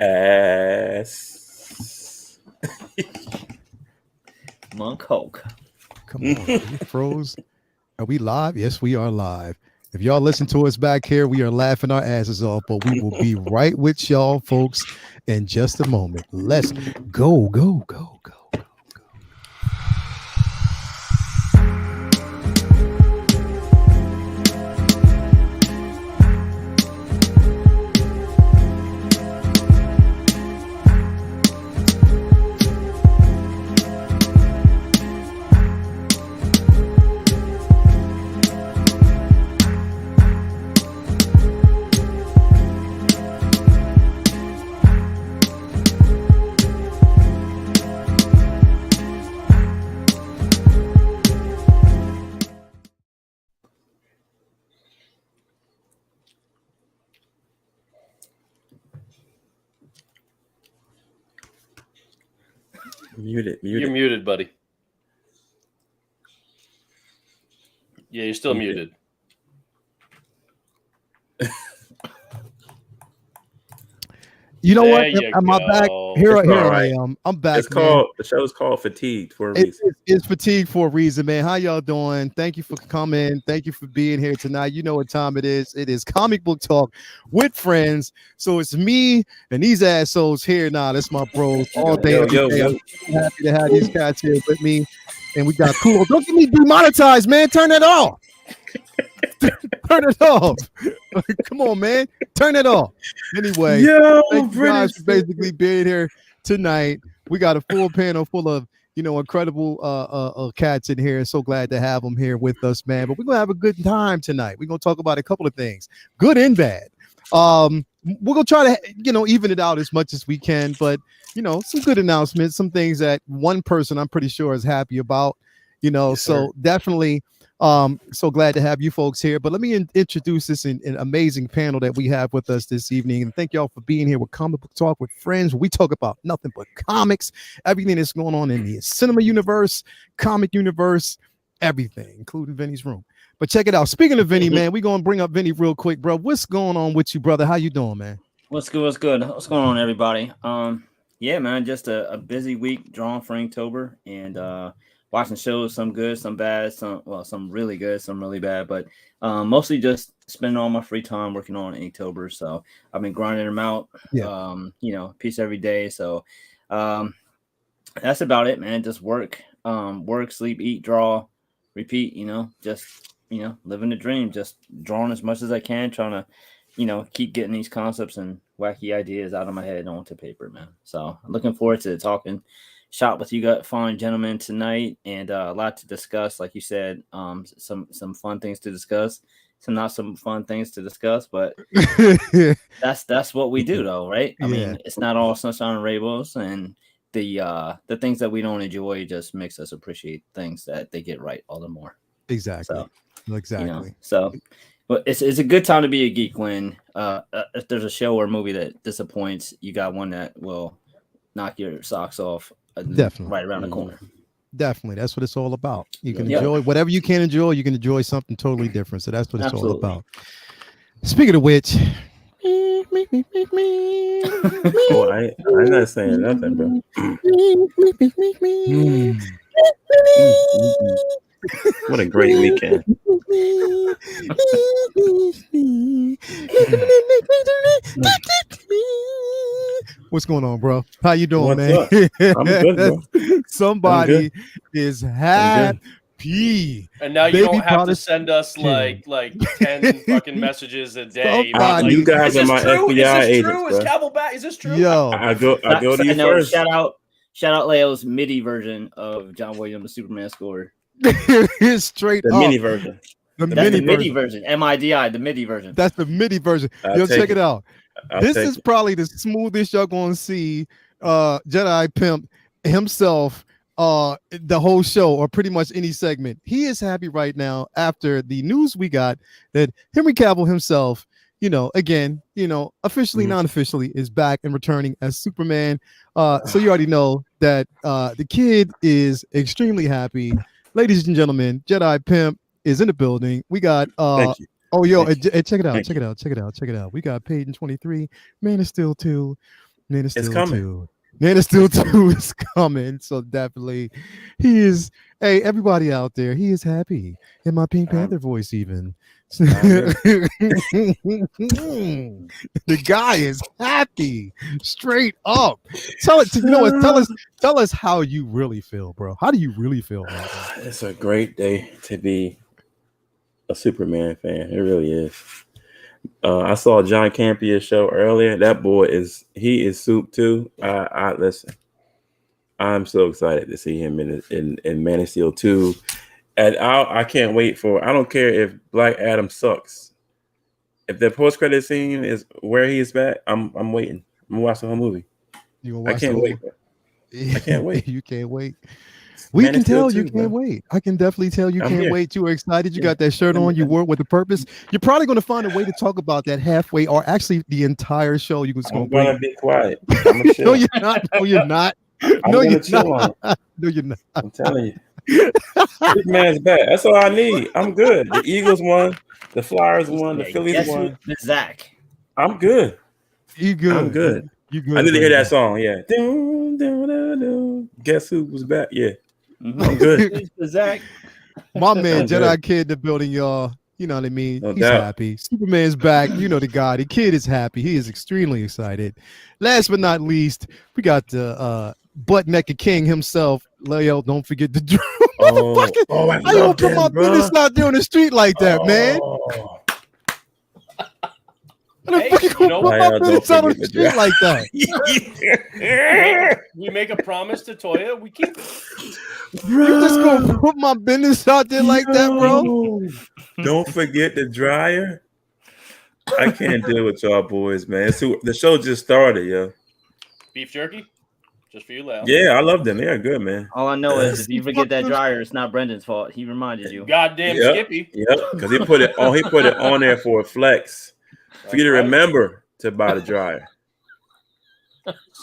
Ass. Monk Hulk. Come on, you froze. Are we live? Yes, we are live. If y'all listen to us back here, we are laughing our asses off, but we will be right with y'all, folks, in just a moment. Let's go, go, go, go. Muted. You're muted, buddy. Yeah, you're still muted. You know There what? you Am I back? go. Here It's all I right. am. I'm back. It's man. called the show's called Fatigued for a reason. It's fatigue for a reason, man. How y'all doing? Thank you for coming. Thank you for being here tonight. You know what time it is. It is comic book talk with friends. So it's me and these assholes here now. That's my bros all day. Yo, every yo, day. yo. I'm happy to have these cats here with me. And we got cool. Don't get me demonetized, man. Turn that off. Turn it off. Come on, man. Turn it off. Anyway, Yo, thank you guys for basically being here tonight. We got a full panel full of incredible cats in here. So glad to have them here with us, man. But we're gonna have a good time tonight. We're gonna talk about a couple of things, good and bad. We're gonna try to even it out as much as we can, but some good announcements, some things that one person I'm pretty sure is happy about. Yes, so definitely. So glad to have you folks here. But let me introduce this an amazing panel that we have with us this evening. And thank y'all for being here with Comic Book Talk with Friends. We talk about nothing but comics, everything that's going on in the cinema universe, comic universe, everything, including Vinny's room. But check it out. Speaking of Vinny, man, we're gonna bring up Vinny real quick, bro. What's going on with you, brother? How you doing, man? What's good? What's good? What's going on, everybody? Yeah, man, just a busy week drawing for Inktober and watching shows, some good, some bad, some really good, some really bad, but mostly just spending all my free time working on Inktober. So I've been grinding them out, piece every day. So that's about it, man. Just work, sleep, eat, draw, repeat, just living the dream, just drawing as much as I can, trying to keep getting these concepts and wacky ideas out of my head onto paper, man. So I'm looking forward to talking shop with you guys, fine gentlemen, tonight, and a lot to discuss. Like you said, some fun things to discuss, some not some fun things to discuss, but that's what we do, though, right? I mean, it's not all sunshine and rainbows, and the things that we don't enjoy just makes us appreciate things that they get right all the more. Exactly. So. But it's a good time to be a geek when if there's a show or movie that disappoints, you got one that will knock your socks off. Definitely. Right around the corner. Definitely. That's what it's all about. You can enjoy whatever you can enjoy. You can enjoy something totally different. So that's what it's all about. Speaking of which, I'm not saying nothing, bro. What a great weekend. What's going on, bro? How you doing, What's man? up? I'm good, bro. Somebody is happy. And now you don't have to send us like 10 fucking messages a day. You guys are my FBI agents, bro. Is Cavill back? Is this true? Yo, I go to you first. Shout out Leo's MIDI version of John Williams, the Superman score. It's straight the up. mini version. The MIDI version. MIDI, the MIDI version. That's the MIDI version. Yo, check it out. This is probably the smoothest y'all gonna see Jedi Pimp himself the whole show or pretty much any segment. He is happy right now after the news we got that Henry Cavill himself, officially, non-officially is back and returning as Superman. So you already know that the kid is extremely happy. Ladies and gentlemen, Jedi Pimp is in the building. We got Oh, yo, check it out. Check it out. Check it out. Check it out. We got Peyton 23. Man of Steel 2. Man of Steel 2. Man of Steel 2 is coming. So definitely he is. Hey, everybody out there, he is happy. In my Pink Panther voice, even. The guy is happy. Straight up. Tell it to, you know what? Tell us how you really feel, bro. How do you really feel, man? It's a great day to be a Superman fan. It really is. I saw John Campia's show earlier. That boy is soup too. I listen. I'm so excited to see him in Man of Steel 2. And I can't wait for. I don't care if Black Adam sucks. If the post credit scene is where he is back, I'm waiting. I'm gonna watch the whole movie. I can't wait. I can't wait. You can't wait. We can tell you can't wait. I can definitely tell you can't wait. You are excited. You got that shirt on. You wore it with a purpose. You're probably going to find a way to talk about that halfway, or actually the entire show. You I'm going to be quiet. No, you're not. No, you're not. No, you're not. No, you're not. I'm telling you. Superman's back. That's all I need. I'm good. The Eagles won. The Flyers won. The Phillies won. Zach. I'm good. You good. I'm good. You good. I need to hear that song. Yeah. Dun, dun, dun, dun. Guess who was back? Yeah. I'm good. Zach. My man, Jedi Kid in the building, y'all. You know what I mean? No He's doubt. happy. Superman's back. You know the guy. The kid is happy. He is extremely excited. Last but not least, we got the butt naked king himself. Leo, don't forget the drum. Oh, I don't put my business out there on the street like that, man. Hey, put my business out on the street like that. We make a promise to Toya, we keep it. You just gonna put my business out there like that, bro? Don't forget the dryer. I can't deal with y'all boys, man. So the show just started, yo. Beef jerky, just for you, Leo. Yeah, I love them. They are good, man. All I know is if you forget that dryer, it's not Brendan's fault. He reminded you. Goddamn Skippy. Yep, because he put it on. He put it on there for a flex. For you to remember to buy the dryer.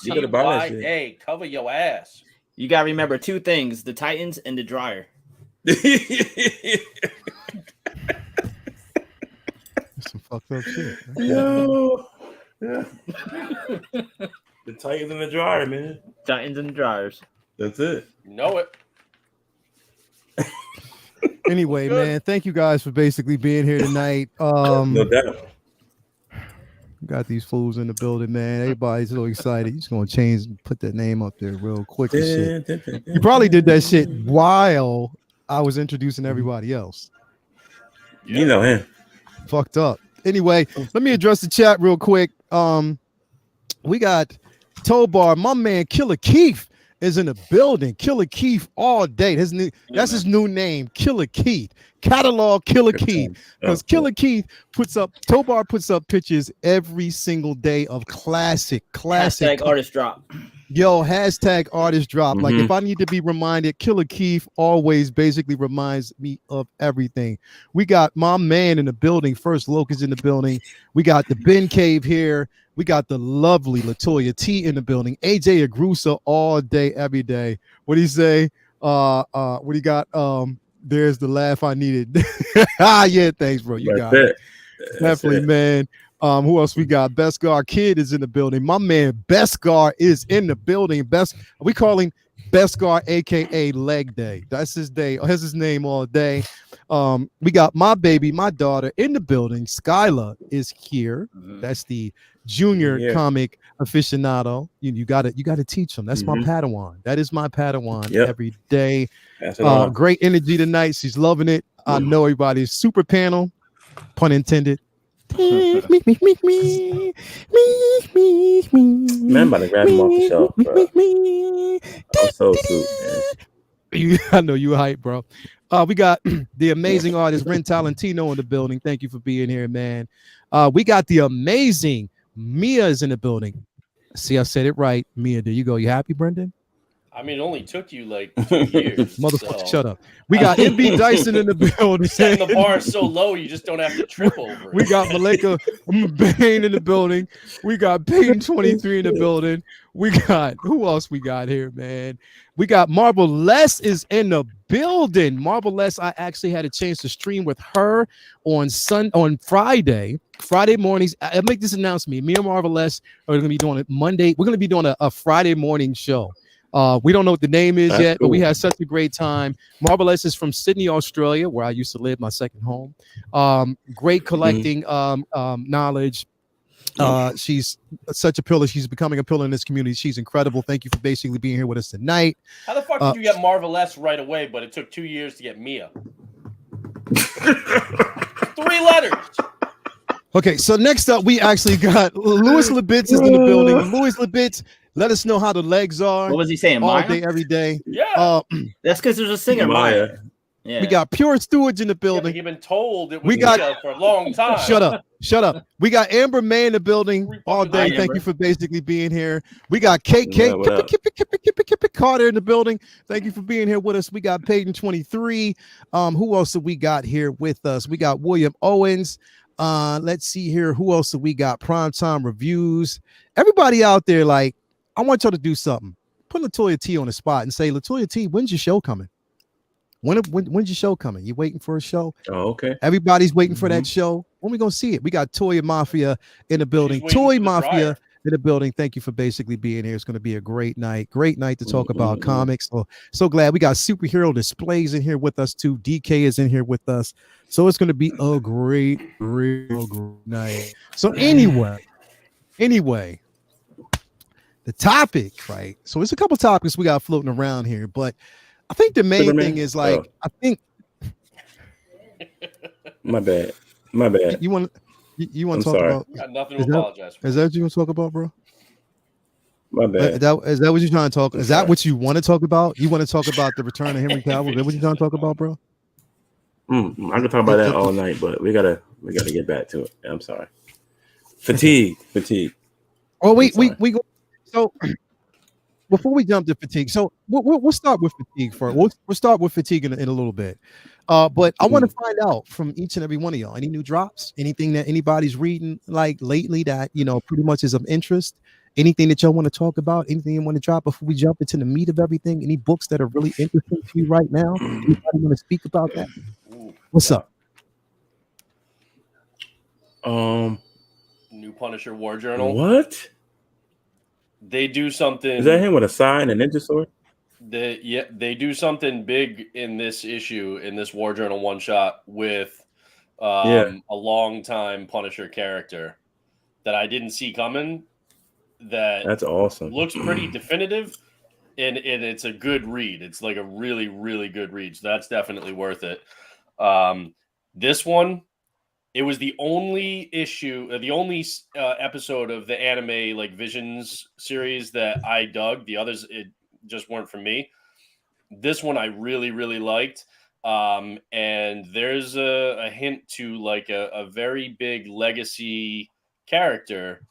You gotta buy that shit. Hey, cover your ass. You gotta remember two things: the Titans and the dryer. Some fucked up shit. Yo. Yeah. The Titans and the dryer, man. Titans and the dryers. That's it. You know it. Anyway, man, thank you guys for basically being here tonight. No doubt. Got these fools in the building, man. Everybody's so excited. He's gonna change and put that name up there real quick and shit. You probably did that shit while I was introducing everybody else. You know him. Fucked up. Anyway, let me address the chat real quick. We got Tobar, my man Killer Keith is in the building. Killer Keith all day. That's his new name, Killer Keith. Catalog Killer Keith. Because Killer Keith Tobar puts up pictures every single day of classic. Hashtag artist drop. Yo, hashtag artist drop. Like if I need to be reminded, Killer Keith always basically reminds me of everything. We got my man in the building. First Locust in the building. We got the Ben Cave here. We got the lovely Latoya T in the building. AJ Agrusa all day, every day. What do you say? What do you got? There's the laugh I needed. Yeah, thanks, bro. You got it. Definitely, man. Who else we got? Beskar Kid is in the building. My man Beskar is in the building. We call him Beskar, aka Leg Day. That's his day. That's his name all day. We got my baby, my daughter in the building. Skyla is here. That's the junior comic aficionado. You gotta teach him. That's my Padawan. That is my Padawan every day. Great energy tonight. She's loving it. I know everybody's super panel, pun intended. Man, I'm about to grab him off the shelf, bro. I'm so suit, man. I know you hype, bro. We got the amazing artist Ren Talentino in the building. Thank you for being here, man. We got the amazing Mia is in the building. See, I said it right. Mia, there you go. You happy, Brendan? I mean, it only took you like 2 years. Motherfucker, so. shut up. We got MB Dyson in the building. Setting the bar so low, you just don't have to trip over it. We got Malika Bain in the building. We got Peyton 23 in the building. We got, who else we got here, man? We got Marble Les is in the building. Marble Les, I actually had a chance to stream with her on Friday mornings. I make this announcement. Me and Marble Les are going to be doing it Monday. We're going to be doing a Friday morning show. We don't know what the name is yet, but we had such a great time. Marble Les is from Sydney, Australia, where I used to live, my second home. Great collecting knowledge. She's such a pillar. She's becoming a pillar in this community. She's incredible. Thank you for basically being here with us tonight. How the fuck did you get Marvelous right away, but it took 2 years to get Mia? 3 letters. Okay, so next up, we actually got Louis Lebitz is in the building. Louis Lebitz, let us know how the legs are. What was he saying? All Maya? day, every day. Yeah. That's because there's a singer, Maya. Yeah. We got Pure Stewards in the building. You've been told it was Mia for a long time. Shut up. We got Amber May in the building all day. Thank you for basically being here. We got Kip Carter in the building. Thank you for being here with us. We got Peyton 23. Who else do we got here with us? We got William Owens. Let's see here. Who else do we got? Primetime Reviews. Everybody out there, like, I want y'all to do something. Put Latoya T on the spot and say, Latoya T, when's your show coming? When's your show coming? You waiting for a show? Oh, okay. Everybody's waiting for that show. When we gonna see it? We got Toy Mafia in the building. Toy Mafia in the building. Thank you for basically being here. It's gonna be a great night. Great night to talk about comics. So glad we got superhero displays in here with us too. DK is in here with us. So it's gonna be a great night. So anyway, the topic, right? So it's a couple topics we got floating around here, but I think the main thing is like, I think. My bad. You want to talk about? Got nothing to apologize for. Is that what you want to talk about, bro? My bad. Is that what you're trying to talk? Is that what you want to talk about? You want to talk about the return of Henry Cavill? Is that what you're trying to talk about, bro? I can talk about that all night, but we gotta get back to it. I'm sorry. Fatigue. Oh, we go. So. Before we jump to fatigue, so we'll start with fatigue first. We'll start with fatigue in a little bit. But I want to find out from each and every one of y'all, any new drops, anything that anybody's reading like lately that, pretty much is of interest, anything that y'all want to talk about, anything you want to drop before we jump into the meat of everything, any books that are really interesting to you right now? Anybody want to speak about that? What's up? New Punisher War Journal. What? They do something. Is that him with a sign and ninja sword? They do something big in this issue, in this War Journal one shot with a long time Punisher character that I didn't see coming. That's awesome. Looks pretty definitive, and it's a good read. It's like a really, really good read. So that's definitely worth it. This one. It was the only issue, the only episode of the anime like Visions series that I dug. The others, it just weren't for me. This one I really, really liked. And there's a hint to like a very big legacy character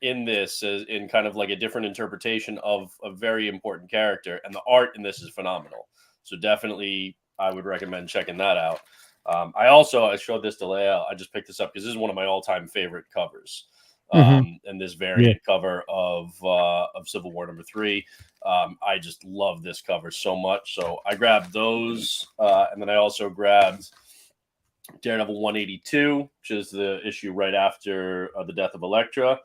in this, in kind of like a different interpretation of a very important character. And the art in this is phenomenal. So definitely I would recommend checking that out. I showed this to Leia. I just picked this up because this is one of my all-time favorite covers. And this variant cover of Civil War #3. I just love this cover so much. So I grabbed those. And then I also grabbed Daredevil 182, which is the issue right after the death of Elektra.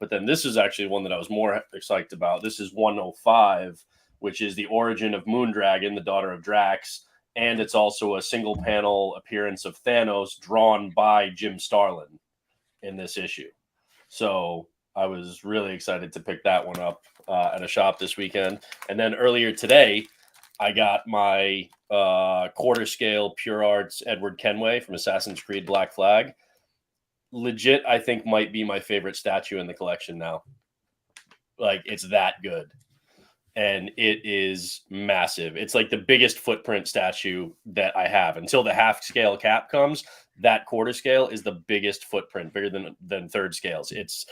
But then this is actually one that I was more excited about. This is 105, which is the origin of Moondragon, the daughter of Drax. And it's also a single panel appearance of Thanos drawn by Jim Starlin in this issue. So I was really excited to pick that one up at a shop this weekend. And then earlier today, I got my quarter scale Pure Arts Edward Kenway from Assassin's Creed Black Flag. Legit, I think might be my favorite statue in the collection now. Like, it's that good. And it is massive. It's like the biggest footprint statue that I have. Until the half scale cap comes, that quarter scale is the biggest footprint, bigger than third scales. It's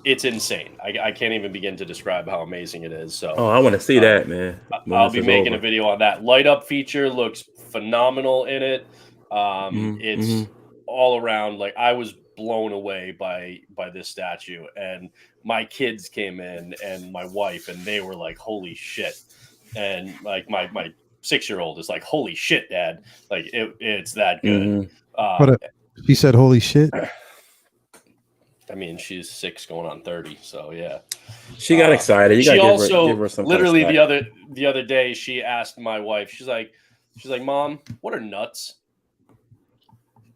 it's insane. I can't even begin to describe how amazing it is. So I want to see that, man. I'll be making a video on that. Light up feature looks phenomenal in it. It's all around, like, I was blown away by this statue, and my kids came in and my wife, and they were like, holy shit. And like my 6-year-old is like, holy shit, Dad. Like it's that good. She said, holy shit. I mean, she's 6 going on 30, so yeah. She got excited. She also give her some literally kind of the other day she asked my wife, she's like, Mom, what are nuts?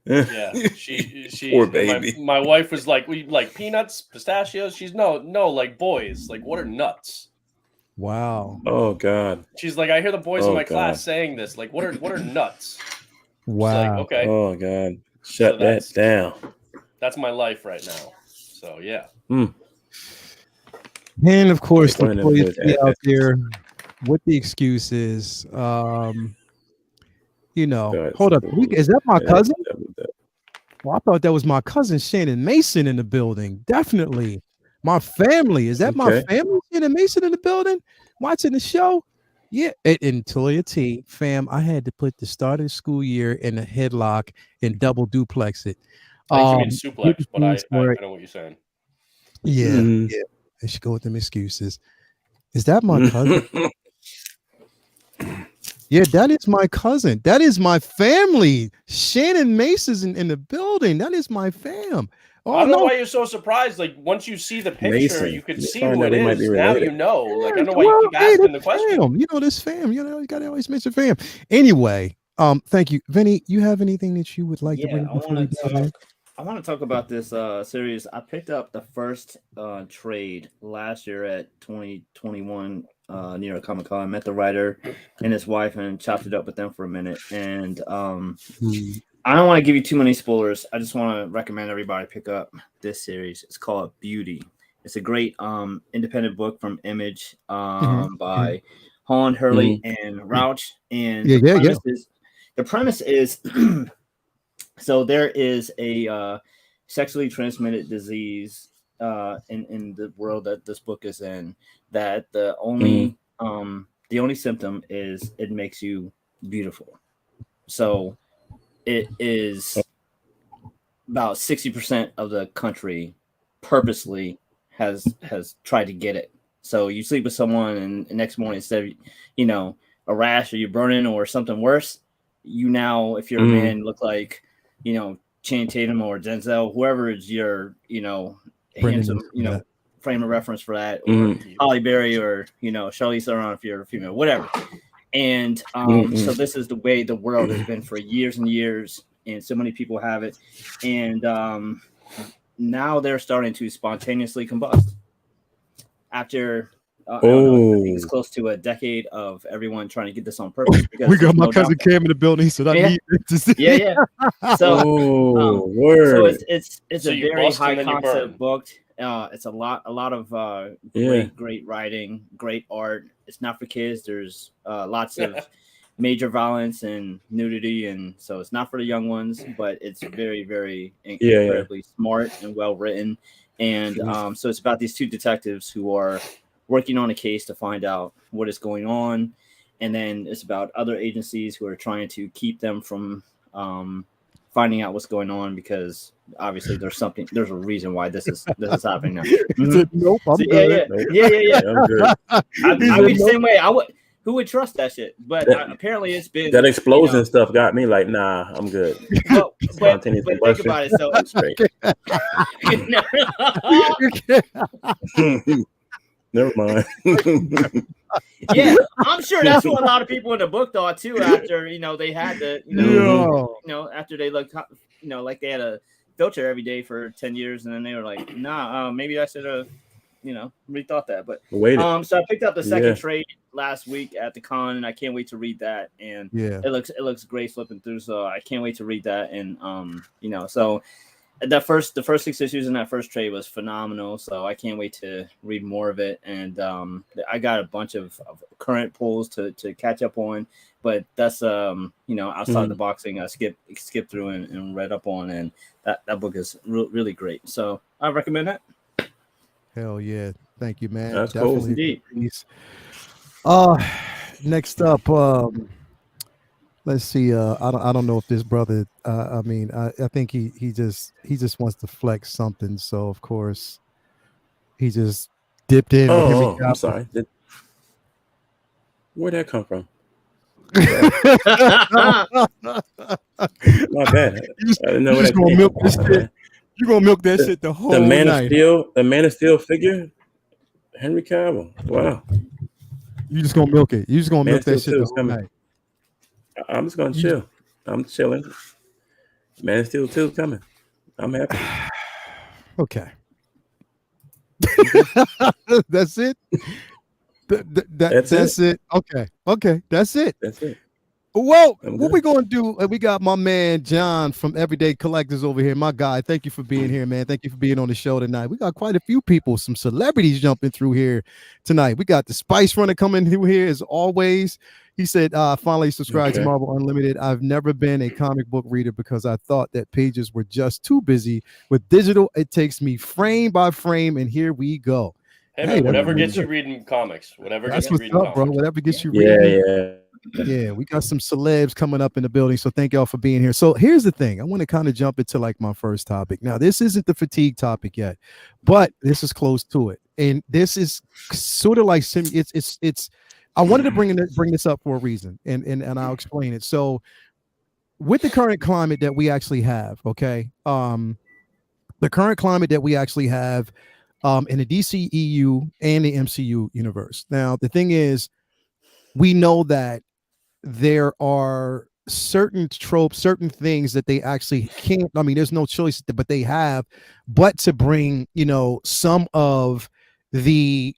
Yeah, she poor baby. My wife was like, we like peanuts, pistachios. She's no, like boys. Like, what are nuts? Wow. Oh God. She's like, I hear the boys in my class saying this. Like, what are nuts? Wow. Like, okay. Oh God. Shut that down. That's my life right now. So yeah. And of course, the boys out there with the excuses. You know, hold up. Is that my cousin? Well, I thought that was my cousin Shannon Mason in the building. Definitely. My family. Is that my family? Shannon Mason in the building? Watching the show? Yeah. And Toya T, fam, I had to put the start of the school year in a headlock and double duplex it. I think you mean suplex, but I know what you're saying. Yeah. Yeah. I should go with them excuses. Is that my cousin? Yeah, that is my cousin. That is my family. Shannon Mason's in the building. That is my fam. I don't know why you're so surprised. Like, once you see the picture, you can see who it is. Now you know. Like, I don't know why you keep asking the question. Fam. You know this fam. You know, you gotta always mention fam. Anyway, thank you. Vinny, you have anything that you would like to bring before I want to talk about this series. I picked up the first trade last year at 2021 New York Comic Con. I met the writer and his wife and chopped it up with them for a minute. And I don't want to give you too many spoilers. I just want to recommend everybody pick up this series. It's called Beauty. It's a great independent book from Image by Holland, Hurley, and Rauch. And the premise is so there is a sexually transmitted disease in the world that this book is in, that the only symptom is it makes you beautiful. So it is about 60% of the country purposely has tried to get it. So you sleep with someone and the next morning, instead of, a rash or you're burning or something worse, you now, if you're a man, look like, Channing Tatum or Denzel, whoever is your, handsome, frame of reference for that, or Halle Berry or, Charlize Theron if you're a female, whatever. And so this is the way the world has been for years and years, and so many people have it. And now they're starting to spontaneously combust. After I think it's close to a decade of everyone trying to get this on purpose. Because we got my cousin Cam in the building, so that need to see. Yeah. So, so it's a very high concept book. It's a lot of great writing, great art. It's not for kids. There's lots of major violence and nudity, and so it's not for the young ones, but it's very, very incredibly smart and well written. And so it's about these two detectives who are working on a case to find out what is going on, and then it's about other agencies who are trying to keep them from finding out what's going on, because obviously there's a reason why this is happening now. Nope, I'm good. Yeah. I'm good. I'd be the same way. Who would trust that shit? But apparently it's been that explosion stuff got me like, nah, I'm good. Well, but think about it. So that's great. Never mind. Yeah, I'm sure that's what a lot of people in the book thought too. After they had the after they looked like they had a filter every day for 10 years, and then they were like, nah, maybe I should have rethought that. But so I picked up the second trade last week at the con, and I can't wait to read that. And it looks great flipping through, so I can't wait to read that. And so the first 6 issues in that first trade was phenomenal, so I can't wait to read more of it. And I got a bunch of current pulls to catch up on, but that's outside the boxing I skipped through and read up on, and that book is really great, so I recommend that. Hell yeah. Thank you, man. That's cool. Definitely. Indeed. Peace. Next up, let's see. I don't know if this brother. I think he just wants to flex something. So of course he just dipped in with Henry I'm Cavill. sorry. Where'd that come from? My bad. I didn't know You where just that gonna came milk from. this My shit. bad. You gonna milk that The, shit the the whole Man of night. Steel, figure, Henry Cavill. Wow. You just gonna milk it. You just gonna Man milk of that Steel shit 2 the is whole coming. night. I'm just gonna You chill. I'm chilling. Man of Steel 2 coming. I'm happy. okay. That's it. That's That's it. it. Okay. That's it. That's it. Well, I'm what we good. gonna do? We got my man John from Everyday Collectors over here. My guy, thank you for being here, man. Thank you for being on the show tonight. We got quite a few people, some celebrities jumping through here tonight. We got the Spice Runner coming through here as always. He said, finally subscribed to Okay. Marvel Unlimited. I've never been a comic book reader because I thought that pages were just too busy. With digital, it takes me frame by frame, and here we go. Hey Hey, man, that's whatever pretty gets you good. reading comics. Whatever That's gets you what's reading up, bro. comics. Whatever gets you Yeah, reading. yeah. Yeah, we got some celebs coming up in the building. So thank y'all for being here. So here's the thing. I want to kind of jump into like my first topic. Now, this isn't the fatigue topic yet, but this is close to it. And this is sort of like it's I wanted to bring this up for a reason, and I'll explain it. So with the current climate that we actually have, okay, the current climate that we actually have in the DCEU and the MCU universe. Now, the thing is, we know that there are certain tropes, certain things that they actually can't. I mean, there's no choice, but they have, but to bring, some of the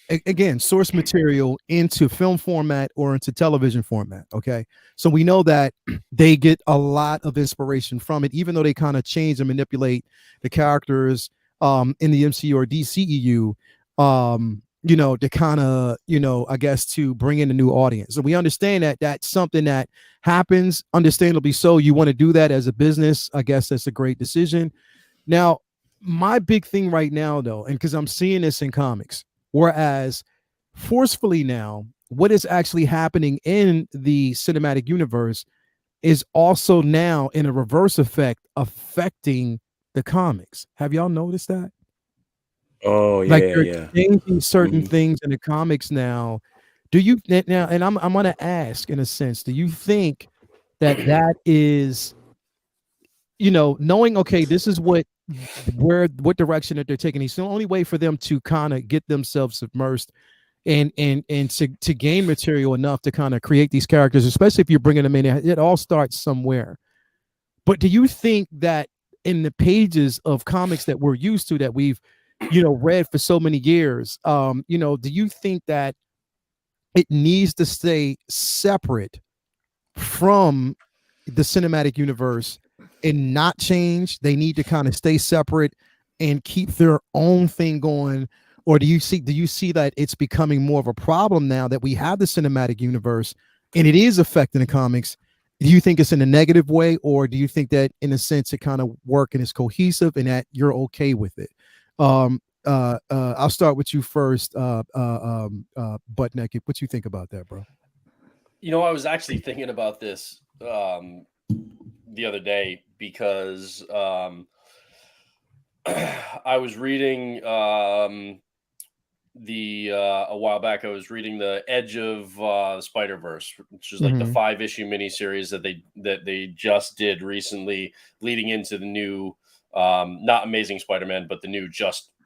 again source material into film format or into television format. Okay, so we know that they get a lot of inspiration from it, even though they kind of change and manipulate the characters in the MCU or DCEU. To kind of, I guess to bring in a new audience. So we understand that that's something that happens, understandably so. You want to do that as a business. I guess that's a great decision. Now, my big thing right now, though, and because I'm seeing this in comics, whereas forcefully now, what is actually happening in the cinematic universe is also now in a reverse effect affecting the comics. Have y'all noticed that? Oh Like yeah, they're yeah. changing certain Mhm. things in the comics now. Do you now? And I'm gonna ask in a sense. Do you think that is knowing okay, this is what direction that they're taking? It's the only way for them to kind of get themselves submersed and to gain material enough to kind of create these characters, especially if you're bringing them in. It all starts somewhere. But do you think that in the pages of comics that we're used to, that we've read for so many years, do you think that it needs to stay separate from the cinematic universe and not change? They need to kind of stay separate and keep their own thing going? Or do you see that it's becoming more of a problem now that we have the cinematic universe and it is affecting the comics? Do you think it's in a negative way, or do you think that in a sense it kind of work and it's cohesive and that you're okay with it? I'll start with you first, butt naked. What you think about that, bro? I was actually thinking about this the other day because I was reading a while back. I was reading the Edge of the Spider-Verse, which is like the 5-issue miniseries that they just did recently, leading into the new not Amazing Spider-Man, but the new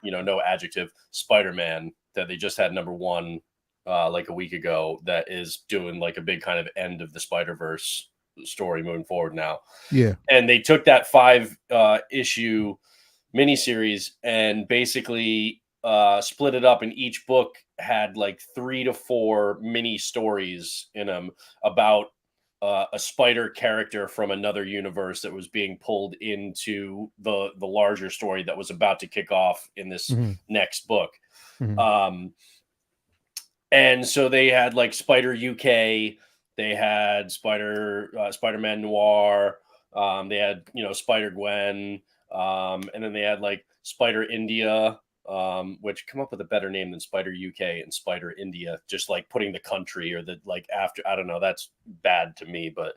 no adjective Spider-Man that they just had number 1 like a week ago, that is doing like a big kind of end of the Spider-Verse story moving forward now. Yeah. And they took that 5-issue miniseries and basically split it up, and each book had like 3 to 4 mini stories in them about a spider character from another universe that was being pulled into the larger story that was about to kick off in this next book. And so they had like Spider UK, they had Spider-Man Noir, they had Spider Gwen, and then they had like Spider India, which come up with a better name than Spider UK and Spider India, just like putting the country or the like after, I don't know, that's bad to me, but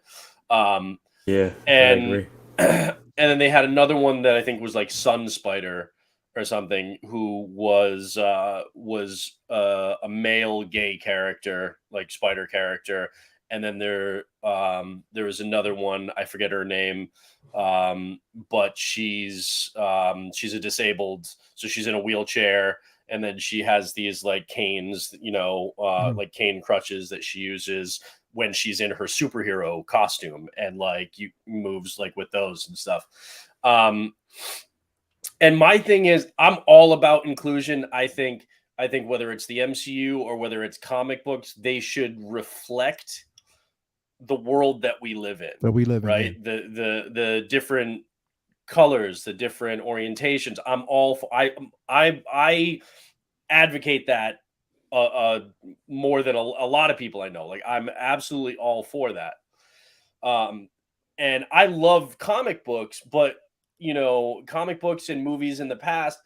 Yeah, I and agree. and then they had another one that I think was like Sun Spider or something, who was a male gay character, like spider character. And then there was another one, I forget her name, but she's a disabled, so she's in a wheelchair, and then she has these like canes, like cane crutches that she uses when she's in her superhero costume, and like you moves like with those and stuff. And my thing is, I'm all about inclusion. I think whether it's the MCU or whether it's comic books, they should reflect the world that we live in. That we live in, right? The different colors, the different orientations. I'm all for, I advocate that more than a lot of people I know. Like, I'm absolutely all for that. And I love comic books, but comic books and movies in the past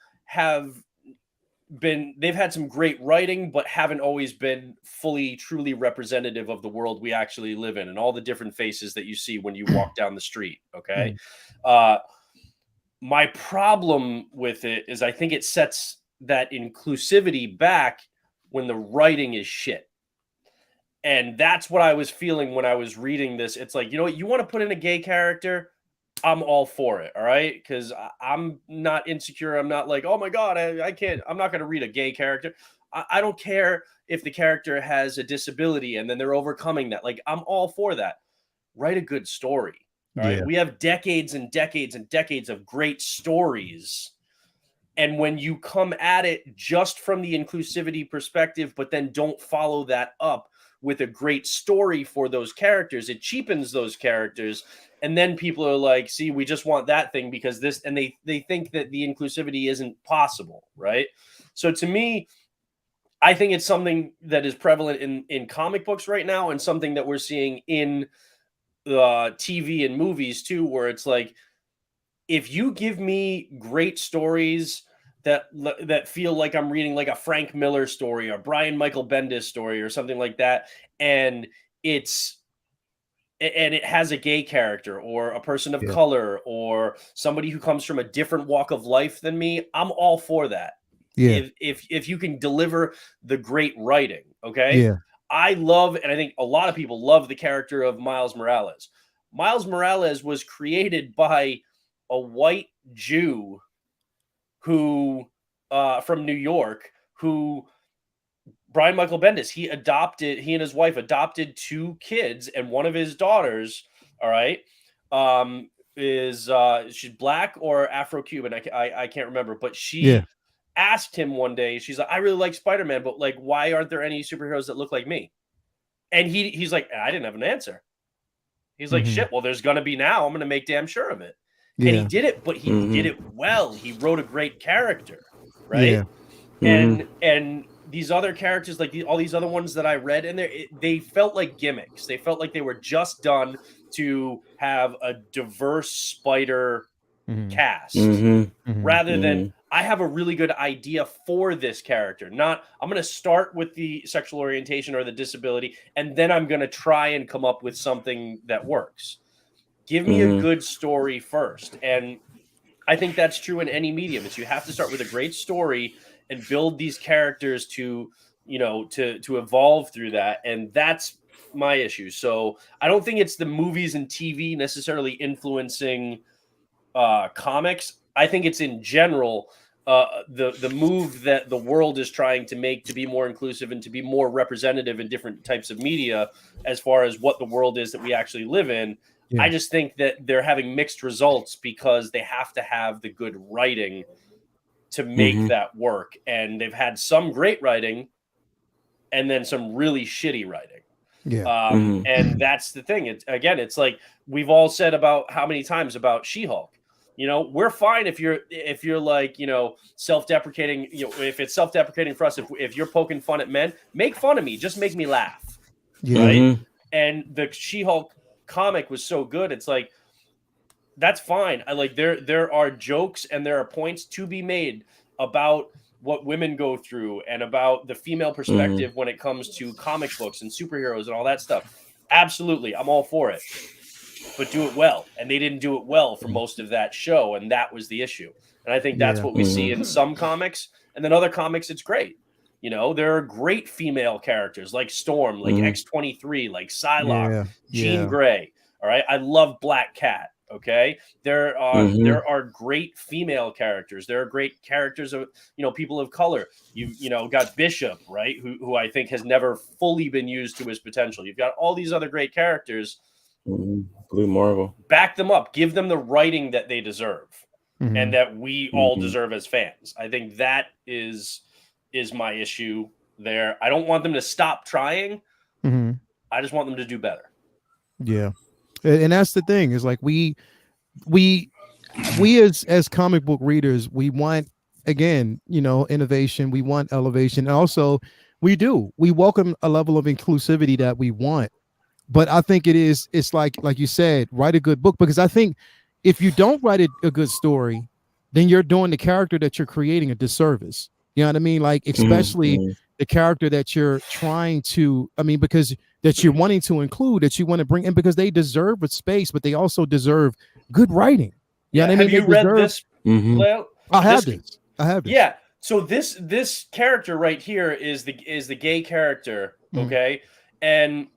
they've had some great writing, but haven't always been fully, truly representative of the world we actually live in and all the different faces that you see when you walk down the street. Okay. My problem with it is I think it sets that inclusivity back when the writing is shit. And that's what I was feeling when I was reading this. It's like, you know what, you want to put in a gay character? I'm all for it. All right. Because I'm not insecure. I'm not like, oh my God, I can't, I'm not going to read a gay character. I don't care if the character has a disability and then they're overcoming that. Like, I'm all for that. Write a good story. All right. We have decades and decades and decades of great stories. And when you come at it just from the inclusivity perspective, but then don't follow that up with a great story for those characters, it cheapens those characters. And then people are like, see, we just want that thing because this, and they think that the inclusivity isn't possible, right? So to me, I think it's something that is prevalent in comic books right now, and something that we're seeing in TV and movies too, where it's like, if you give me great stories that feel like I'm reading like a Frank Miller story or Brian Michael Bendis story or something like that, and it has a gay character or a person of color or somebody who comes from a different walk of life than me, I'm all for that. If you can deliver the great writing, okay? I love, and I think a lot of people love, the character of Miles Morales. Miles Morales was created by a white Jew who from New York, who Brian Michael Bendis, he and his wife adopted 2 kids, and one of his daughters, all right, is she's black or Afro-Cuban. I can't remember, but she asked him one day, she's like, I really like Spider-Man, but like, why aren't there any superheroes that look like me? And he's like, I didn't have an answer. He's like, shit, well, there's gonna be now. I'm gonna make damn sure of it. And he did it, but he did it well. He wrote a great character, right? And these other characters, like all these other ones that I read in there, they felt like gimmicks. They felt like they were just done to have a diverse spider cast, rather than, I have a really good idea for this character. Not, I'm going to start with the sexual orientation or the disability, and then I'm going to try and come up with something that works. Give me a good story first. And I think that's true in any medium. Is you have to start with a great story and build these characters to evolve through that. And that's my issue. So I don't think it's the movies and TV necessarily influencing comics. I think it's in general the move that the world is trying to make to be more inclusive and to be more representative in different types of media as far as what the world is that we actually live in. I just think that they're having mixed results because they have to have the good writing to make that work. And they've had some great writing and then some really shitty writing. And that's the thing. It's like we've all said about how many times about She-Hulk. We're fine if you're like, self-deprecating, if it's self-deprecating for us, if you're poking fun at men, make fun of me, just make me laugh. Right. And the She-Hulk comic was so good. It's like, that's fine. I like, there are jokes and there are points to be made about what women go through and about the female perspective when it comes to comic books and superheroes and all that stuff, absolutely, I'm all for it. But do it well. And they didn't do it well for most of that show, and that was the issue. And I think that's what we see in some comics, and then other comics, it's great. You know, there are great female characters like Storm, like X-23, like Psylocke, Jean Grey. All right, I love Black Cat. Okay, there are great female characters. There are great characters of people of color. You know got Bishop, right, who I think has never fully been used to his potential. You've got all these other great characters. Blue Marvel. Back them up. Give them the writing that they deserve, and that we all deserve as fans. I think that is my issue there. I don't want them to stop trying. I just want them to do better. Yeah. And that's the thing, is like we as comic book readers, we want, again, innovation, we want elevation. And also we welcome a level of inclusivity that we want. But I think it's like you said, write a good book, because I think if you don't write a good story, then you're doing the character that you're creating a disservice. You know what I mean? Like, especially the character that you're trying to, because that you're wanting to include, that you want to bring in, because they deserve a space, but they also deserve good writing. You know what I mean? Have you read this? Well, I have this. Yeah. So this character right here is the gay character. Okay. And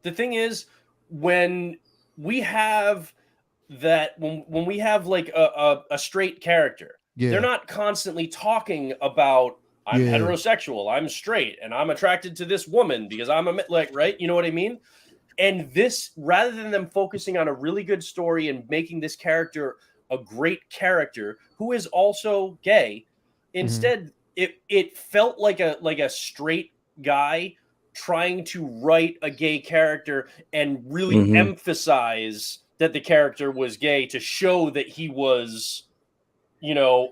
the thing is, when we have that, when we have like a straight character, they're not constantly talking about, I'm heterosexual, I'm straight, and I'm attracted to this woman because I'm right? You know what I mean? And this, rather than them focusing on a really good story and making this character a great character who is also gay, instead it felt like a straight guy trying to write a gay character and really emphasize that the character was gay to show that he was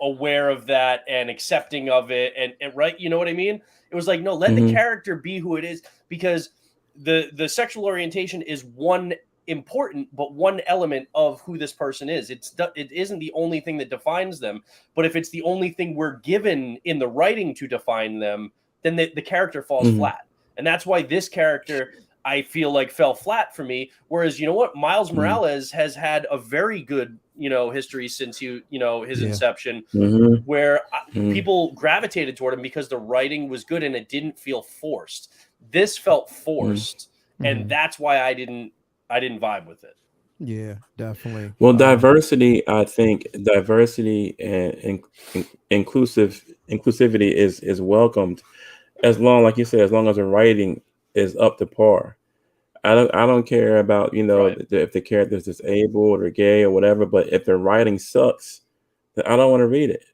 aware of that and accepting of it, and right, you know what I mean? It was like, no, let the character be who it is, because the sexual orientation is one element of who this person is. It isn't the only thing that defines them, but if it's the only thing we're given in the writing to define them, then the character falls flat. And that's why this character, I feel like, fell flat for me. Whereas, you know what? Miles Morales has had a very good, history since his inception, where people gravitated toward him because the writing was good and it didn't feel forced. This felt forced, and that's why I didn't vibe with it. Yeah, definitely. Well, diversity, I think diversity and inclusivity is welcomed, as long, like you said, as long as the writing is up to par. I don't care about if the character is disabled or gay or whatever, but if the writing sucks, then I don't want to read it.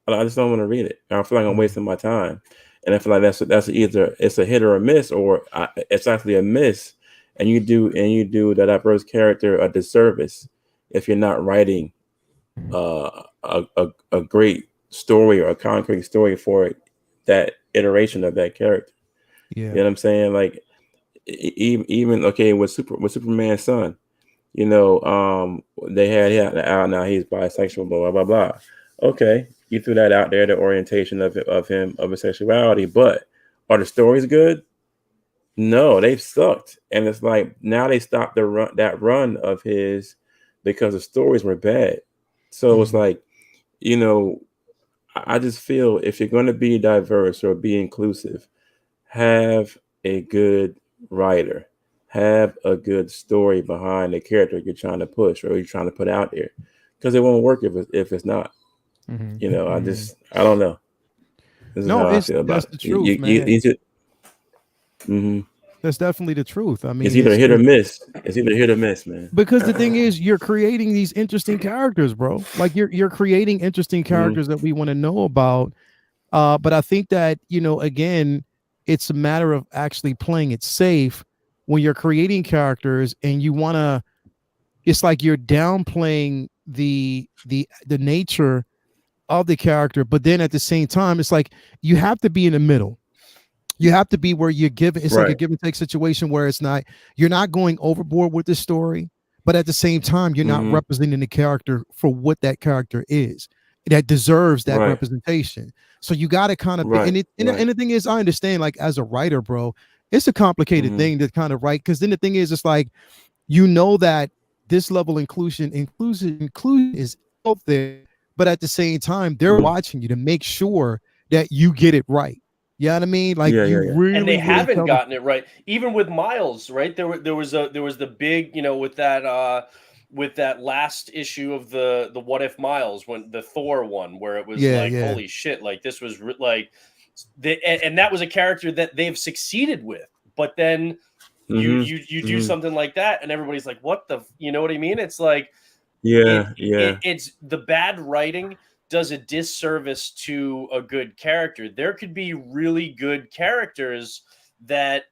I just don't want to read it. I feel like I'm wasting my time, and I feel like that's either it's a hit or a miss, or it's actually a miss, and you do that diverse character a disservice if you're not writing a great story or a concrete story for that iteration of that character. Yeah, you know what I'm saying? Like, even okay with Superman's son, they had out now he's bisexual, blah blah blah. Okay, you threw that out there, the orientation of his sexuality, but are the stories good? No, they've sucked, and it's like now they stopped that run of his because the stories were bad. So it's like, I just feel if you're going to be diverse or be inclusive, have a good writer, have a good story behind the character you're trying to push or you're trying to put out there, because it won't work if it's not. I don't know. This is how I feel about that's the truth, man. That's definitely the truth. I mean, it's either hit or miss. It's either hit or miss, man. Because the thing is, you're creating these interesting characters, bro. Like you're creating interesting characters that we want to know about. But I think that, again, it's a matter of actually playing it safe when you're creating characters, and you want to, it's like you're downplaying the nature of the character. But then at the same time, it's like you have to be in the middle. You have to be where you're given. It's like a give and take situation where you're not going overboard with the story, but at the same time, you're not representing the character for what that character is. that deserves that Right. representation. So you got to kind of, Right. and the thing is, I understand, like, as a writer, bro, it's a complicated Mhm. thing to kind of write, because then the thing is, it's like, you know that this level inclusion is out there, but at the same time, they're Mhm. watching you to make sure that you get it right. You know what I mean? Like, Yeah, you yeah, yeah. And they really haven't tell them. gotten it right. Even with Miles, right? There was the big, with that last issue of the What If Miles, when the Thor one, where it was Yeah, like, yeah, holy shit, like this was and that was a character that they've succeeded with. But then Mhm. you do Mhm. something like that, and everybody's like, what you know what I mean? It's like Yeah, yeah. it's the bad writing does a disservice to a good character. There could be really good characters that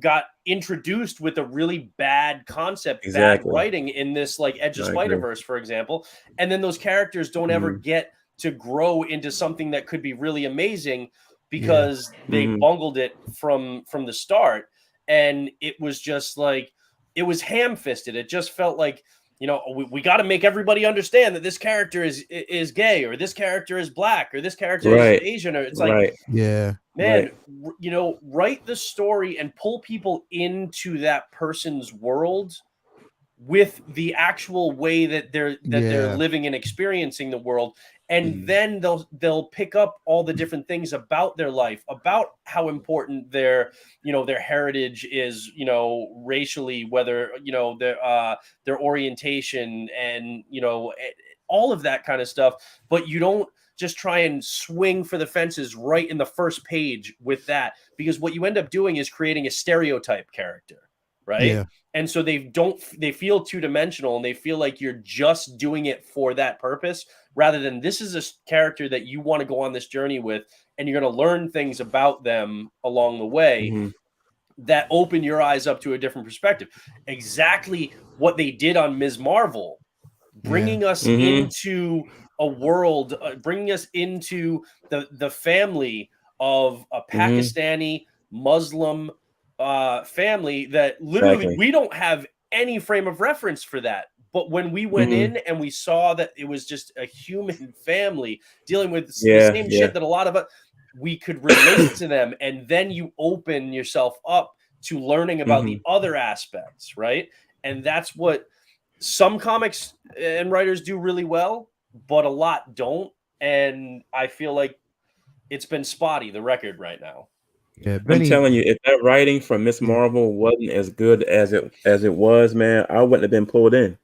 got introduced with a really bad concept, bad Exactly. writing in this, like Edge of I agree. Spider-Verse, for example, and then those characters don't ever Mhm. get to grow into something that could be really amazing yeah, because they Mhm. bungled it from the start, and it was just like it was ham-fisted. It just felt like we got to make everybody understand that this character is gay, or this character is black, or this character is Right. Asian, or it's like, Right. yeah, man, Right. write the story and pull people into that person's world with the actual way that they're yeah, living and experiencing the world, and Mhm. then they'll pick up all the different things about their life, about how important their heritage is, racially, whether their orientation, and all of that kind of stuff. But you don't just try and swing for the fences right in the first page with that, because what you end up doing is creating a stereotype character, right? yeah, And so they feel two-dimensional, and they feel like you're just doing it for that purpose, rather than this is a character that you want to go on this journey with, and you're going to learn things about them along the way Mhm. that open your eyes up to a different perspective. Exactly what they did on Ms. Marvel, yeah, bringing us Mhm. into a world, bringing us into the family of a Mhm. Pakistani Muslim family that literally Exactly. we don't have any frame of reference for that. But when we went Mhm. in and we saw that it was just a human family dealing with the Yeah, same yeah. shit that a lot of us, we could relate to them. And then you open yourself up to learning about the Mhm. other aspects, right? And that's what some comics and writers do really well, but a lot don't. And I feel like it's been spotty, the record right now. yeah. I'm Benny, telling you, if that writing from Miss yeah, Marvel wasn't as good as it was, man, I wouldn't have been pulled in.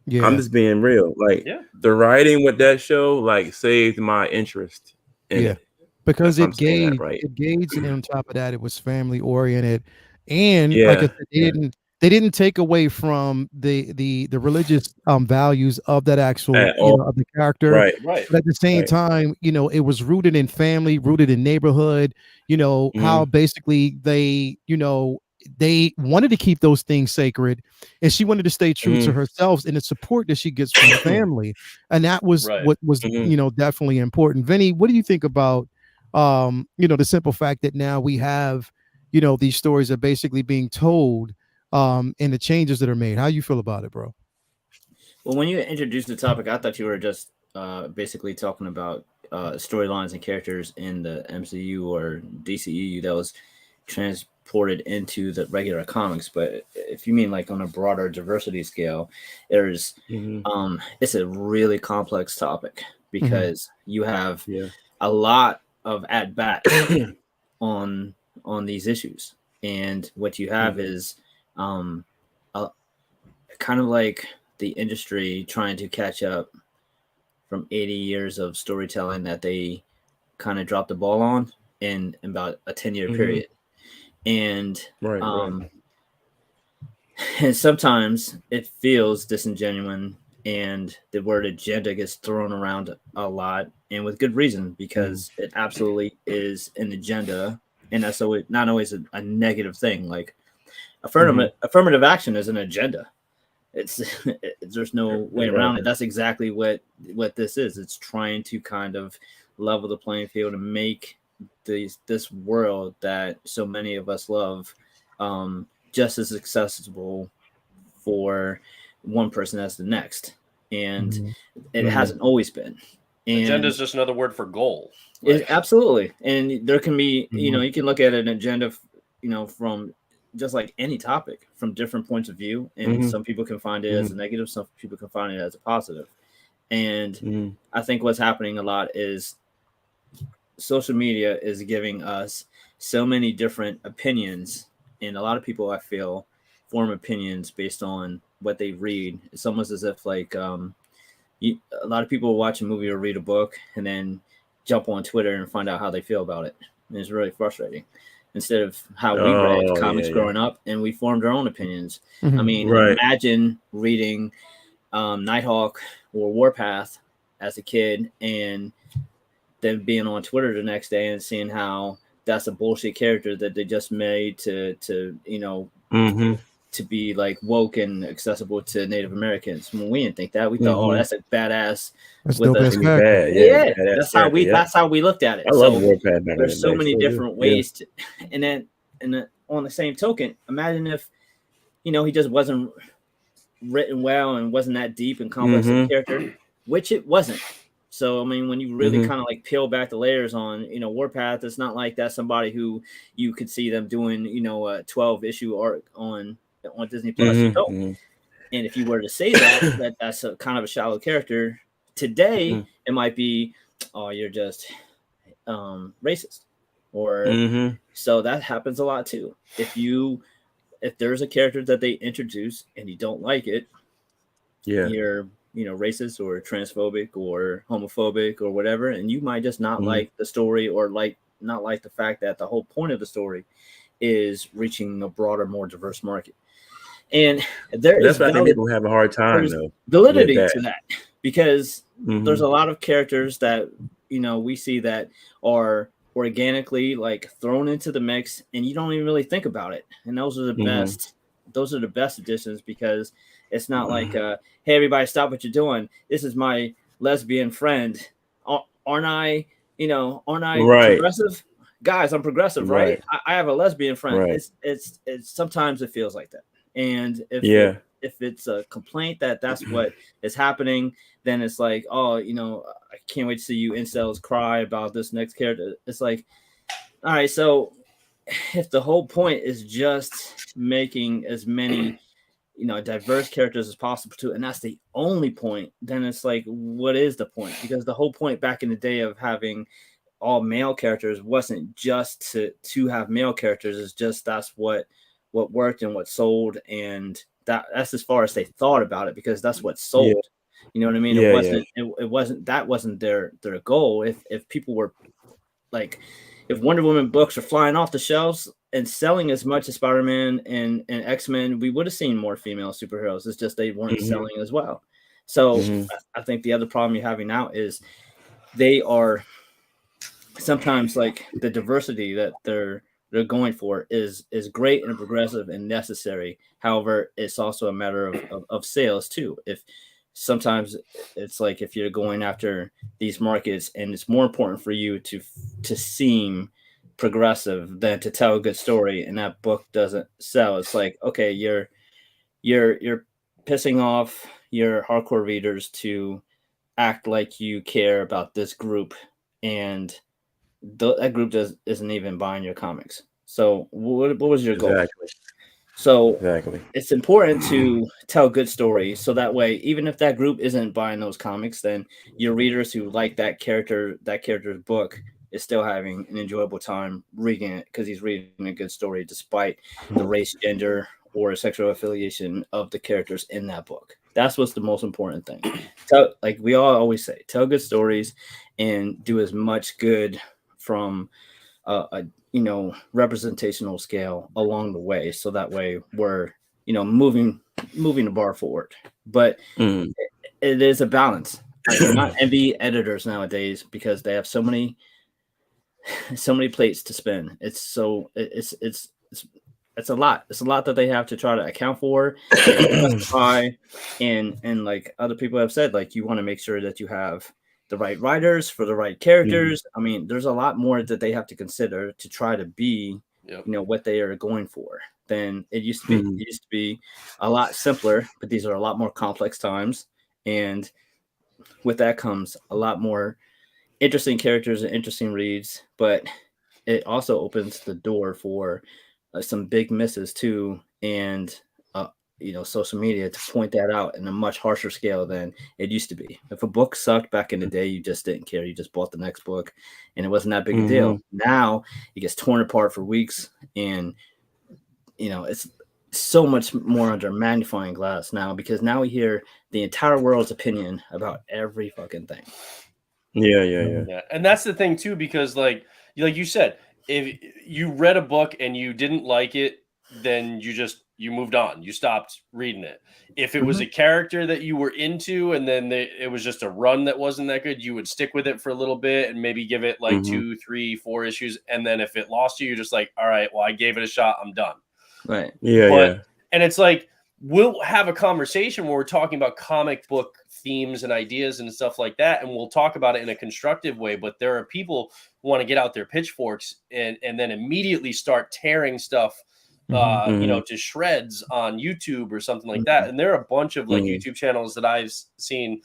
I'm yeah, just being real. Like Yeah. the writing with that show, like saved my interest in yeah. it. Because I'm saying that right. it gauged, and on top of that, it was family oriented, and like I Yeah, said, yeah. they didn't take away from the religious values of that actual, At all. of the character, Right, Right. but at the same right. time, it was rooted in family, rooted in neighborhood. How Mhm. basically they wanted to keep those things sacred, and she wanted to stay true to Mhm. herself and the support that she gets from family, and that was Right. what was Mhm. definitely important. Vinny, what do you think about the simple fact that now we have, these stories are basically being told, and the changes that are made? How you feel about it, bro? Well, when you introduced the topic, I thought you were just basically talking about storylines and characters in the MCU or DCEU that was transported into the regular comics. But if you mean like on a broader diversity scale, there's Mhm. it's a really complex topic Mhm. because you have Yeah. a lot of at bats on these issues, and what you have Mhm. is um, a, kind of like the industry trying to catch up from 80 years of storytelling that they kind of dropped the ball on in about a 10-year Mhm. period. And Right, right. um, and sometimes it feels disingenuous, and the word agenda gets thrown around a lot, and with good reason, Mhm. because it absolutely is an agenda, and that's always, not always a negative thing. Like Mhm. affirmative action is an agenda. It's there's no way Right. around it. That's exactly what this is. It's trying to kind of level the playing field and make this world that so many of us love just as accessible for one person as the next. And Mhm. it Mhm. hasn't always been. And agenda is just another word for goal. Absolutely. And there can be, Mhm. you know, you can look at an agenda, you know, from just like any topic from different points of view. And some people can find it as a negative, some people can find it as a positive. And I think what's happening a lot is social media is giving us so many different opinions. And a lot of people, I feel, form opinions based on what they read. It's almost as if like a lot of people watch a movie or read a book and then jump on Twitter and find out how they feel about it. And it's really frustrating. Instead of how we read comics growing up and we formed our own opinions. I mean, imagine reading Nighthawk or Warpath as a kid and then being on Twitter the next day and seeing how that's a bullshit character that they just made to you know to be like woke and accessible to Native Americans. When we didn't think that, we thought, oh, that's a badass. That's dope as character. Bad, that's how we looked at it. I love Warpath. There's so many different ways to, and then on the same token, imagine if he just wasn't written well and wasn't that deep and complex of a character, which it wasn't. So, I mean, when you really kind of like peel back the layers on, Warpath, it's not like that's somebody who you could see them doing, a 12-issue arc on Disney Plus. And if you were to say that's a kind of a shallow character today, it might be, oh, you're just racist, or so that happens a lot too. If there's a character that they introduce and you don't like it, you're racist or transphobic or homophobic or whatever, and you might just not like the story or not like the fact that the whole point of the story is reaching a broader, more diverse market. And that's why I think people have a hard time though. Validity to that, because there's a lot of characters that we see that are organically like thrown into the mix, and you don't even really think about it. And those are the best. Those are the best additions, because it's not like, hey, everybody, stop what you're doing. This is my lesbian friend. Aren't I progressive? Guys, I'm progressive, right? I have a lesbian friend. Right. It's sometimes it feels like that. And if it's a complaint that's what is happening, then it's like, oh, I can't wait to see you incels cry about this next character. It's like, all right, so if the whole point is just making as many diverse characters as possible too, and that's the only point, then it's like, what is the point? Because the whole point back in the day of having all male characters wasn't just to have male characters. It's just that's what worked and what sold, and that's as far as they thought about it, because that's what sold. You know what I mean? It wasn't their goal. If people were like, if Wonder Woman books are flying off the shelves and selling as much as Spider-Man and X-Men, we would have seen more female superheroes. It's just they weren't selling as well. So I think the other problem you're having now is they are sometimes like the diversity that they're going for is great and progressive and necessary. However, it's also a matter of sales too. If sometimes it's like, if you're going after these markets and it's more important for you to seem progressive than to tell a good story, and that book doesn't sell, it's like, okay, you're pissing off your hardcore readers to act like you care about this group, and that group isn't even buying your comics. So what was your goal? So it's important to tell good stories, so that way, even if that group isn't buying those comics, then your readers who like that character's book is still having an enjoyable time reading it, because he's reading a good story despite the race, gender, or sexual affiliation of the characters in that book. That's what's the most important thing. Like we all always say, tell good stories and do as much good from a representational scale along the way, so that way we're moving the bar forward. But it is a balance. I do not envy editors nowadays, because they have so many plates to spin. It's a lot. It's a lot that they have to try to account for and justify, and like other people have said, like, you want to make sure that you have the right writers for the right characters. I mean, there's a lot more that they have to consider to try to be, what they are going for than it used to be. It used to be a lot simpler, but these are a lot more complex times. And with that comes a lot more interesting characters and interesting reads, but it also opens the door for some big misses too, and social media to point that out in a much harsher scale than it used to be. If a book sucked back in the day, you just didn't care. You just bought the next book, and it wasn't that big a deal. Now it gets torn apart for weeks, and it's so much more under magnifying glass now, because now we hear the entire world's opinion about every fucking thing. Yeah. And that's the thing too, because like you said, if you read a book and you didn't like it, then you moved on. You stopped reading it. If it was a character that you were into and then it was just a run that wasn't that good, you would stick with it for a little bit and maybe give it like 2, 3, 4 issues. And then if it lost you, you're just like, all right, well, I gave it a shot. I'm done. Right. Yeah. And it's like, we'll have a conversation where we're talking about comic book themes and ideas and stuff like that, and we'll talk about it in a constructive way. But there are people who want to get out their pitchforks and then immediately start tearing stuff, to shreds on YouTube or something like that. And there are a bunch of like YouTube channels that I've seen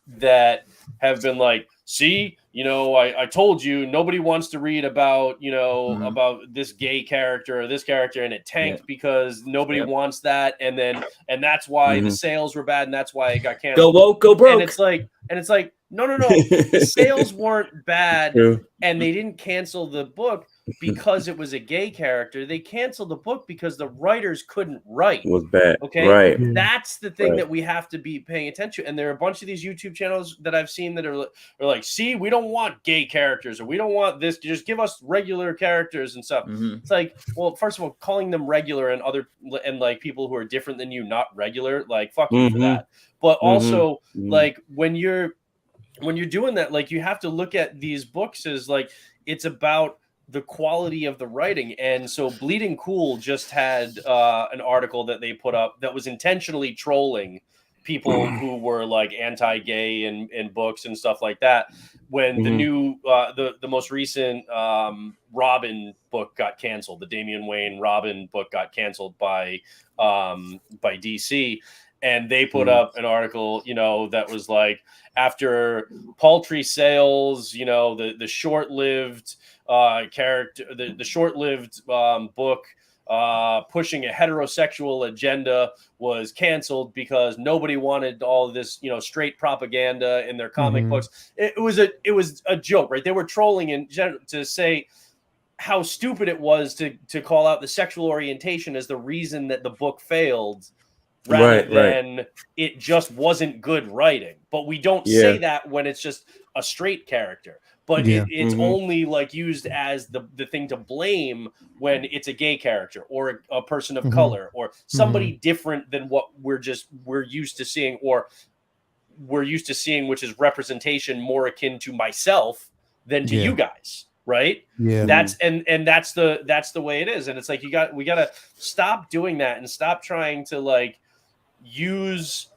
that have been like, see, I told you nobody wants to read about, about this gay character or this character, and it tanked because nobody wants that. And that's why the sales were bad, and that's why it got canceled. Go woke, go broke. And it's like, no. The sales weren't bad, and they didn't cancel the book because it was a gay character. They canceled the book because the writers couldn't write. It was bad. Okay. Right. That's the thing that we have to be paying attention to. And there are a bunch of these YouTube channels that I've seen that are like, see, we don't want gay characters, or we don't want this. Just give us regular characters and stuff. It's like, well, first of all, calling them regular and like people who are different than you, not regular, like fuck you for that. But also like when you're doing that, like you have to look at these books as like, it's about the quality of the writing. And so Bleeding Cool just had an article that they put up that was intentionally trolling people who were like anti-gay in books and stuff like that. When the new the most recent Robin book got canceled, the Damian Wayne Robin book got canceled by DC. And they put up an article, that was like, after paltry sales, the short-lived character, the short-lived book pushing a heterosexual agenda was canceled because nobody wanted all of this, straight propaganda in their comic books. It was a joke, right? They were trolling in general to say how stupid it was to call out the sexual orientation as the reason that the book failed, rather than it just wasn't good writing. But we don't say that when it's just a straight character. But it's only like used as the thing to blame when it's a gay character or a person of color or somebody different than what we're used to seeing, or we're used to seeing, which is representation more akin to myself than to you guys. Right. Yeah. That's the way it is. And it's like, we got to stop doing that and stop trying to like use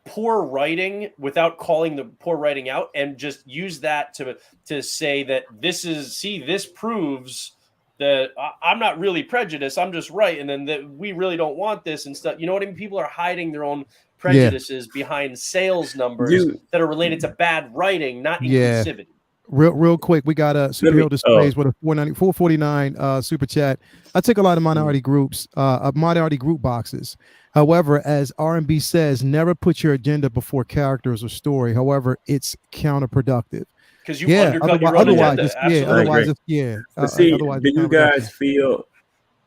poor writing without calling the poor writing out, and just use that to say that this proves that I'm not really prejudiced, I'm just right, and then that we really don't want this and stuff. You know what I mean? People are hiding their own prejudices behind sales numbers that are related to bad writing, not inclusivity. Real quick, we got a superhero displays with a 449 super chat. I take a lot of minority groups, minority group boxes. However, as R&B says, never put your agenda before characters or story. However, it's counterproductive. Because you undercut your own agenda.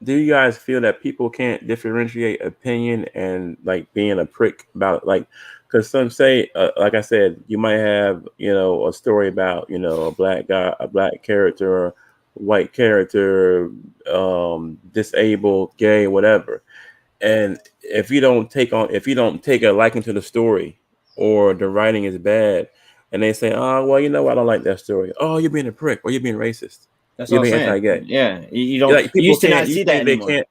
Do you guys feel that people can't differentiate opinion and like being a prick about it? Like, because some say, like I said, you might have, a story about, a black guy, a black character, white character, disabled, gay, whatever. And if you don't take a liking to the story, or the writing is bad, and they say, oh, well, I don't like that story. Oh, you're being a prick, or you're being racist. That's what I'm saying. Anti-gay. Yeah, you don't. Like, you used to not see that anymore.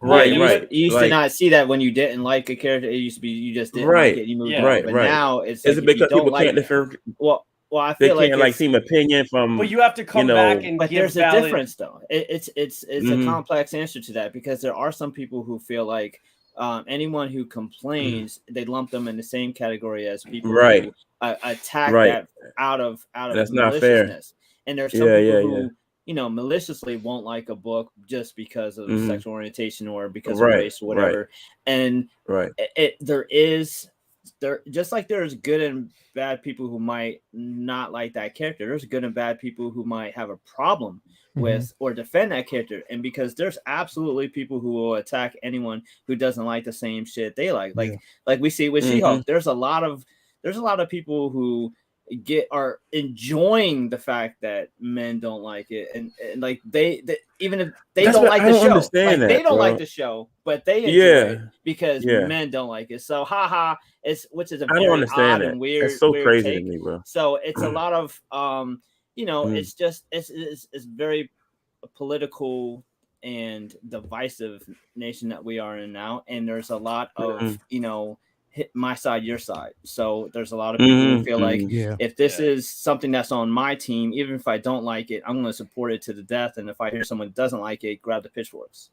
Right. You used to not see that when you didn't like a character. It used to be you just didn't like it. You moved on. But now it's like, because people can't differ. Well, I feel they can't seem opinion from. But you have to come back and. But there's a difference, though. It's a complex answer to that, because there are some people who feel like anyone who complains, they lump them in the same category as people Right. who attack Right. that out of That's not fair. maliciousness. And there's some people who maliciously won't like a book just because of sexual orientation or because of race or whatever. And there just like there's good and bad people who might not like that character, there's good and bad people who might have a problem with or defend that character. And because there's absolutely people who will attack anyone who doesn't like the same shit they like we see with She-Hulk. There's a lot of people who are enjoying the fact that men don't like it, and like they even if they don't like the show, like, they don't like the show, but they enjoy it because men don't like it. So haha, which is a very odd and weird. It's so weird crazy take. to me, bro. So it's a lot of it's just it's very political and divisive nation that we are in now, and there's a lot of hit my side, your side. So there's a lot of people who feel like if this is something that's on my team, even if I don't like it, I'm going to support it to the death. And if I hear someone doesn't like it, grab the pitchforks.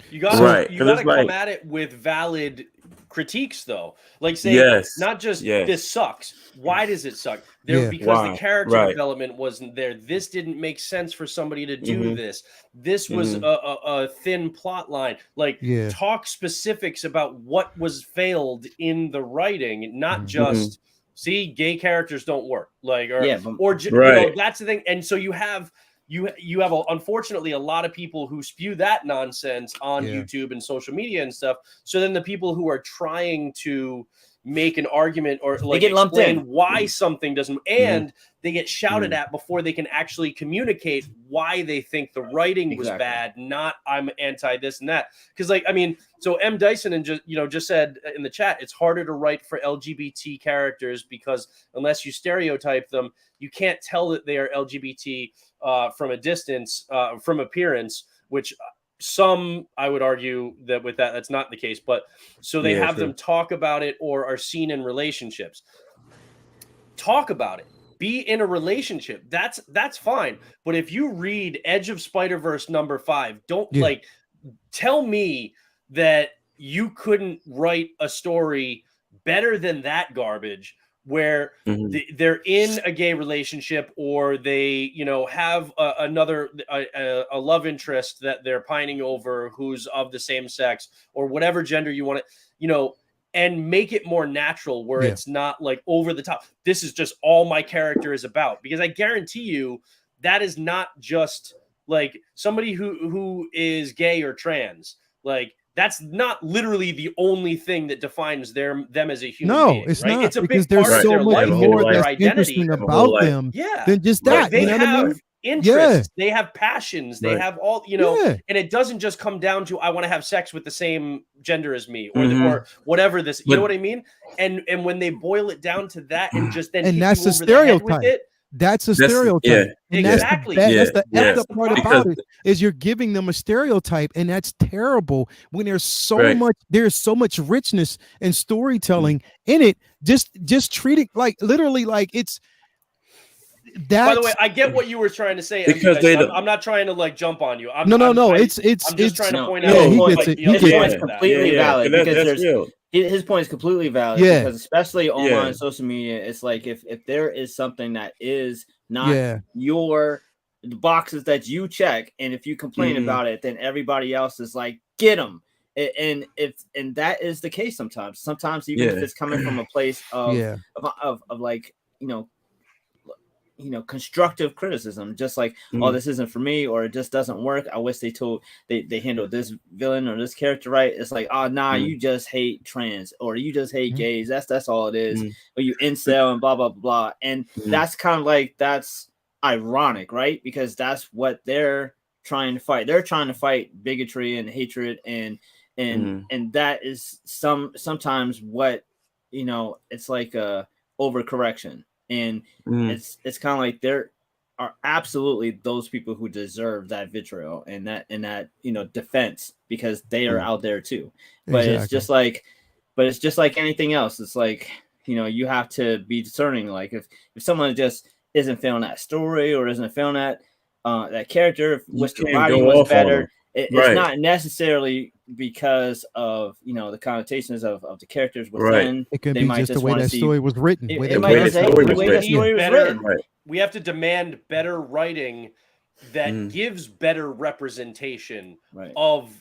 You got to come at it with valid critiques, though. Like say, not just this sucks. Why does it suck? Because the character development wasn't there. This didn't make sense for somebody to do this. This was a thin plot line. Like talk specifics about what was failed in the writing, not just see gay characters don't work. Like or that's the thing. And so you have unfortunately a lot of people who spew that nonsense on YouTube and social media and stuff. So then the people who are trying to make an argument or like explain why something doesn't, and they get shouted at before they can actually communicate why they think the writing was bad, not I'm anti this and that. Because like, I mean, so M. Dyson and just said in the chat, it's harder to write for LGBT characters because unless you stereotype them, you can't tell that they are LGBT from a distance, from appearance, which some, I would argue that with that's not the case, but so they have them talk about it or are seen in relationships. Talk about it. Be in a relationship. That's fine. But if you read Edge of Spider-Verse #5, don't tell me that you couldn't write a story better than that garbage where they're in a gay relationship or they, have a love interest that they're pining over who's of the same sex or whatever gender you want it, and make it more natural where it's not like over the top. This is just all my character is about, because I guarantee you that is not just like somebody who is gay or trans. Like, that's not literally the only thing that defines them as a human being. It's right? not. It's a because big part there's of so their much life more and their that's identity interesting about them than just that. They you know what I have mean? interests. They have passions. They have all, and it doesn't just come down to I want to have sex with the same gender as me or whatever this. You know what I mean? And when they boil it down to that and just then hit that's you a over the head with stereotype. it. That's a stereotype. And exactly. That's the effed up part about it is you're giving them a stereotype, and that's terrible when there's so much richness and storytelling in it. Just treat it like literally like it's that. By the way, I get what you were trying to say. Because I'm not trying to like jump on you. I'm just trying to point out. His point is completely valid because his point is completely valid because especially on social media, it's like if there is something that is not the boxes that you check, and if you complain about it, then everybody else is like, get them. And that is the case sometimes even if it's coming from a place of like constructive criticism, just like oh, this isn't for me, or it just doesn't work. I wish they handled this villain or this character right. It's like, oh nah, you just hate trans or you just hate gays. That's all it is. Or you incel and blah blah blah. And that's kind of like, that's ironic, right? Because that's what they're trying to fight. They're trying to fight bigotry and hatred and that is sometimes what it's like a overcorrection. And it's kind of like there are absolutely those people who deserve that vitriol and that defense, because they are out there too. But it's just like anything else. It's like you have to be discerning. Like if someone just isn't feeling that story or isn't feeling that character, if the writing was better, It's not necessarily because of the connotations of the characters within. It could be just the way that story was written. The way the story was written. We have to demand better writing that gives better representation of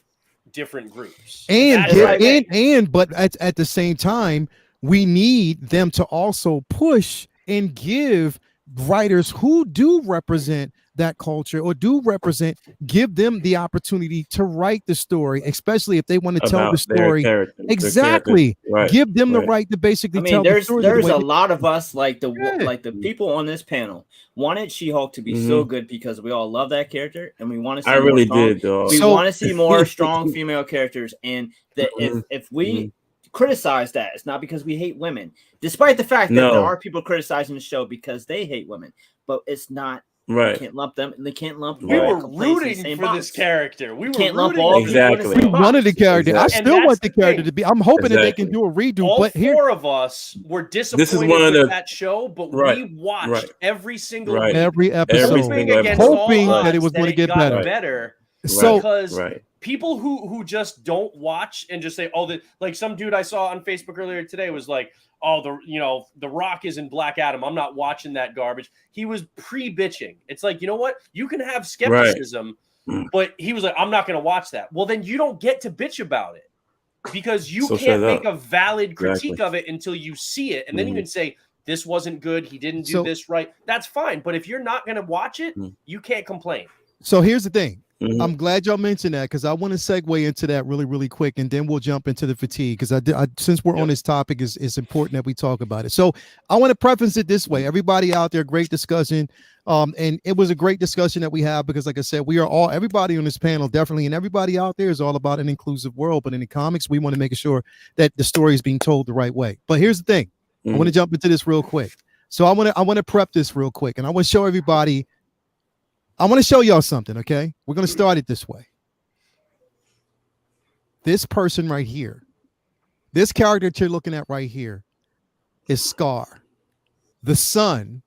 different groups. But at the same time, we need them to also push and give writers who do represent that culture or give them the opportunity to write the story, especially if they want to tell the story. Exactly. Give them the right to basically tell the story. There's a lot of us like the people on this panel wanted She-Hulk to be so good because we all love that character and we want to see we want to see more strong female characters, and that if we criticize that, it's not because we hate women, despite the fact that there are people criticizing the show because they hate women, but it's not. They can't lump them. They can't lump. We were rooting for this character. We can't lump all exactly. We wanted the character. I still want the character to be. I'm hoping that they can do a redo. All but four of us were disappointed with that show, but we watched every single week, every episode, hoping that it was going to get better. So because people who just don't watch and just say, like some dude I saw on Facebook earlier today was like, the Rock is in Black Adam, I'm not watching that garbage. He was pre-bitching. It's like, you know what? You can have skepticism, but he was like, I'm not going to watch that. Well, then you don't get to bitch about it because you can't make a valid critique of it until you see it. And then you can say, this wasn't good. He didn't do this right. That's fine. But if you're not going to watch it, you can't complain. So here's the thing. I'm glad y'all mentioned that because I want to segue into that really, really quick, and then we'll jump into the fatigue because since we're on this topic, it's important that we talk about it. So I want to preface it this way: everybody out there, great discussion, and it was a great discussion that we have because, like I said, everybody on this panel definitely, and everybody out there is all about an inclusive world. But in the comics, we want to make sure that the story is being told the right way. But here's the thing: I want to jump into this real quick. So I want to prep this real quick, and I want to show everybody. I want to show y'all something, okay? We're going to start it this way. This person right here, this character that you're looking at right here is Scar, the son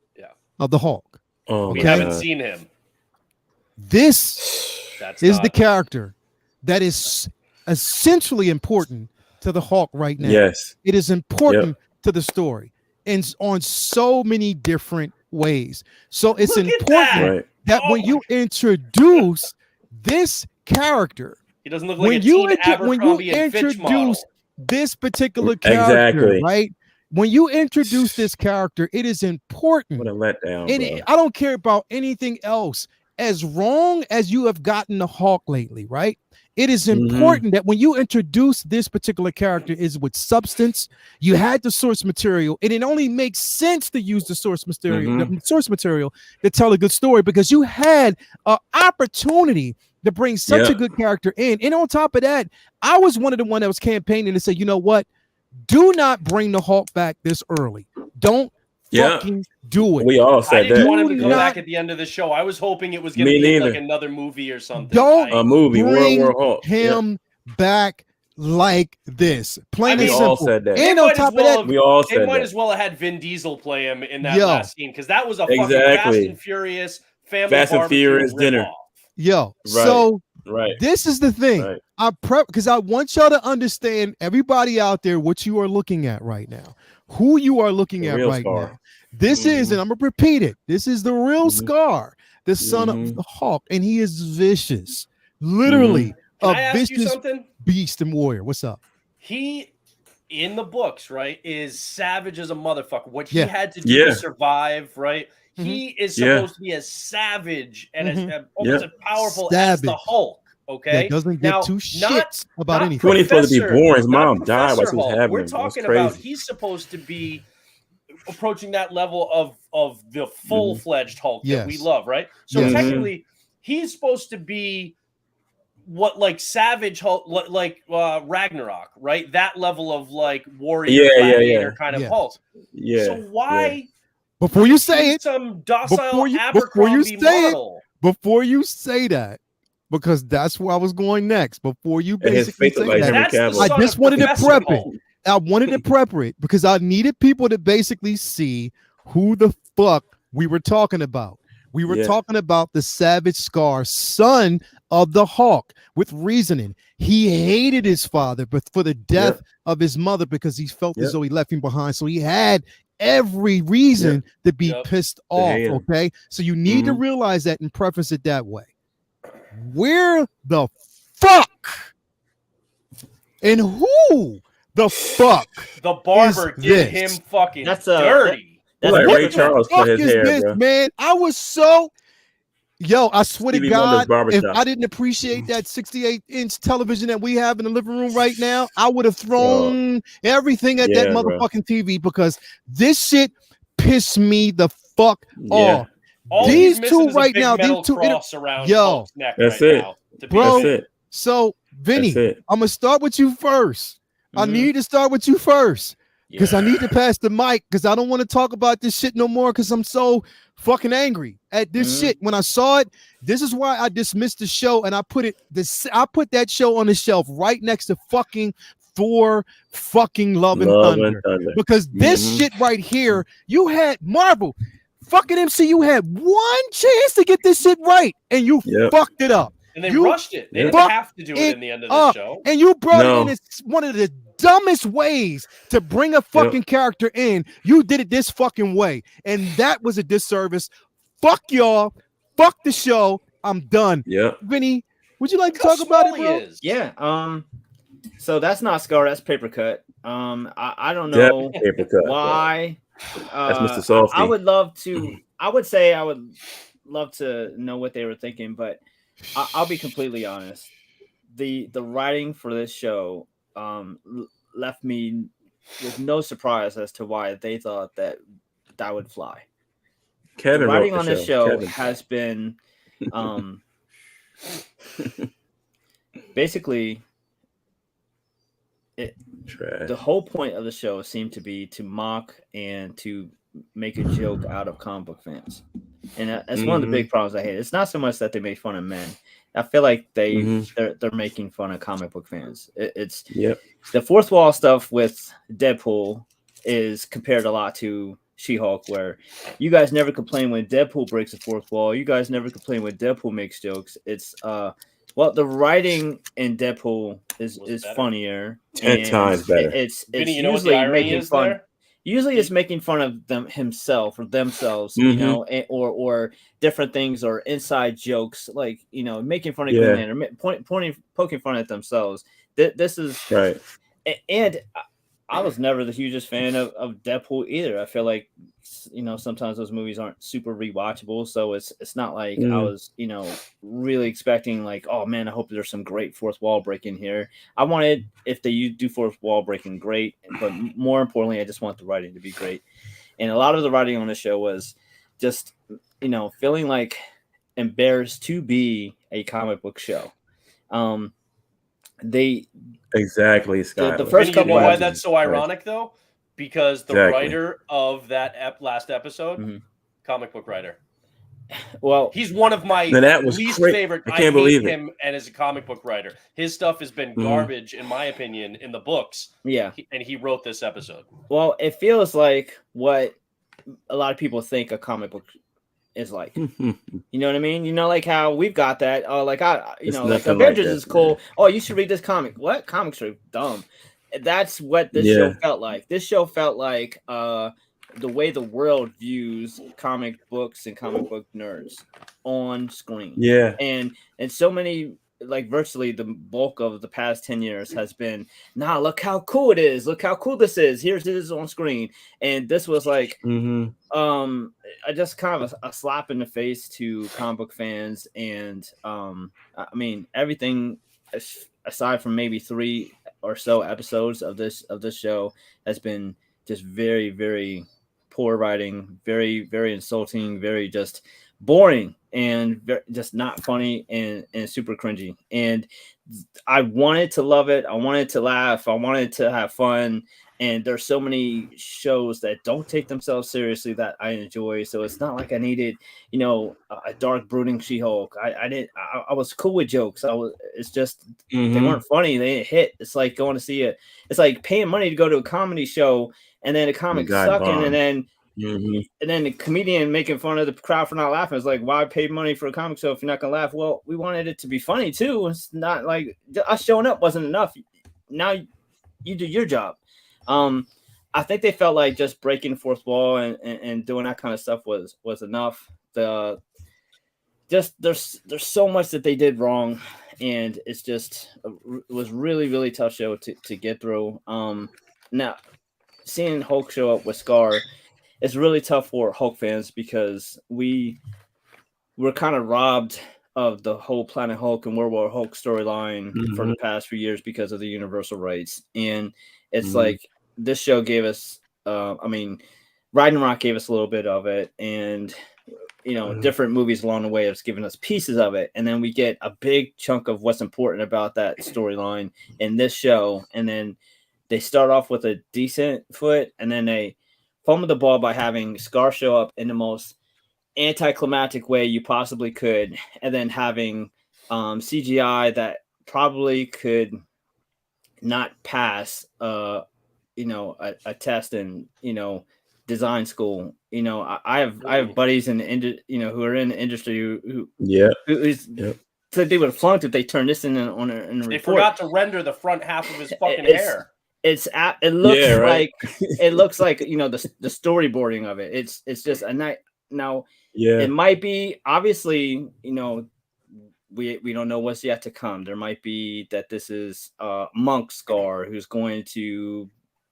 of the Hulk. We haven't seen him. This is the character that is essentially important to the Hulk right now. Yes. It is important to the story and on so many different ways. So it's important that when you introduce this character, he doesn't look like when you introduce this particular character, right? When you introduce this character, it is important. What a letdown. I don't care about anything else. As wrong as you have gotten the Hulk lately, right? It is important that when you introduce this particular character is with substance. You had the source material, and it only makes sense to use the source material, to tell a good story because you had an opportunity to bring such a good character in. And on top of that, I was one of the one that was campaigning to say, you know what? Do not bring the Hulk back this early. Don't fucking do it. We all said that. I didn't want him to come back at the end of the show. I was hoping it was going to be like another movie or something. A movie. Bring World War Hulk. him back like this. Plain and simple. All said that. And on top of that, we all said they might as well have had Vin Diesel play him in that last scene because that was a fucking Fast and Furious family Fast and Furious dinner. So this is the thing. I prep because I want y'all to understand, everybody out there, what you are looking at right now, who you are looking at right now. This is, and I'm gonna repeat it. This is the real Scar, the son of the Hulk, and he is vicious, literally a vicious beast and warrior. What's up? He, in the books, right, is savage as a motherfucker. What he had to do to survive, right? He is supposed to be as savage and as almost as powerful as the Hulk. Okay, doesn't give two shits about anything. 24 to be born. His mom died while she was having. We're talking about he's supposed to be approaching that level of the full-fledged Hulk that we love, right? So technically, he's supposed to be what like Savage Hulk, like Ragnarok, right? That level of like warrior gladiator kind of Hulk. Yeah. So why? Before you say it, some docile Abercrombie model. Before you say that, because that's where I was going next. Before you basically say that, I just wanted to prep it. I wanted to prep it because I needed people to basically see who the fuck we were talking about. We were Yeah. talking about the Savage Scar, son of the Hawk, with reasoning. He hated his father, but for the death of his mother, because he felt as though he left him behind. So he had every reason to be pissed off. hate him. Okay, so you need to realize that and preface it that way. Where the fuck and who the fuck? The barber is did this? him fucking That's dirty. That's Like what Ray Charles Fuck cut his is hair, this, bro. man? I was so I swear Stevie to Wonder's God, if barbershop. I didn't appreciate that 68-inch television that we have in the living room right now, I would have thrown everything at that bro. motherfucking TV, because this shit pissed me the fuck off. All These he's missing two is a right big now, metal these two, cross around yo, Hulk's neck that's right it. now. To be Bro, That's fair. it. So, Vinny, That's it. I'm gonna start with you first. I need to start with you first, because I need to pass the mic, because I don't want to talk about this shit no more, because I'm so fucking angry at this shit. When I saw it, this is why I dismissed the show, and I put that show on the shelf right next to fucking Thor fucking Love and Thunder. Because this shit right here, you had Marvel, fucking MCU had one chance to get this shit right, and you fucked it up. And they rushed it. They didn't have to do it in the end of the show. And you brought it in as one of the dumbest ways to bring a fucking character in. You did it this fucking way, and that was a disservice. Fuck y'all. Fuck the show. I'm done. Yeah. Vinny, would you like to talk about it, bro? Yeah. So that's not Scar. That's Paper Cut. I don't know Paper Cut, why. That's Mr. Softy. I would love to. I would say I would love to know what they were thinking, but I'll be completely honest. The writing for this show left me with no surprise as to why they thought that would fly. Kevin the writing wrote on the this show. show Kevin. has been basically the whole point of the show seemed to be to mock and to make a joke out of comic book fans, and that's one of the big problems I hate. It's not so much that they make fun of men. I feel like they're making fun of comic book fans. It's the fourth wall stuff with Deadpool is compared a lot to She-Hulk, where you guys never complain when Deadpool breaks the fourth wall. You guys never complain when Deadpool makes jokes. It's well, the writing in Deadpool is funnier. 10 times better. It's Vinny, you know what usually the irony making is fun. there? Usually, it's making fun of them himself or themselves, you know, or different things or inside jokes, like making fun of Green Lantern, poking fun at themselves. This is right. And I was never the hugest fan of Deadpool either. I feel like sometimes those movies aren't super rewatchable, so it's not like I was really expecting like, oh man, I hope there's some great fourth wall breaking here. I wanted, if they do fourth wall breaking, great, but more importantly, I just want the writing to be great. And a lot of the writing on the show was just feeling like embarrassed to be a comic book show. Exactly, Scott. The first couple. You know why that's so ironic though? Because the writer of that last episode, comic book writer. Well, he's one of my least favorite. I can't believe him and as a comic book writer. His stuff has been garbage, in my opinion, in the books. Yeah, and he wrote this episode. Well, it feels like what a lot of people think a comic book is like. You know what I mean? Like how we've got that. Like like Avengers is cool. Oh, you should read this comic. What? Comics are dumb. That's what this show felt like. This show felt like the way the world views comic books and comic book nerds on screen. Yeah. And so many, like virtually the bulk of the past 10 years has been, look how cool it is. Look how cool this is. Here's this on screen. And this was like, I just kind of a slap in the face to comic book fans. And I mean, everything aside from maybe 3 or so episodes of this show has been just very, very poor writing, very, very insulting, very just boring, and just not funny and super cringy. And I wanted to love it. I wanted to laugh. I wanted to have fun. And there's so many shows that don't take themselves seriously that I enjoy. So it's not like I needed, a dark, brooding She-Hulk. I was cool with jokes. It's just they weren't funny. They didn't hit. It's like going to see it's like paying money to go to a comedy show, and then a comic sucking, and then and then the comedian making fun of the crowd for not laughing. It's like, why pay money for a comic show if you're not gonna laugh? Well, we wanted it to be funny too. It's not like us showing up wasn't enough. Now you do your job. I think they felt like just breaking the fourth wall and doing that kind of stuff was enough. There's so much that they did wrong, and it was really, really tough show to get through. Now seeing Hulk show up with Scar, it's really tough for Hulk fans because we're kind of robbed of the whole Planet Hulk and World War Hulk storyline for the past few years because of the Universal rights. And it's like this show gave us, Ragnarok gave us a little bit of it, and different movies along the way have given us pieces of it, and then we get a big chunk of what's important about that storyline in this show, and then they start off with a decent foot, and then they fumble the ball by having Scar show up in the most anticlimactic way you possibly could, and then having CGI that probably could not pass a test in design school. I have buddies in the who are in the industry who said they would have flunked if they turned this in a report. They forgot to render the front half of his fucking hair. It looks like the storyboarding of it. It's just a night. Now it might be, obviously, we don't know what's yet to come. There might be that this is Monk Scar who's going to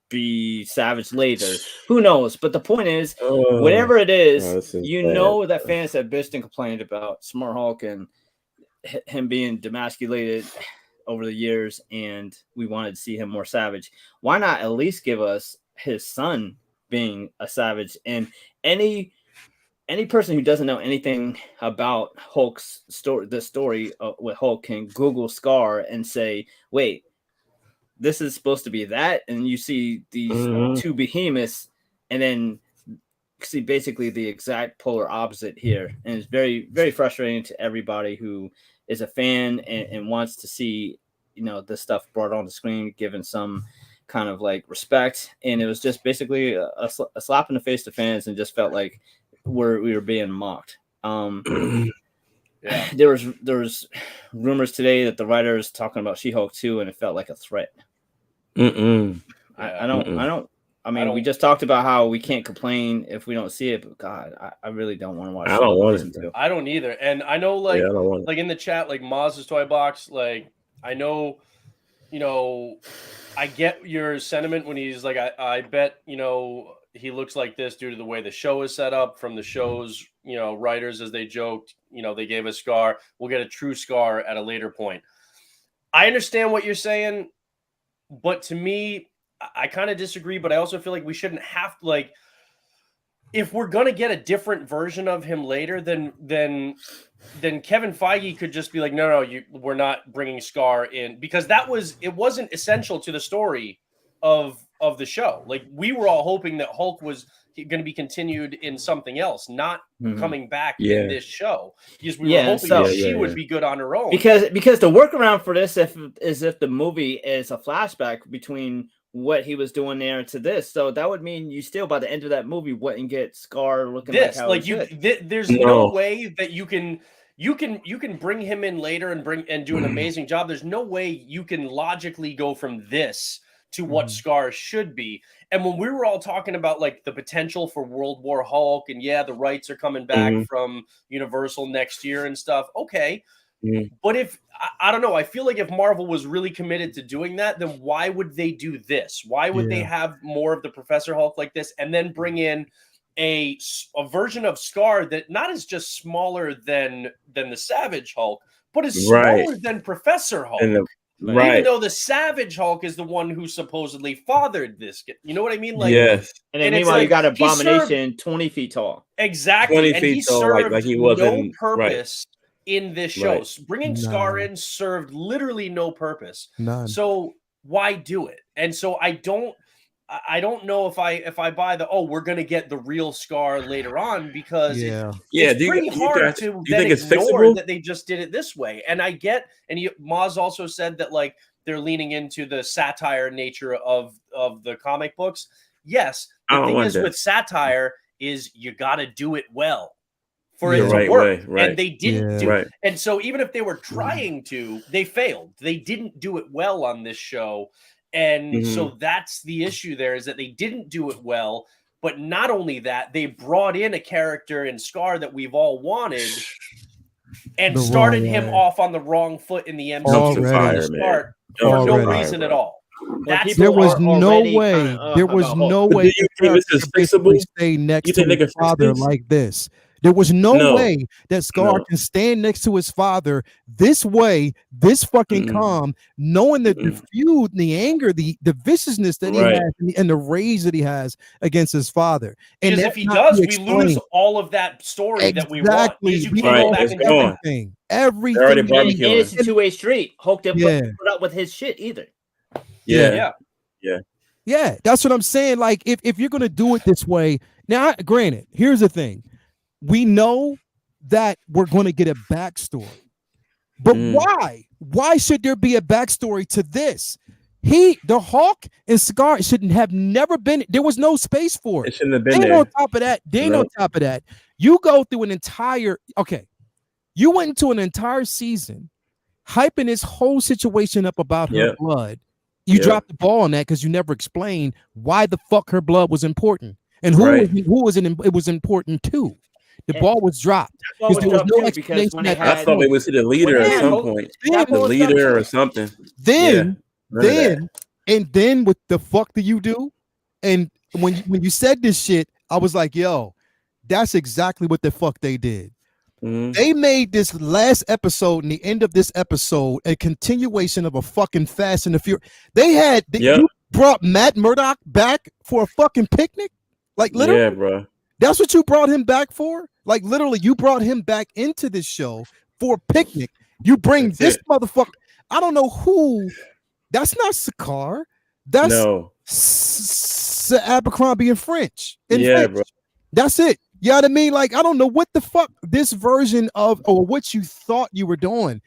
be Savage later. Who knows? But the point is, whatever it is, that fans have bitched and complained about Smart Hulk and him being demasculated over the years, and we wanted to see him more savage. Why not at least give us his son being a savage? And any person who doesn't know anything about Hulk's story, the story with Hulk, can Google Scar and say, wait, this is supposed to be that, and you see these two behemoths, and then see basically the exact polar opposite here. And it's very, very frustrating to everybody who is a fan and wants to see this stuff brought on the screen, given some kind of like respect. And it was just basically a slap in the face to fans, and just felt like we were being mocked. There was rumors today that the writer is talking about She-Hulk 2, and it felt like a threat. We just talked about how we can't complain if we don't see it, but God, I really don't want to watch. I don't want it. I don't either. And I know, like in the chat, like Maz's Toy Box, like I know, I get your sentiment when he's like, I bet, he looks like this due to the way the show is set up from the show's, writers, as they joked, they gave us Scar. We'll get a true Scar at a later point. I understand what you're saying, but to me, I kind of disagree, but I also feel like we shouldn't have to, like, if we're going to get a different version of him later, then Kevin Feige could just be like, no, we're not bringing Scar in, because it wasn't essential to the story of the show. Like, we were all hoping that Hulk was going to be continued in something else, not coming back in this show, because we were hoping that she would be good on her own. Because the workaround for this is if the movie is a flashback between what he was doing there to this, so that would mean you still, by the end of that movie, wouldn't get Scar looking like how there's no way that you can bring him in later and do an amazing job. There's no way you can logically go from this to what Scar should be. And when we were all talking about like the potential for World War Hulk, and the rights are coming back from Universal next year and stuff, okay. But if I don't know, I feel like if Marvel was really committed to doing that, then why would they do this? Why would they have more of the Professor Hulk like this, and then bring in a version of Scar that not is just smaller than the Savage Hulk, but is smaller than Professor Hulk? Even though the Savage Hulk is the one who supposedly fathered this, you know what I mean? Like, and then meanwhile, you got Abomination 20 feet tall. Exactly. 20 and feet he tall, served like he wasn't no purpose in this show. Right. Bringing Scar in served literally no purpose. None. So why do it? And so I don't know if I buy we're gonna get the real Scar later on, because it's pretty hard to then ignore that they just did it this way. And I get, and Maz also said that like they're leaning into the satire nature of the comic books. Yes, the thing is with satire, is you got to do it well for Yeah. it to Right work. way, right. And they didn't Yeah. do Right. And so even if they were trying to, they failed. They didn't do it well on this show. And so that's the issue there, is that they didn't do it well. But not only that, they brought in a character in Scar that we've all wanted and The started wrong him way. off on the wrong foot in the MCU Dumpster from Already. the fire, man. start for Dumpster no Already. reason fire, at bro. all. That's people There was are no already way. kinda, There was about no Hulk. But way do you that think this character is could basically fixable? stay next You to think they his can fix father this? like this. There was no No. way that Scar No. can stand next to his father this way, this fucking Mm-mm. calm, knowing that the Mm-mm. feud, the anger, the viciousness that he Right. has, and the rage that he has against his father. And Because that's if he not does, be we lose explained. all of that story that we want. Exactly. Because you We can't go Right, back it's and do gone. that. everything. They're Everything. already that he- And barbecuing. it's a two-way street. Hulk didn't Yeah. put up with his shit either. Yeah. Yeah. Yeah, that's what I'm saying. Like, if you're gonna do it this way, now, granted, here's the thing: we know that we're gonna get a backstory, but why? Why should there be a backstory to this? The Hawk and Scar shouldn't have never been. There was no space for It it. shouldn't have been And there. on top of that, Nope. you go through an entire. Okay, you went into an entire season hyping this whole situation up about her Yep. blood. You Yep. dropped the ball on that because you never explained why the fuck her blood was important and Right. it was important too. The And- ball was dropped Well, because there was dropped no too, because explanation when they at I that had thought they point. would see the leader when they at had some Hulk, point. that The whole stuff leader too. or something. Then, None of that. then what the fuck do you do? And when you said this shit, I was like, yo, that's exactly what the fuck they did. Mhm. They made this last episode and the end of this episode a continuation of a fucking Fast and the Furious. Yep. You brought Matt Murdock back for a fucking picnic? Like, literally, Yeah, bro. that's what you brought him back for? Like, literally, you brought him back into this show for a picnic. You bring That's this it. motherfucker. I don't know who. That's not Sakaar. That's No. Abercrombie and French. Yeah, bro. That's it. You know what I mean? Like, I don't know what the fuck this version of or what you thought you were doing.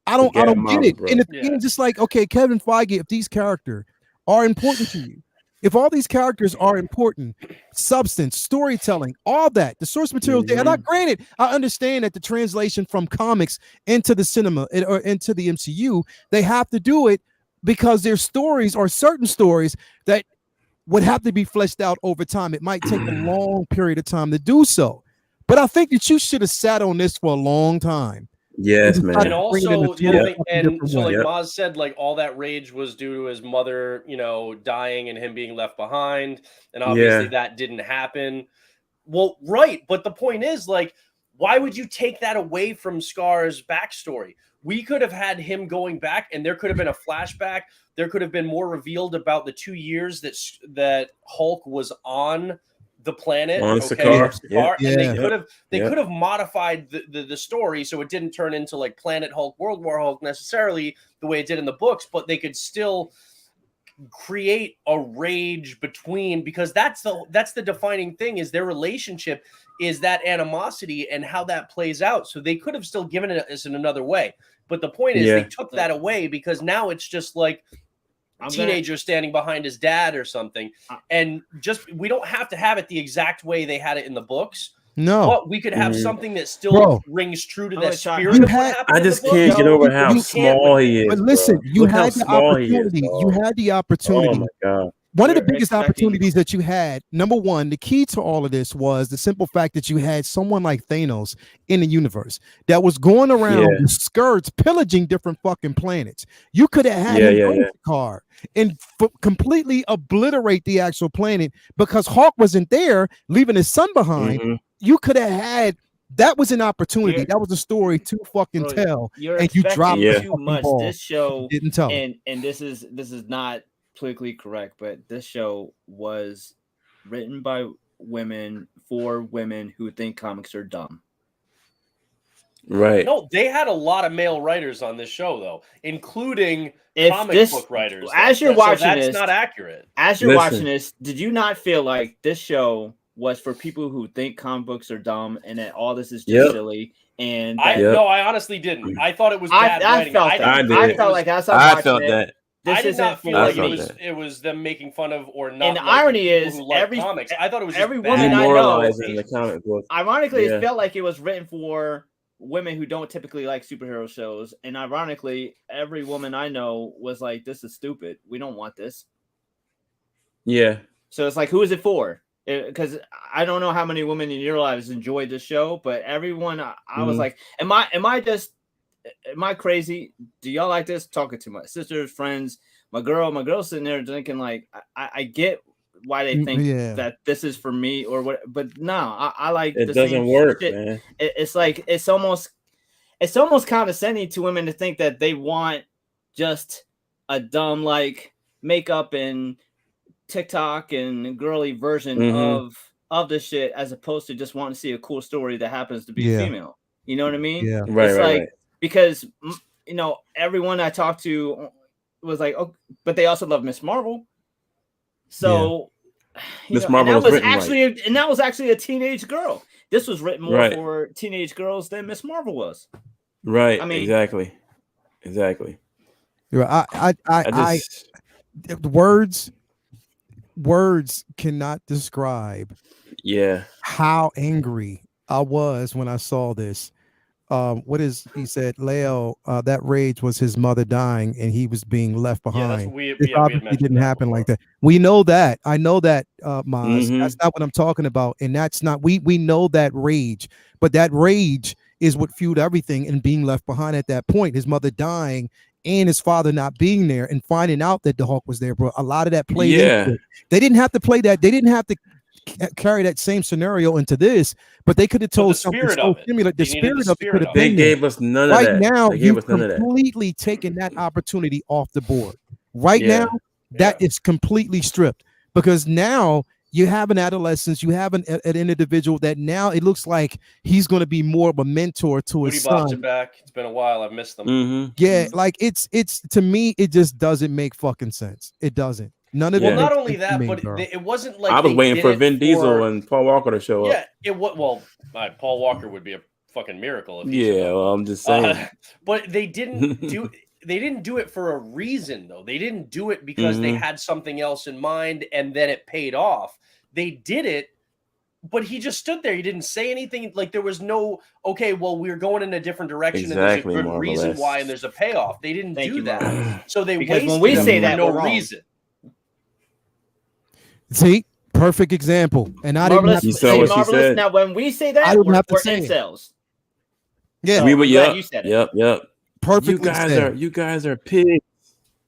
I don't get model, it. bro. And it's just like, okay, Kevin Feige, if these characters are important to you, if all these characters are important, substance, storytelling, all that, the source materials there. And I granted, I understand that the translation from comics into the cinema or into the MCU, they have to do it because their stories are certain stories that would have to be fleshed out over time. It might take a long period of time to do so. But I think that you should have sat on this for a long time. Yes, man. And also, the other thing, and different so like way. Maz said, like all that rage was due to his mother, dying and him being left behind. And obviously that didn't happen. Well, right. But the point is, like, why would you take that away from Scar's backstory? We could have had him going back and there could have been a flashback. There could have been more revealed about the 2 years that Hulk was on the planet, On Sakaar, Sakaar. and they Yeah. could have modified the story so it didn't turn into like Planet Hulk, World War Hulk necessarily the way it did in the books, but they could still create a rage between, because that's the defining thing, is their relationship is that animosity and how that plays out. So they could have still given it us in another way, but the point is they took that away because now it's just like teenager standing behind his dad or something, and just we don't have to have it the exact way they had it in the books. No, but we could have something that still rings true to that spirit of what happened. I just can't get over how small he is. But listen, bro. you Look how had the small he is, opportunity. dog. You had the opportunity. Oh my god. One of the biggest opportunities that you had, number one, the key to all of this was the simple fact that you had someone like Thanos in the universe that was going around with skirts, pillaging different fucking planets. You could have had him on the car and completely obliterate the actual planet because Hawk wasn't there, leaving his son behind. You could have had. That was an opportunity. That was a story to fucking tell. And you dropped too much. ball. This show didn't tell. And this is not politically correct, but this show was written by women for women who think comics are dumb. Right. No, they had a lot of male writers on this show, though, including book writers. As you're watching that's this, not accurate. As you're watching this, did you not feel like this show was for people who think comic books are dumb and that all this is just silly? And no, I honestly didn't. I thought it was bad writing. I felt like as I'm watching it, this I did isn't not feel for like me. it was them making fun of or not. And the liking irony people is, who like comics. I thought it was just every bad woman I know, demoralizing the comic book. ironically, Yeah. it felt like it was written for women who don't typically like superhero shows. And ironically, every woman I know was like, "This is stupid. We don't want this." Yeah. So it's like, who is it for? Because I don't know how many women in your lives enjoyed the show, but everyone, I was like, am I crazy? Do y'all like this? Talking to my sisters, friends, my girl's sitting there drinking. Like, I get why they think that this is for me or what, but no, I like it the doesn't same work, shit. man. It's like it's almost condescending to women to think that they want just a dumb like makeup and TikTok and girly version of the shit, as opposed to just wanting to see a cool story that happens to be female. You know what I mean? Yeah. Right. Because everyone I talked to was like, oh, but they also love Miss Marvel. So Miss Marvel was written and that was actually a teenage girl. This was written more for teenage girls than Miss Marvel was. Right. I mean, exactly. I words cannot describe how angry I was when I saw this. He said, Leo, that rage was his mother dying and he was being left behind. It obviously didn't happen like that. We know that. I know that, Maz. That's not what I'm talking about. And that's not, we know that rage, but that rage is what fueled everything and being left behind at that point. His mother dying and his father not being there and finding out that the Hulk was there, bro. A lot of that played into it. They didn't have to play that. They didn't have to carry that same scenario into this, but they could have told something so similar. The spirit of it could have been there. They gave us none of that. Right now, you've completely taken that opportunity off the board. Right now, that is completely stripped, because now you have an adolescence, you have an individual that now it looks like he's going to be more of a mentor to his son. Bob's back. It's been a while. I've missed them. Yeah, like it's to me, it just doesn't make fucking sense. It doesn't. None of it. Well, not only that, but it wasn't like I was waiting for Vin Diesel and Paul Walker to show up. Yeah, Paul Walker would be a fucking miracle. If I'm just saying. But they didn't do. They didn't do it for a reason, though. They didn't do it because they had something else in mind and then it paid off. They did it, but he just stood there. He didn't say anything. Like, there was no, okay, well, we're going in a different direction and there's a good reason why and there's a payoff. They didn't do that. So they wasted when we say that, no reason. See, perfect example. And I Marvelous, didn't have to say Marvelous. Now, when we say that, we're incels. Yeah, we were. You said it. Yep. Perfect. You guys are pigs.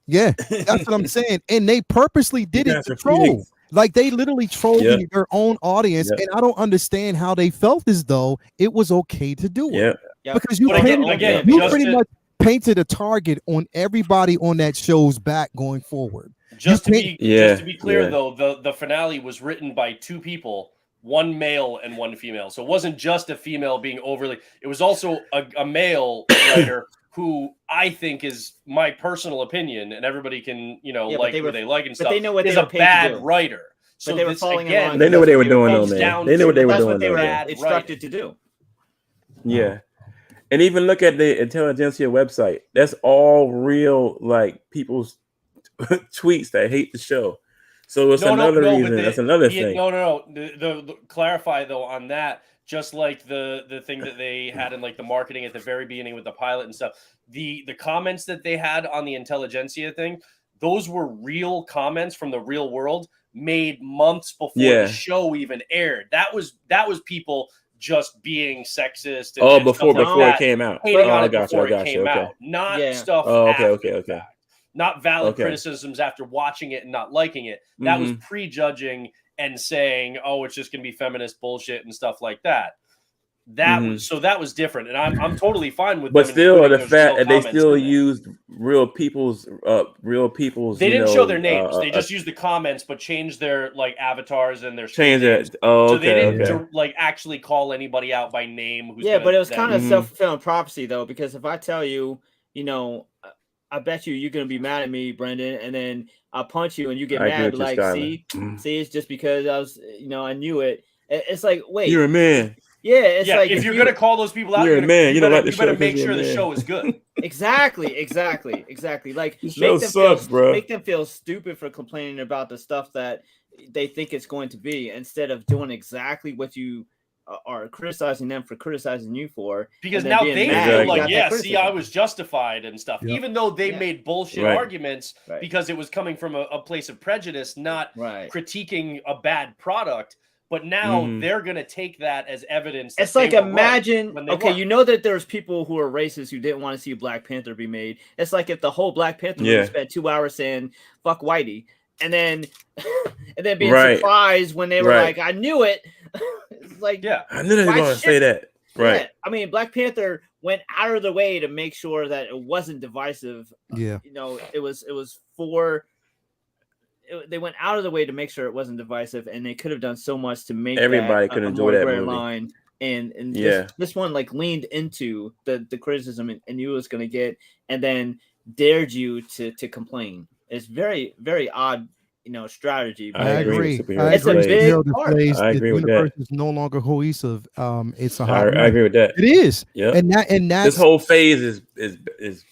Yeah, that's what I'm saying. And they purposely did it to troll. Like, they literally trolled their own audience, and I don't understand how they felt as though it was okay to do it. Because you pretty much painted a target on everybody on that show's back going forward. Just to be clear, though, the finale was written by two people, one male and one female. So it wasn't just a female being overly. It was also a male writer who I think is my personal opinion, and everybody can like who they like and stuff. But they know what is a bad writer. So they were falling again, they knew what they were doing, though, man. They knew what they were doing. That's what they were instructed to do. Yeah. And even look at the Intelligentsia website. That's all real, like, people's tweets that hate the show. So it's another reason. That's another thing. No. The clarify though on that, just like the thing that they had in like the marketing at the very beginning with the pilot and stuff. The comments that they had on the Intelligentsia thing, those were real comments from the real world made months before the show even aired. That was people just being sexist. And before it came out. I got you. Out. Not stuff. Okay. Not valid criticisms after watching it and not liking it. That was prejudging and saying, "Oh, it's just going to be feminist bullshit and stuff like that." That was different, and I'm totally fine with. But still, the fact that they still used real people's. They didn't show their names. They just used the comments, but changed their like avatars and their change it. So they didn't like actually call anybody out by name. But it was kind of self-fulfilling prophecy, though, because if I tell you, I bet you're going to be mad at me, Brendan, and then I'll punch you and you get mad. Like, see, it's just because I was, I knew it. It's like, wait, you're a man. Yeah, it's like if you're going to call those people out, you're a man. You better make sure the show is good. Exactly. Like The show sucks, bro. make them feel stupid for complaining about the stuff that they think it's going to be, instead of doing exactly what you are criticizing them for criticizing you for. Because and then now being they mad feel you like, got that yeah, see, criticism. I was justified and stuff, Yep. even though they Yeah. made bullshit Right. arguments Right. because it was coming from a place of prejudice, not Right. critiquing a bad product. But now they're going to take that as evidence. That It's like, they were right imagine, when they okay, weren't. you know that there's people who are racist who didn't want to see Black Panther be made. It's like if the whole Black Panther movie spent 2 hours saying "fuck Whitey," and then being Right. surprised when they were Right. like, "I knew it." It's like, Yeah. I knew they were Why going to say shit? that. Right. yeah, I mean, Black Panther went out of the way to make sure that it wasn't divisive. Yeah. You know, it was for. They went out of the way to make sure it wasn't divisive, and they could have done so much to make Everybody that could a enjoy more that square movie. line. And Yeah. this one like leaned into the criticism and knew it was going to get, and then dared you to complain. It's very, very odd, strategy. I agree with superhero It's a displays. big Superhero part. displays, I the agree with universe that. is no longer cohesive. It's a I hot mess. agree with that. It is. Yep. And that's This whole phase is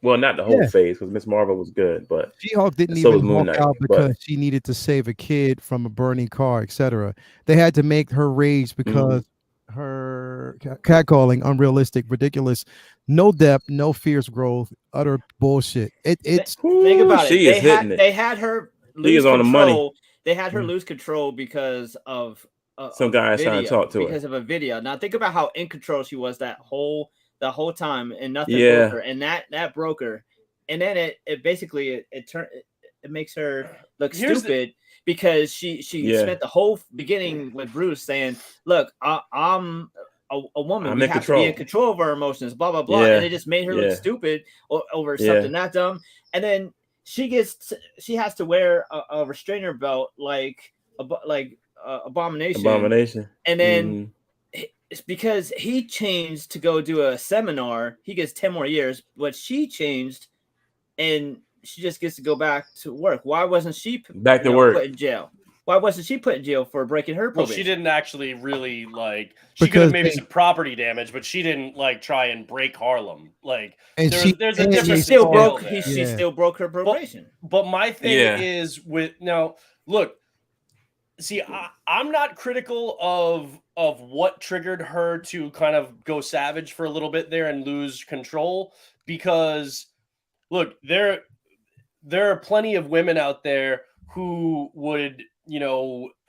well, not the whole Yeah. phase, because Miss Marvel was good, but She-Hulk didn't so was even Moon walk Knight, out but- because she needed to save a kid from a burning car, etc. They had to make her rage because her catcalling unrealistic, ridiculous, no depth, no fierce growth, utter bullshit. It's Think about she it. is hitting it. They had her She lose is on the money. control. They had her Mm. lose control because of Some of guy is trying to video, talk to her. because of a video. Now think about how in control she was the whole time, and nothing Yeah. broke her, and that broke her. And then it basically it makes her look Here's stupid because she Yeah. spent the whole beginning with Bruce saying, "Look, I'm a woman. I'm We in have to be in control. control of our emotions." Blah blah blah, Yeah. and it just made her look Yeah. stupid over Yeah. something that dumb. And then she has to wear a restrainer belt like Abomination. And then it's because he changed to go do a seminar. He gets 10 more years, but she changed and she just gets to go back to work. Why wasn't she Back to work. put in jail? Why wasn't she put in jail for breaking her Well, probation? she didn't actually really she could Because have maybe they- some property damage, but she didn't try and break Harlem. And there's she- a and difference. She she still in broke. scale there. She Yeah. still broke her probation. But my thing Yeah. is with now, look, see, I'm not critical of what triggered her to kind of go savage for a little bit there and lose control, because look, there are plenty of women out there who would,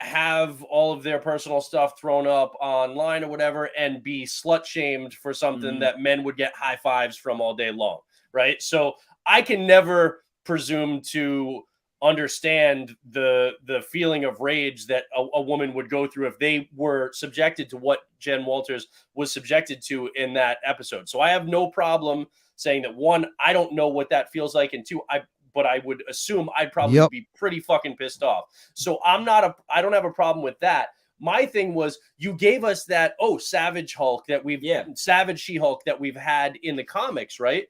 have all of their personal stuff thrown up online or whatever and be slut shamed for something Mhm. that men would get high fives from all day long. Right. So I can never presume to understand the feeling of rage that a woman would go through if they were subjected to what Jen Walters was subjected to in that episode. So I have no problem saying that, one, I don't know what that feels like, and two, but I would assume I'd probably Yep. be pretty fucking pissed off. So I don't have a problem with that. My thing was, you gave us that Savage Hulk that Savage She-Hulk that we've had in the comics, right?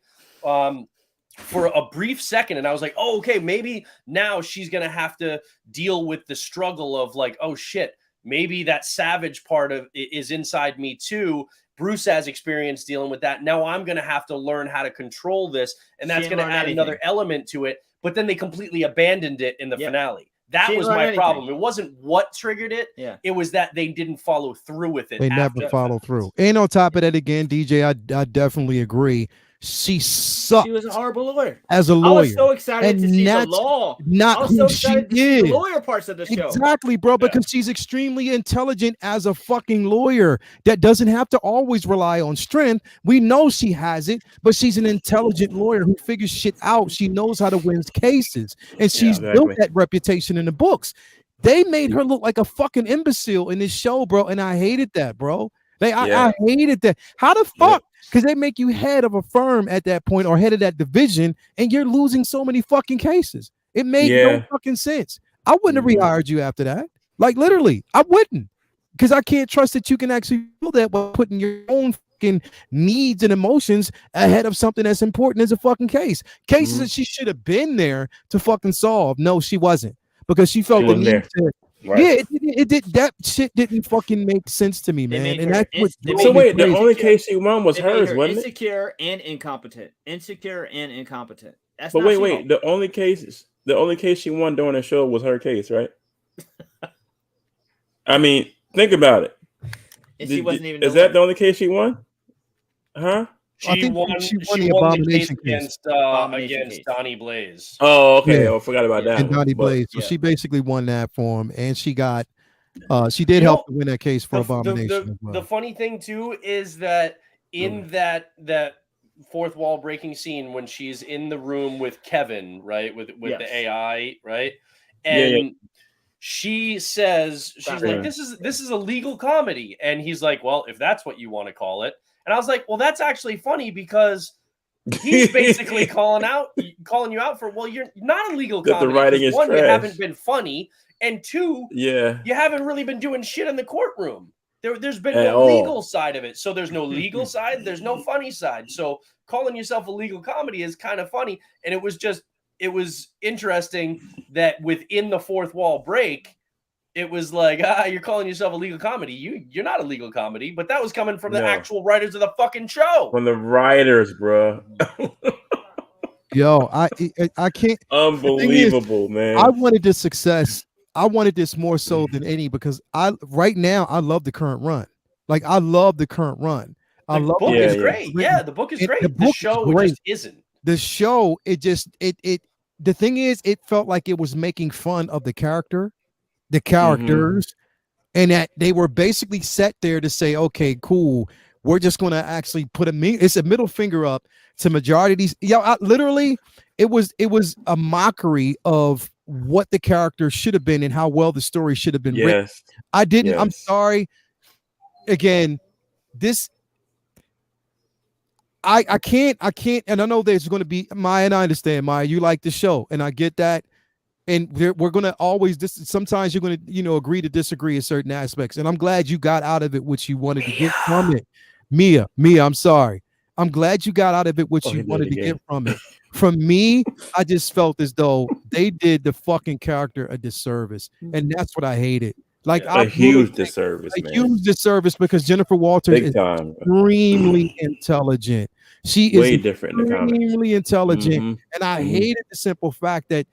For a brief second, and I was like, oh, okay, maybe now she's gonna have to deal with the struggle of oh shit, maybe that savage part of it is inside me too. Bruce has experience dealing with that. Now I'm going to have to learn how to control this, and that's going to add another element to it. But then they completely abandoned it in the finale. That was my problem. It wasn't what triggered it. Yeah. It was that they didn't follow through with it. They never follow through. And on top of that, again, DJ, I definitely agree. She sucked. She was a horrible lawyer. As a lawyer. I was so excited to see the law. Not I was who so she excited to see the is. lawyer parts of the show. Exactly, bro, because she's extremely intelligent as a fucking lawyer that doesn't have to always rely on strength. We know she has it, but she's an intelligent lawyer who figures shit out. She knows how to win cases, and she's built that reputation in the books. They made her look like a fucking imbecile in this show, bro, and I hated that, bro. I hated that. How the fuck? Because they make you head of a firm at that point or head of that division, and you're losing so many fucking cases. It made no fucking sense. I wouldn't have rehired you after that. Like, literally, I wouldn't. Because I can't trust that you can actually do that by putting your own fucking needs and emotions ahead of something that's important as a fucking case. Cases that she should have been there to fucking solve. No, she wasn't. Because she felt the need to Right. Yeah, it did. That shit didn't fucking make sense to me, They man. made And her that's what they drove So made me wait, the crazy. only case she won was They made hers, her wasn't it? insecure and incompetent. Insecure and incompetent. That's But not wait, She-Hulk. the only case she won during the show was her case, right? I mean, think about it. And she wasn't even Is the that the winner. only case she won? Huh? I She think won. she She won the won the case Abomination case. against Abomination against case. Donnie Blaze. Oh, okay. Yeah. I forgot about Yeah. that And one. Donnie But Blaze. So yeah. she basically won that for him, and she got she did You help know, to win that case for The Abomination as well. the funny thing too is that in that fourth wall breaking scene when she's in the room with Kevin, right, with Yes. the AI, right, Yeah, yeah. and she says she's like, this is a legal comedy, and he's like, well, if that's what you want to call it. And I was like, well, that's actually funny because he's basically calling you out for, well, you're not a legal That the comedy writing because is one, you trash. haven't been funny, and two, Yeah. you haven't really been doing shit in the courtroom. There's been At no all. legal side of it. So there's no legal side, there's no funny side. So calling yourself a legal comedy is kind of funny. And it was interesting that within the fourth wall break, it was like, you're calling yourself a legal comedy. You're not a legal comedy, but that was coming from the No. actual writers of the fucking show. From the writers, bro. Yo, I can't. Unbelievable, man. I wanted this success. I wanted this more so than any because right now I love the current run. Like I love the current run. I The love book the is yeah. great. Yeah, the book is It- great. the The, book is show great. just isn't. The show, it the thing is, it felt like it was making fun of the characters, and that they were basically set there to say, okay, cool, we're just gonna actually put it's a middle finger up to majority of these. Literally, it was a mockery of what the character should have been and how well the story should have been written. Yes. I didn't. I'm Yes. sorry. Again, this. I can't, and I know there's going to be Maya, and I understand, Maya, you like the show, and I get that, and we're going to always sometimes you're going to agree to disagree in certain aspects, and I'm glad you got out of it what you wanted to get from it. Mia, I'm sorry. I'm glad you got out of it what you wanted to get from it. From me, I just felt as though they did the fucking character a disservice, and that's what I hated. Like A huge disservice, man. Huge disservice because Jennifer Walters Big is time. extremely intelligent. She Way is different in the comics. extremely intelligent, Mhm. and I hated the simple fact that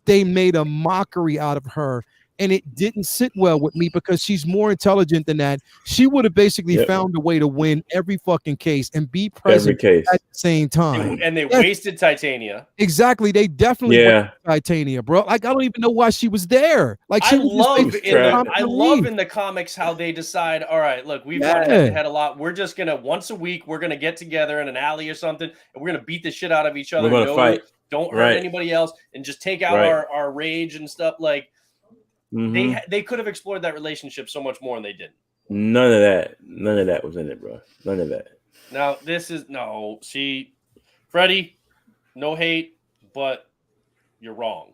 they made a mockery out of her, and it didn't sit well with me because she's more intelligent than that. She would have basically found a way to win every fucking case and be present at the same time. And they wasted Titania. Exactly, they definitely wasted Titania, bro. Like I don't even know why she was there. Like she I love leave. in the comics how they decide, all right, look, we've run head to head a lot. We're just gonna once a week we're gonna get together in an alley or something, and we're gonna beat the shit out of each other. We're gonna fight. Don't hurt anybody else, and just take out our rage and stuff. Like they could have explored that relationship so much more, and they didn't. None of that was in it, bro. None of that. Now Freddie, no hate, but you're wrong.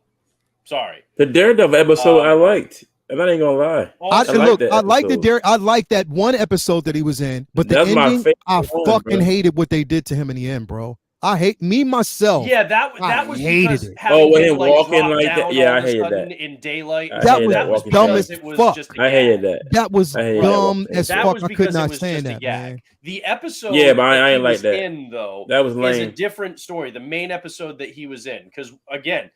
Sorry. The Daredevil episode I liked. And I ain't gonna lie. I like that one episode that he was in, but the ending, I fucking hated what they did to him in the end, bro. I hate me myself. Yeah, that was hated because it. Having him walking like that. Yeah, I hated that. In daylight. That was dumb as fuck. I hated that. That was dumb as fuck. I could not stand that, man. The episode but I ain't like that. In though, that was lame. Is a different story. The main episode that he was in, because again,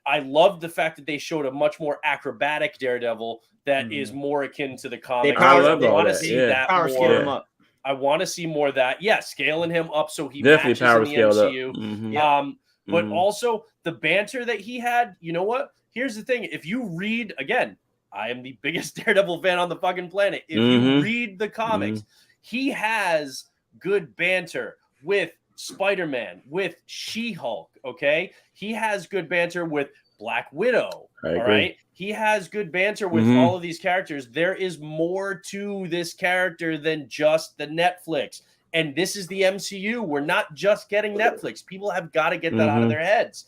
I loved the fact that they showed a much more acrobatic Daredevil that is more akin to the comics. I want to see that power more. Scale him up. I want to see more of that. Yeah, scaling him up so he definitely power matches in the scaled MCU. up. But also the banter that he had. You know what? Here's the thing. If you read, again, I am the biggest Daredevil fan on the fucking planet. If you read the comics, he has good banter with Spider-Man, with She-Hulk, okay? He has good banter with Black Widow, all right? He has good banter with all of these characters. There is more to this character than just the Netflix. And this is the MCU. We're not just getting Netflix. People have got to get that out of their heads.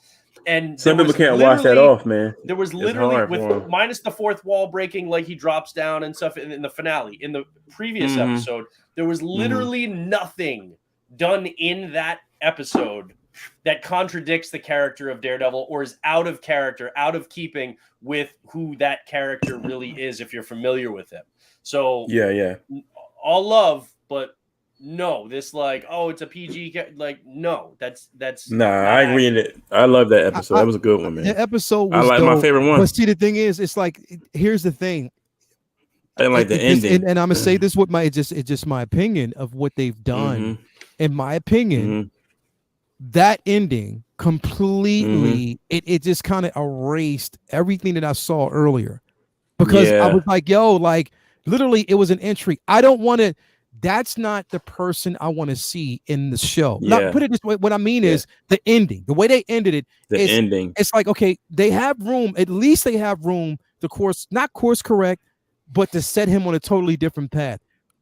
And some people can't wash that off, man. There was literally, minus the fourth wall breaking, like he drops down and stuff in the finale. In the previous episode, there was literally nothing done in that episode that contradicts the character of Daredevil or is out of character, out of keeping with who that character really is if you're familiar with him. So Yeah. all love, but no, this like, oh, it's a PG, like, no, that's Nah, not I agree in it. I love that episode. That was a good one, man. The episode I was like my dope, favorite one. But see, the thing is, it's like, here's the thing. I didn't like the ending. And I'm gonna say this with it's just my opinion of what they've done. In my opinion, that ending completely it just kind of erased everything that I saw earlier. Because I was like, yo, like literally it was an entry. I don't want to, that's not the person I want to see in the show. Not put it this way. What I mean is the ending, the way they ended it. Ending. It's like, okay, they have room, at least they have room to not course correct, but to set him on a totally different path.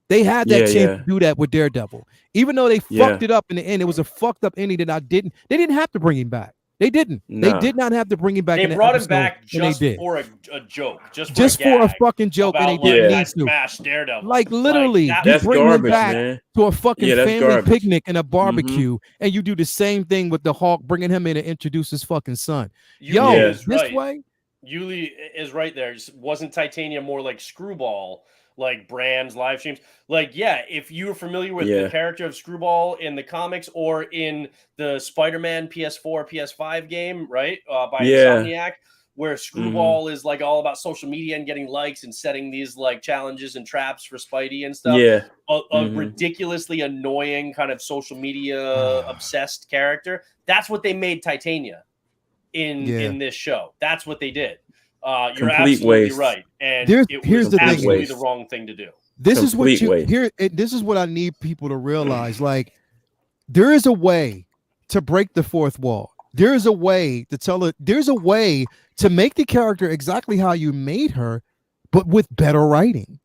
They had that chance to do that with Daredevil. Even though they fucked it up in the end, it was a fucked up ending that they didn't have to bring him back. They didn't. Nah. They did not have to bring him back. They brought him back just for a joke, just for a fucking joke, and they didn't need to. Smash Daredevil. Like literally, like, you bring garbage, him back man. to a fucking family picnic and a barbecue, Mm-hmm. and you do the same thing with the Hulk, bringing him in to introduce his fucking son. Yuli is right there. Wasn't Titania more like Screwball? Like Brand's live streams, like if you're familiar with the character of Screwball in the comics or in the Spider-Man PS4, PS5 game, right, by Insomniac, where Screwball is like all about social media and getting likes and setting these like challenges and traps for Spidey and stuff. A ridiculously annoying kind of social media obsessed character. That's what they made Titania in this show. That's what they did. You're absolutely right, and here's the absolutely the wrong thing to do. This is what this is what I need people to realize. Like, there is a way to break the fourth wall. There is a way to tell it. There's a way to make the character exactly how you made her, but with better writing.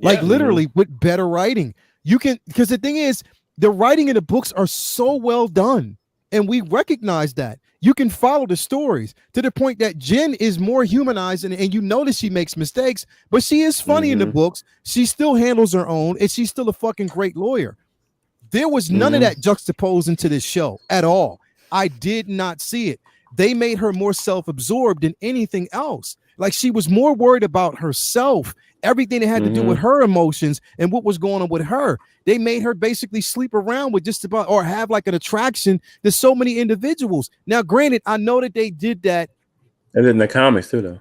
Like literally with better writing. You can, because the thing is, the writing in the books are so well done, and we recognize that. You can follow the stories to the point that Jen is more humanized, and you notice she makes mistakes, but she is funny in the books. She still handles her own, and she's still a fucking great lawyer. There was none of that juxtaposed into this show at all. I did not see it. They made her more self-absorbed than anything else. Like, she was more worried about herself, everything that had to do with her emotions and what was going on with her. They made her basically sleep around with just about, or have like an attraction to so many individuals. Now, granted, I know that they did that. And in the comics too, though.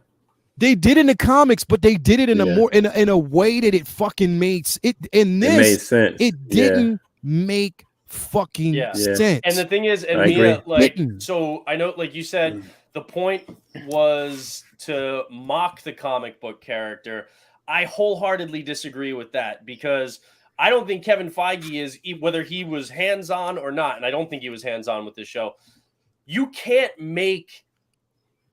They did in the comics, but they did it in a more in a way that it fucking made it. In this, it made sense. It didn't make fucking sense. And the thing is, and Mia, like, so I know, like you said, the point was to mock the comic book character. I wholeheartedly disagree with that, because I don't think Kevin Feige is, whether he was hands-on or not, and I don't think he was hands-on with this show, you can't make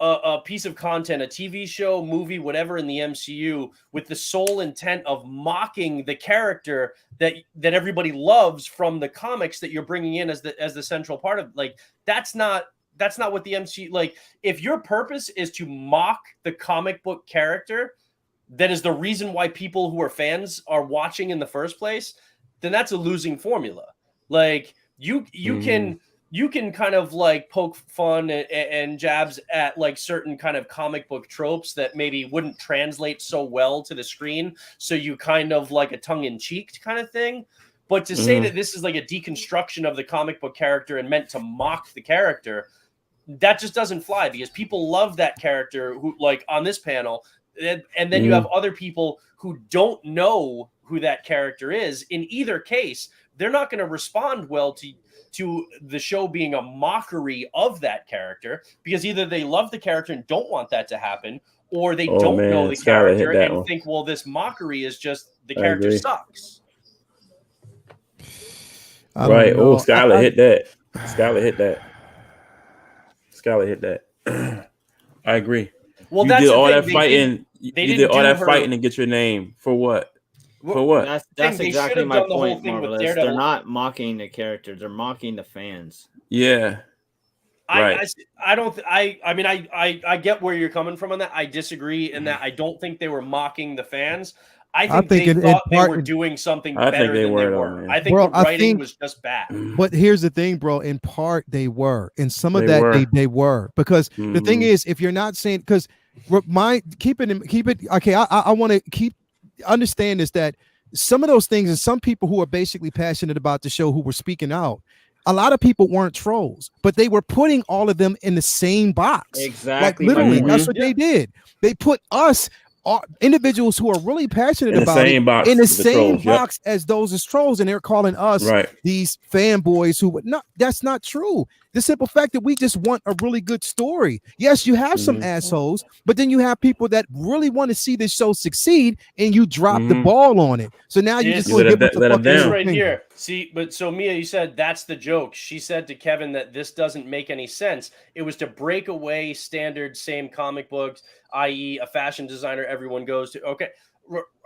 a piece of content, a TV show, movie, whatever in the MCU, with the sole intent of mocking the character that everybody loves from the comics that you're bringing in as the central part of, like, that's not what the MCU, like, if your purpose is to mock the comic book character that is the reason why people who are fans are watching in the first place, then that's a losing formula. Like, you can kind of like poke fun and jabs at like certain kind of comic book tropes that maybe wouldn't translate so well to the screen. So you kind of like a tongue-in-cheek kind of thing. But to say that this is like a deconstruction of the comic book character and meant to mock the character, that just doesn't fly, because people love that character who, like on this panel, and then you have other people who don't know who that character is. In either case, they're not going to respond well to the show being a mockery of that character, because either they love the character and don't want that to happen, or they don't know the character and think, well, this mockery is just the character sucks. Right. Oh, Skylar hit that. Skylar hit that. I agree. Well, you that's did all that fighting. You did all that fighting to get your name for what? For what? That's exactly my point, Marvelous. They're not mocking the characters; they're mocking the fans. Yeah. I mean, I get where you're coming from on that. I disagree in that I don't think they were mocking the fans. I think they thought they were doing something better than they were. I think the writing was just bad. But here's the thing, bro. In part, they were. In some of that, they were. Because the thing is, if you're not saying, because keep it. Okay, I want to understand this, that some of those things, and some people who are basically passionate about the show who were speaking out, a lot of people weren't trolls, but they were putting all of them in the same box. Exactly. Like literally, that's what they did. They put us, individuals who are really passionate about it, in the same box as those as trolls, and they're calling us these fanboys who would not. That's not true. The simple fact that we just want a really good story. Yes, you have some assholes, but then you have people that really want to see this show succeed, and you drop the ball on it. So now you just give us a fucking right here. See, but so Mia, you said that's the joke. She said to Kevin that this doesn't make any sense. It was to break away standard same comic books, i.e., a fashion designer everyone goes to. Okay,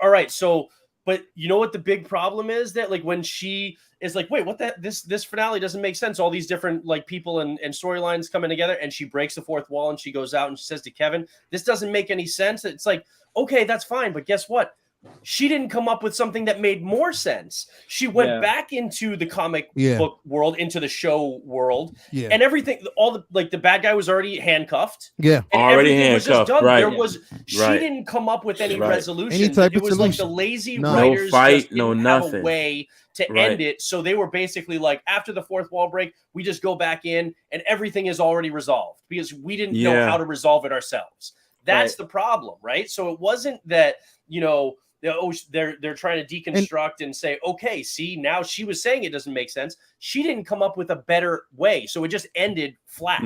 all right. So, but you know what the big problem is? That like when she is like, wait, what this finale doesn't make sense. All these different like people and storylines coming together, and she breaks the fourth wall and she goes out and she says to Kevin, this doesn't make any sense. It's like, okay, that's fine, but guess what? She didn't come up with something that made more sense. She went back into the comic book world, into the show world, and everything. All the bad guy was already handcuffed. Yeah, and already everything handcuffed. Was just done. Right. There was she didn't come up with any resolution. Any type it was of like solution. the lazy No. writers No fight, just didn't no have nothing. a way to end it. So they were basically like, after the fourth wall break, we just go back in and everything is already resolved because we didn't know how to resolve it ourselves. That's the problem, right? So it wasn't that, they're trying to deconstruct and say, okay, see, now she was saying it doesn't make sense. She didn't come up with a better way. So it just ended flat.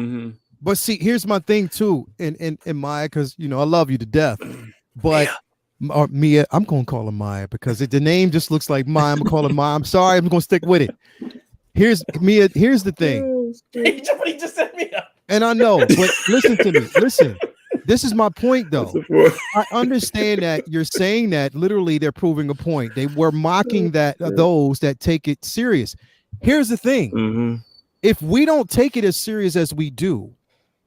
But see, here's my thing too, in Maya, because I love you to death, but or Mia, I'm gonna call her Maya because the name just looks like Maya. I'm gonna call her Maya. I'm sorry, I'm gonna stick with it. Here's Mia. Here's the thing. He just said Mia. And I know, but listen to me. Listen. This is my point, though. I understand that you're saying that literally they're proving a point. They were mocking that those that take it serious. Here's the thing. If we don't take it as serious as we do,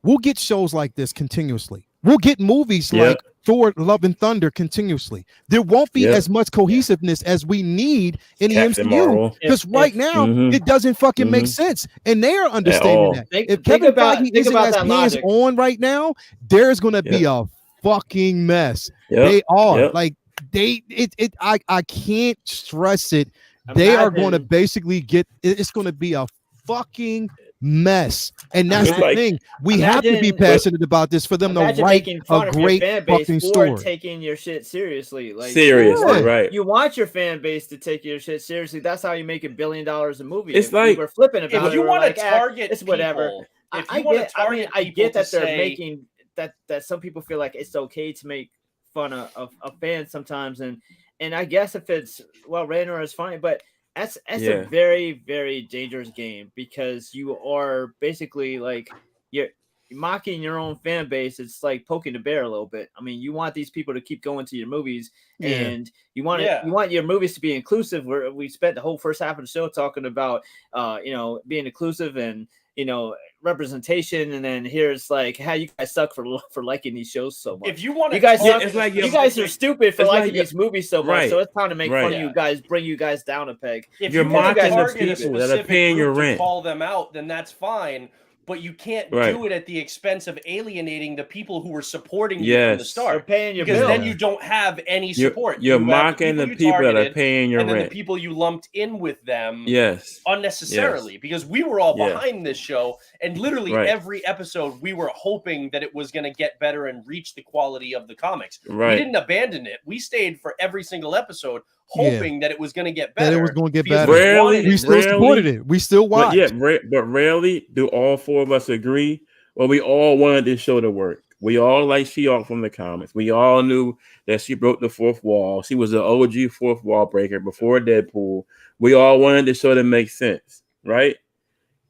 we'll get shows like this continuously. We'll get movies like Thor, Love and Thunder continuously. There won't be as much cohesiveness as we need in the MCU because right now it doesn't fucking make sense, and they are understanding that. If Kevin Feige isn't as hands on right now, there's going to be a fucking mess. They are like I can't stress it. They are going to basically get. It's going to be a fucking mess, and that's the thing. We have to be passionate about this for them to write a great fucking story. Taking your shit seriously, like seriously, right? You want your fan base to take your shit seriously. That's how you make $1 billion a movie. It's like we're flipping about if you want to target, it's whatever. I get that they're making that some people feel like it's okay to make fun of fans sometimes, and I guess if it's Raynor is fine, but that's a very, very dangerous game because you are basically like you're mocking your own fan base. It's like poking the bear a little bit. I mean, you want these people to keep going to your movies, and you want your movies to be inclusive. Where we spent the whole first half of the show talking about being inclusive and representation, and then here's like how you guys suck for liking these shows so much. If you want to, you guys are stupid for liking these movies so much. So it's time to make fun of you guys, bring you guys down a peg. If you're mocking the people that are paying your rent, call them out, then that's fine. But you can't do it at the expense of alienating the people who were supporting you from the start. They're paying your because bill. Then you don't have any support. You're mocking the people that are paying your rent, and then the people you lumped in with them, unnecessarily. Because we were all behind this show, and literally every episode we were hoping that it was going to get better and reach the quality of the comics. We didn't abandon it. We stayed for every single episode, hoping that it was going to get better. That it was going to get better. We still supported it. We still watched. But rarely do all four of us agree. Well, we all wanted this show to work. We all like She-Hulk from the comics. We all knew that she broke the fourth wall. She was an OG fourth wall breaker before Deadpool. We all wanted the show to make sense, right?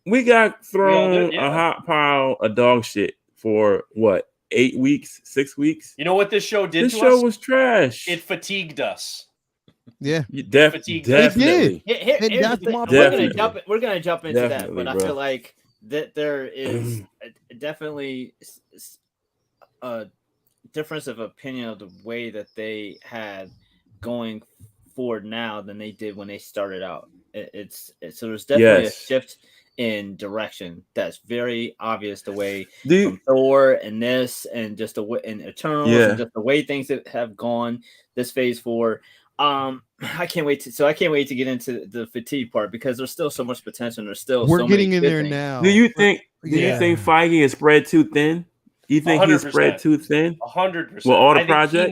We got thrown a hot pile of dog shit for what? 8 weeks, 6 weeks. You know what this show did? This show was trash. It fatigued us. Yeah, definitely. We're gonna jump into that, but I feel like that there is definitely a difference of opinion of the way that they had going forward now than they did when they started out. So there's definitely a shift in direction that's very obvious, the way from Thor and this and just the way in Eternals and just the way things that have gone this phase 4. I can't wait to get into the fatigue part, because there's still so much potential. There's still we're so getting many in good there things. now. Do you think Feige is spread too thin? You think 100%. he's spread too thin? 100%. Well, all the I think project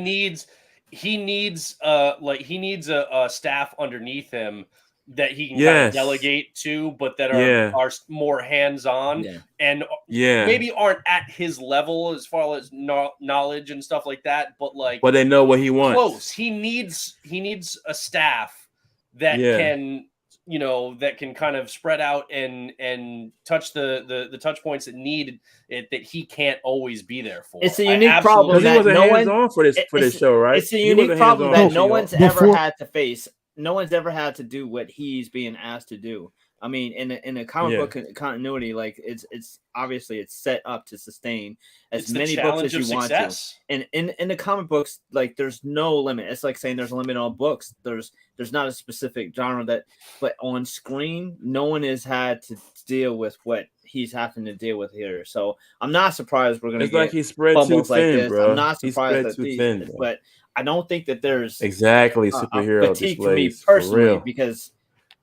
he needs a staff underneath him that he can kind of delegate to, but that are more hands-on and maybe aren't at his level as far as knowledge and stuff like that, but they know what he wants. Close. He needs a staff that can, that can kind of spread out and touch the touch points that need it, that he can't always be there for. It's a unique problem that he wasn't hands-on for this show, right? It's a unique problem that no one's ever had to face. No one's ever had to do what he's being asked to do. I mean, in a comic book continuity, like it's obviously it's set up to sustain as many books as you want to. And in the comic books, like there's no limit. It's like saying there's a limit on books. There's not a specific genre but on screen, no one has had to deal with what he's having to deal with here. So I'm not surprised we're gonna get like he's spread too thin, bro. I'm not surprised but I don't think that there's superhero fatigue for me personally, because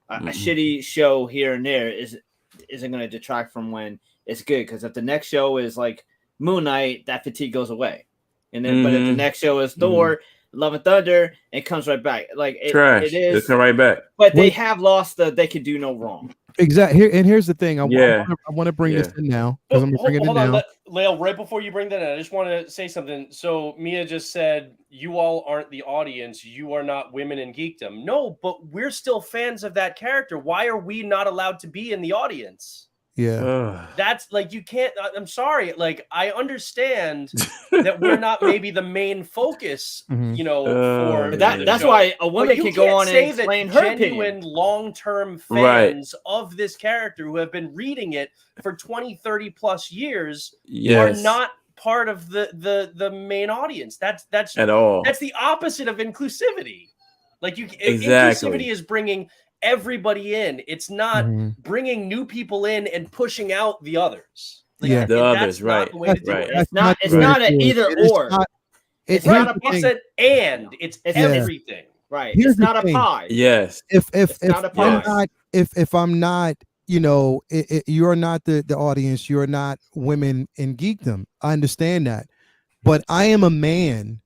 a shitty show here and there isn't going to detract from when it's good. Because if the next show is like Moon Knight, that fatigue goes away, and then but if the next show is Thor, Love and Thunder, it comes right back. Like it is, it's come right back. But they have lost they could do no wrong. Exactly. Here's the thing. I want to bring this in now, because I'm bringing it now. Lael, right before you bring that in, I just want to say something. So Mia just said, you all aren't the audience. You are not women in geekdom. No, but we're still fans of that character. Why are we not allowed to be in the audience? Yeah. That's like, you can't, I'm sorry. Like, I understand that we're not maybe the main focus, for that's why a woman can go on and explain her genuine opinion. Long-term fans of this character who have been reading it for 20, 30 plus years are not part of the main audience. That's at all. That's the opposite of inclusivity. Like inclusivity is bringing everybody in. It's not bringing new people in and pushing out the others. Like, the others, right? It's not an either or. It's not an and. It's everything. Right. It's not a pie. Yes. If I'm not, you're not the audience. You're not women in geekdom. I understand that, but I am a man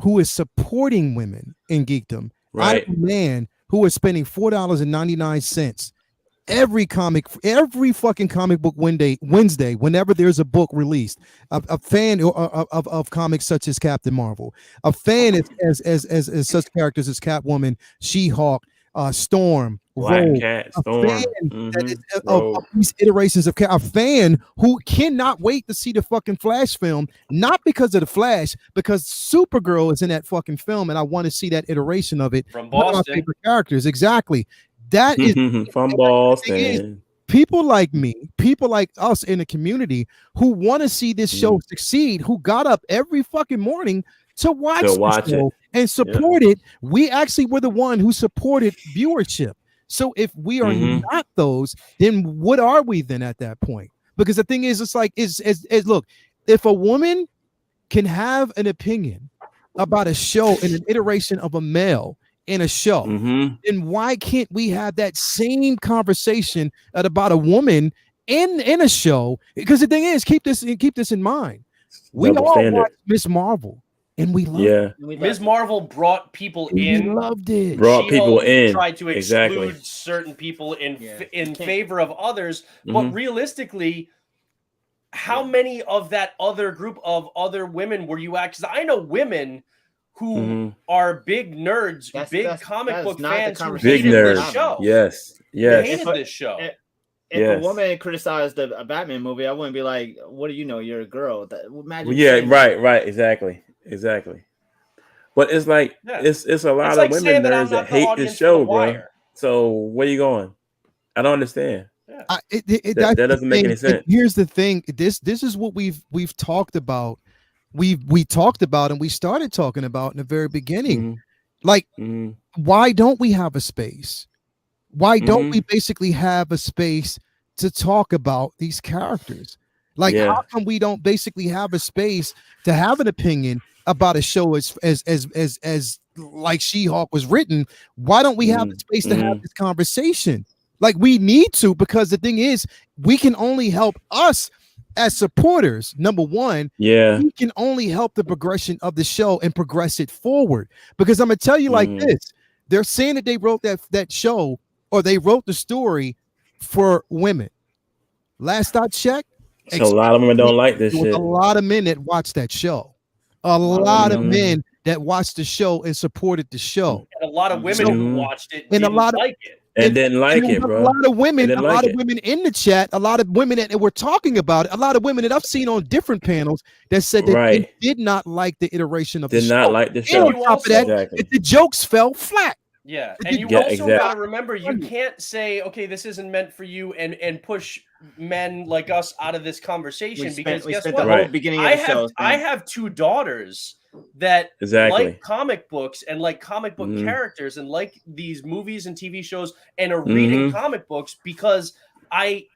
who is supporting women in geekdom. Right. I'm a man who is spending $4.99 every fucking comic book Wednesday, whenever there's a book released. A fan of comics such as Captain Marvel. A fan as such characters as Catwoman, She-Hulk, Storm, Black Cat, Storm. Of these iterations of a fan who cannot wait to see the fucking Flash film, not because of the Flash, because Supergirl is in that fucking film, and I want to see that iteration of it. From Boston. One of my favorite characters, exactly. That is from Boston. People like me, people like us in the community who want to see this show succeed, who got up every fucking morning to watch the show and support it. We actually were the one who supported viewership. So if we are not those, then what are we then at that point? Because the thing is, it's like, look, if a woman can have an opinion about a show and an iteration of a male in a show, then why can't we have that same conversation about a woman in a show? Because the thing is, keep this in mind. We all watch Miss Marvel. And we loved it. Ms. Marvel brought people in. We loved it. Brought people in. Tried to exclude certain people in favor of others. But realistically, how many of that other group of other women were you at? Because I know women who are big nerds, big comic book fans who hated this show. Yes. They hated this show. If a woman criticized a Batman movie, I wouldn't be like, "What do you know? You're a girl." Right. Exactly. But it's like it's a lot of women nerds that hate this show, bro. So where you going? I don't understand. That doesn't make any sense. Here's the thing. This is what we've talked about we talked about and we started talking about in the very beginning. Mhm. Like, Mhm. why don't we have a space? Why don't we Mhm. basically have a space to talk about these characters? Like, how Yeah. come we don't basically have a space to have an opinion about a show as like She-Hulk was written? Why don't we have a space to have Mhm. this conversation? Like, we need to, because the thing is, we can only help us as supporters. Number one, Yeah. we can only help the progression of the show and progress it forward. Because I'm gonna tell you like Mhm. this: they're saying that they wrote that show, or they wrote the story for women. Last I checked, So a lot of women don't like this there was a shit. lot of men that watched that show. A lot of lot women of don't. men that watched the show and supported the show. And a lot of women So- who watched it and a didn't lot of like it. And didn't like there it, was bro. a lot of women, didn't a like lot of it. women in the chat, a lot of women that were talking about it, a lot of women that I've seen on different panels that said that Right. they did not like the iteration of Did the not show. like the And show. on top of that, Exactly. that the jokes fell flat. Yeah, It and did you Yeah, also exactly. got to remember, you can't say, okay, this isn't meant for you, and push men like us out of this conversation, because We guess spent what? the whole Right. beginning of I the have show. I have two daughters that Exactly. like comic books and like comic book Mhm. characters and like these movies and TV shows and are reading Mhm. comic books because I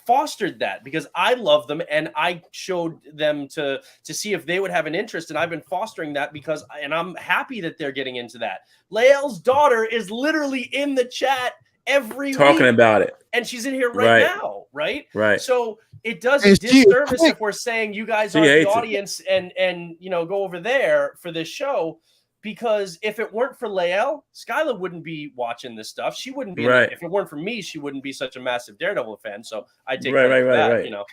fostered that, because I love them and I showed them to see if they would have an interest, and I've been fostering that because, and I'm happy that they're getting into that. Lael's daughter is literally in the chat every Talking week, about it. and she's in here right Right. now, right? Right. So it does And she is disservice quick. if we're saying you guys She aren't the hates it. audience and you know, go over there for this show. Because if it weren't for Lael, Skyla wouldn't be watching this stuff. She wouldn't be. Right. If it weren't for me, she wouldn't be such a massive Daredevil fan. So I take Right, credit right, for right, that, right. you know.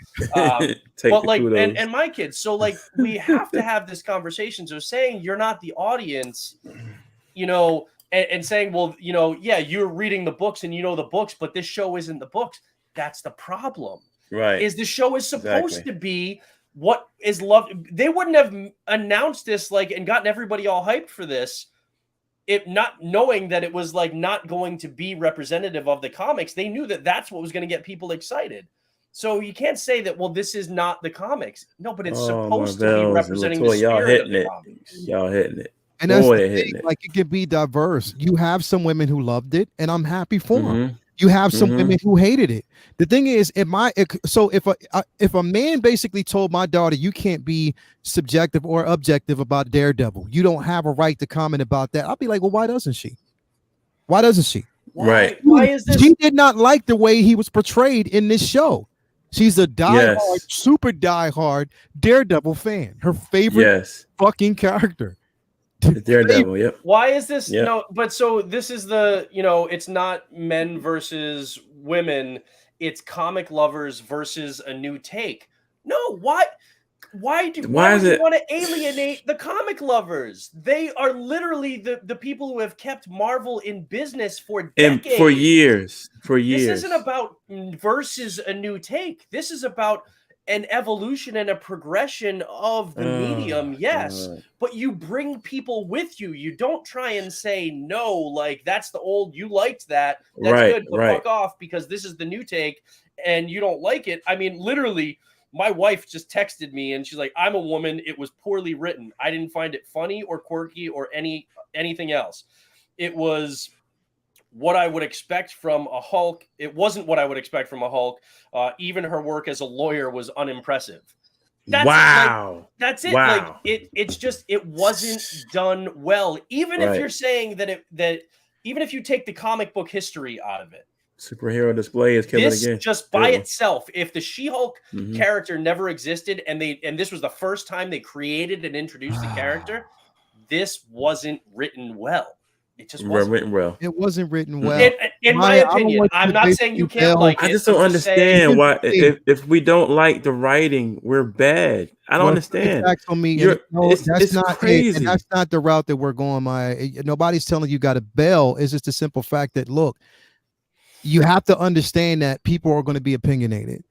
Take But the like, kudos. and my kids. So like, we have to have this conversation. So saying you're not the audience, you know, and saying, well, you know, yeah, you're reading the books and you know the books, but this show isn't the books. That's the problem. Right. Is the show is supposed Exactly. to be what is loved. They wouldn't have announced this like and gotten everybody all hyped for this, it not knowing that it was like not going to be representative of the comics. They knew that that's what was going to get people excited. So you can't say that, well, this is not the comics. No, but it's supposed to be Marvell's and representing the Latoya, y'all spirit of hitting the it. comics. Y'all hitting it. And that's Boy, the they thing, hitting it. like, it can be diverse. You have some women who loved it, and I'm happy for them. Mhm. You have some Mhm. women who hated it. The thing is, if a man basically told my daughter, you can't be subjective or objective about Daredevil, you don't have a right to comment about that, I'll be like, well, why doesn't she? Why doesn't she? Right. Why is this? She did not like the way he was portrayed in this show. She's a diehard, Yes. super diehard Daredevil fan. Her favorite Yes. fucking character. The Daredevil. Yep. Why is this? Yep. No, but so this is the, you know, it's not men versus women. It's comic lovers versus a new take. No, why? Why Why would is you it- want to alienate the comic lovers? They are literally the people who have kept Marvel in business for And decades. for years. For This years. isn't about versus a new take. This is about an evolution and a progression of the medium, yes. But you bring people with you. You don't try and say, no, like, that's the old, you liked that. That's Right, good, but right. fuck off because this is the new take and you don't like it. I mean, literally, my wife just texted me and she's like, I'm a woman. It was poorly written. I didn't find it funny or quirky or anything else. It was what I would expect from a Hulk. It wasn't what I would expect from a Hulk. Even her work as a lawyer was unimpressive. That's Wow. That's it. Wow. Like it's just, it wasn't done well. Even if Right. you're saying that even if you take the comic book history out of it, Superhero display is killing this again. just by Good one. itself, if the She-Hulk Mhm. character never existed and this was the first time they created and introduced the character, this wasn't written well. It just wasn't. Written well. It wasn't written well. In my Maya, I don't opinion, want you I'm to not saying you basically can't tell- like it. I just don't I'm saying- understand why Hey. if we don't like the writing, we're bad. I don't Well, understand. facts on me. And You're- no, it's that's not it, crazy. and that's not the route that we're going. Nobody's telling you got to bail. It's just the simple fact that, look, you have to understand that people are going to be opinionated.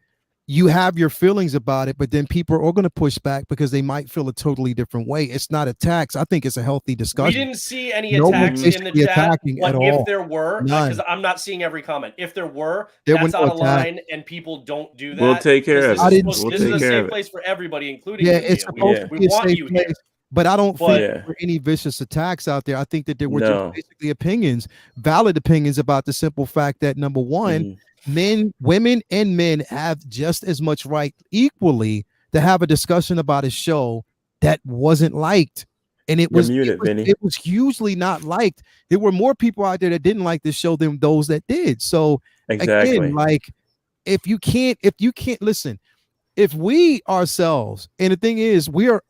you have your feelings about it, but then people are going to push back because they might feel a totally different way. It's not attacks. I think it's a healthy discussion. We didn't see any No attacks one's in the basically chat, attacking but at if all. there were, None. because I'm not seeing every comment. If there were, There were that's no out of attack. line, and people don't do that. We'll take care of Because it. this is We'll supposed- this take is a care of safe it. place for everybody, including Yeah, you, it's Mia. supposed to We be a want safe you place, here. but I don't But- think Yeah. there were any vicious attacks out there. I think that there were No. just basically opinions, valid opinions about the simple fact that number one, Mhm. women and men have just as much right equally to have a discussion about a show that wasn't liked. And it You're was, muted, Vinny. it was hugely not liked. There were more people out there that didn't like the show than those that did. So Exactly. again, like if you can't listen, if we ourselves, and the thing is, we are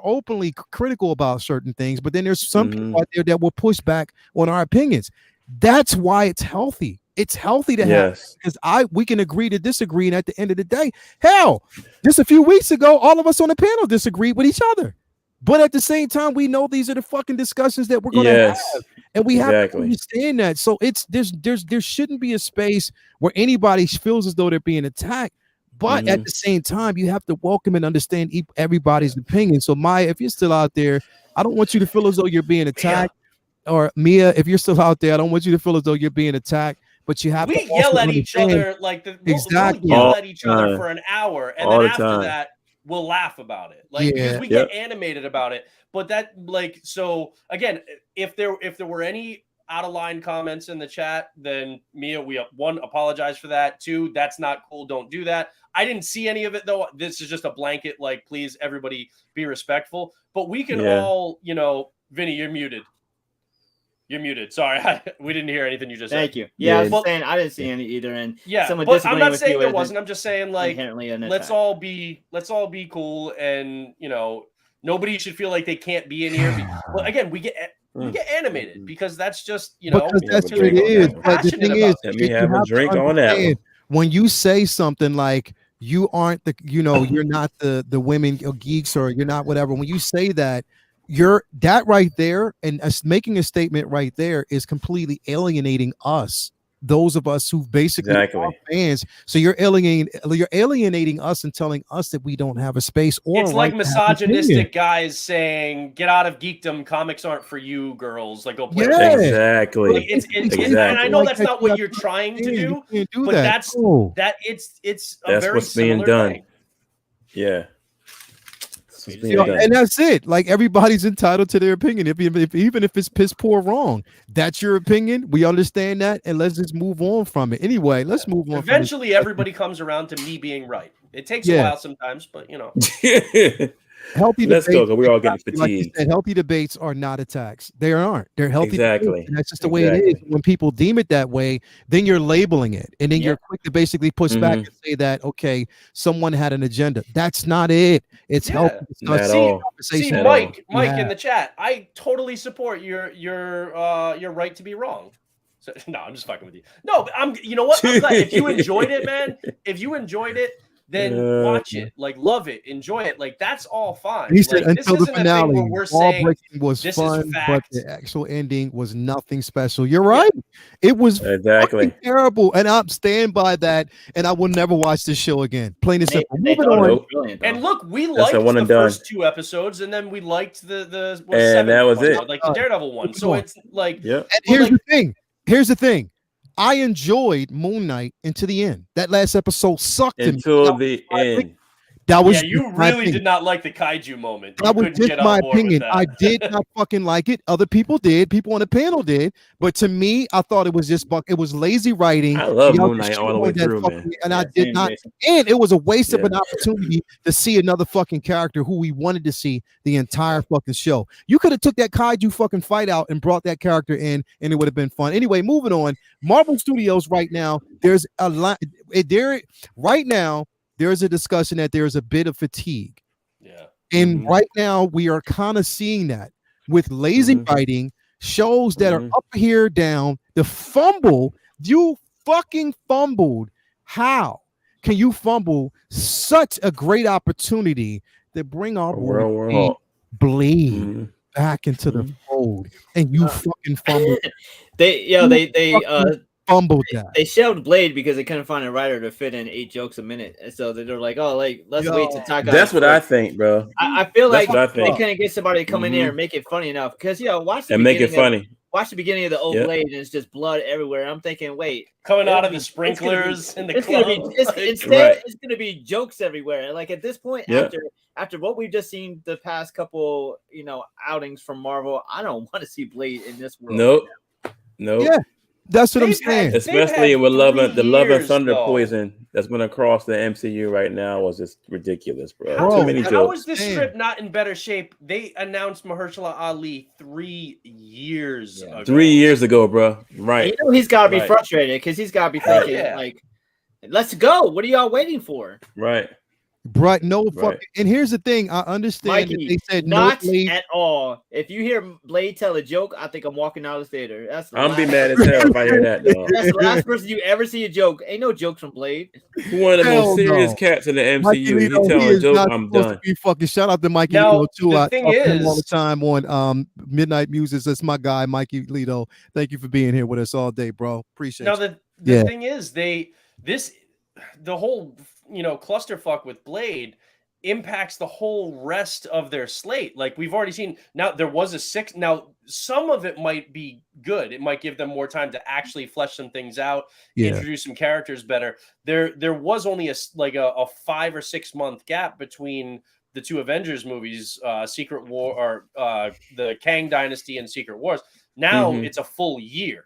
openly critical about certain things, but then there's some people out there that will push back on our opinions. That's why it's healthy. It's healthy to have, Yes. because we can agree to disagree, and at the end of the day, hell, just a few weeks ago, all of us on the panel disagreed with each other. But at the same time, we know these are the fucking discussions that we're going to have, and we have to Exactly. understand that. So there shouldn't be a space where anybody feels as though they're being attacked. But at the same time, you have to welcome and understand everybody's opinion. So Maya, if you're still out there, I don't want you to feel as though you're being attacked. Or Mia, if you're still out there, I don't want you to feel as though you're being attacked. But you have to yell at each understand- other like Exactly. we'll yell All at each other time. for an hour, and All then the after time. that we'll laugh about it, like because we get animated about it. But that, like, so again, if there were any out of line comments in the chat, then Mia, we one, apologize for that. Two, that's not cool. Don't do that. I didn't see any of it though. This is just a blanket, like, please everybody be respectful. But we can all, Vinny, you're muted. You're muted. Sorry, we didn't hear anything you just said. Thank you. Yeah, I was saying I didn't see any either. And someone but I'm not with saying you there isn't wasn't. I'm just saying, like, inherently an let's attack. all be cool, and nobody should feel like they can't be in here. But again, we get animated because that's just because that's what it drink on is. that one. But the passionate thing about is, Let me you have a have to drink on that understand, one. when you say something like you aren't the, you're not the women or geeks, or you're not whatever, when you say that, you're that right there, and us making a statement right there is completely alienating us, those of us who basically are fans. So you're alienating us and telling us that we don't have a space, or it's like misogynistic guys saying, "Get out of geekdom. Comics aren't for you, girls. Like, go play." Exactly. Like, and I know that's not what you're trying to do, but that's it's a very what's being similar done. thing. Yeah. And that's it. Like, everybody's entitled to their opinion, even if it's piss poor wrong. That's your opinion. We understand that, and let's just move on from it. Anyway, let's move on. Eventually, everybody comes around to me being right. It takes a while sometimes, but healthy Let's debates, go. We're all getting like you fatigued. said, healthy debates are not attacks. They aren't. They're healthy Exactly. debates, and that's just the way it is. When people deem it that way, then you're labeling it, and then you're quick to basically push back and say that, okay, someone had an agenda. That's not it. It's healthy discussion. See, Mike in the chat, I totally support your right to be wrong. So, no, I'm just fucking with you. No, but you know what? I'm glad. If you enjoyed it, man, then watch it, like, love it, enjoy it, like, that's all fine. He said, like, until the finale, we're all saying breaking was this fun, is but fact. the actual ending was nothing special. You're right. It was fucking terrible, and I'm stand by that, and I will never watch this show again. Plain and simple. Moving on. And look, we liked the first 2 episodes, and then we liked the and that was it. like the Daredevil one. So it's like, and here's the thing. Here's the thing. I enjoyed Moon Knight into the end. That last episode sucked until the end. That was you really did not like the kaiju moment. That was just my opinion. I did not fucking like it. Other people did. People on the panel did. But to me, I thought it was just it was lazy writing. I love Moon Knight all the way through, man. And I did not. And it was a waste of an opportunity to see another fucking character who we wanted to see the entire fucking show. You could have took that kaiju fucking fight out and brought that character in, and it would have been fun. Anyway, moving on. Marvel Studios right now, there's a lot right now. There's a discussion that there's a bit of fatigue. Yeah. And right now we are kind of seeing that with lazy writing, shows that are up here, down, the fumble. You fucking fumbled. How can you fumble such a great opportunity to bring our Blade back into the fold, and you fucking fumbled? They fumbled that. They shelved Blade because they couldn't find a writer to fit in 8 jokes a minute, and so they're like, "Oh, like let's wait to talk." That's what I think, bro. I feel That's like what I they think. couldn't get somebody to come in there and make it funny enough because watch the And make it beginning funny. watch the beginning of the old Yep. Blade and it's just blood everywhere. I'm thinking, wait, Coming out of the sprinklers in the club. Instead, it's gonna be jokes everywhere. Like at this point, Yeah. after what we've just seen the past couple, outings from Marvel, I don't want to see Blade in this world. Nope. Yeah, that's what I'm They've saying. had- Especially with Love and 3 years, Thunder though. poison that's going to cross the MCU right now was just ridiculous, bro. Bro, Too many How jokes. is this script not in better shape? They announced Mahershala Ali 3 years ago. 3 years ago, bro. Right. He's got to be Right. frustrated because he's got to be thinking Yeah. like, "Let's go! What are y'all waiting for?" Right. Right, no fucking. Right. And here's the thing, I understand that Mikey, they said not no Blade. at all. If you hear Blade tell a joke, I think I'm walking out of the theater. That's the I'm be last mad as person- hell if I hear that, dog. That's the last person you ever see a joke. Ain't no jokes from Blade. One of the Hell most serious no. cats in the MCU. Mikey He Lito, telling a is joke, not I'm supposed done. to be fucking. Shout out to Mikey Now, Lito too. the I thing talk to him all the is- time on Midnight Muses. That's my guy, Mikey Lito. Thank you for being here with us all day, bro. Appreciate Now you. the thing is, the whole clusterfuck with Blade impacts the whole rest of their slate. Like we've already seen. Now there was a 6. Now some of it might be good. It might give them more time to actually flesh some things out, introduce some characters better. There was only a 5 or 6 month gap between the 2 Avengers movies, Secret War or the Kang Dynasty and Secret Wars. Now it's a full year.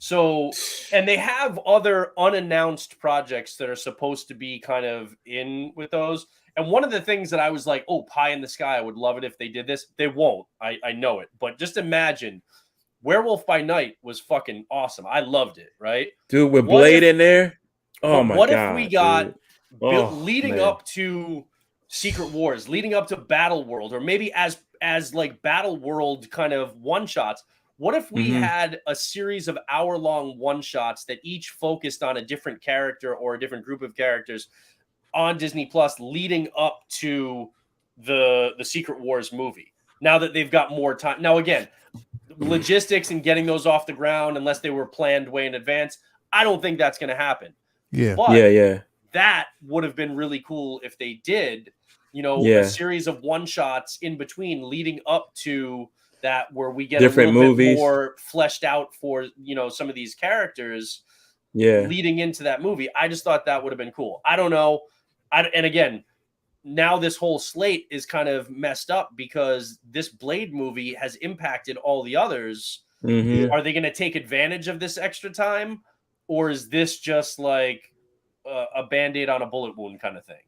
So, and they have other unannounced projects that are supposed to be kind of in with those. And one of the things that I was like, oh, pie in the sky, I would love it if they did this. They won't. I know it. But just imagine Werewolf by Night was fucking awesome. I loved it, right? Dude, with Blade in there? Oh But my what God. if we got leading man. up to Secret Wars, leading up to Battle World, or maybe as like Battle World kind of one-shots? What if we had a series of hour-long one-shots that each focused on a different character or a different group of characters on Disney Plus leading up to the Secret Wars movie? Now that they've got more time. Now, again, logistics and getting those off the ground, unless they were planned way in advance, I don't think that's going to happen. Yeah. But Yeah. that would have been really cool if they did, a series of one-shots in between leading up to that, where we get different a little movies. bit more fleshed out for, some of these characters leading into that movie. I just thought that would have been cool. I don't know. And again, now this whole slate is kind of messed up because this Blade movie has impacted all the others. Are they going to take advantage of this extra time? Or is this just like a Band-Aid on a bullet wound kind of thing?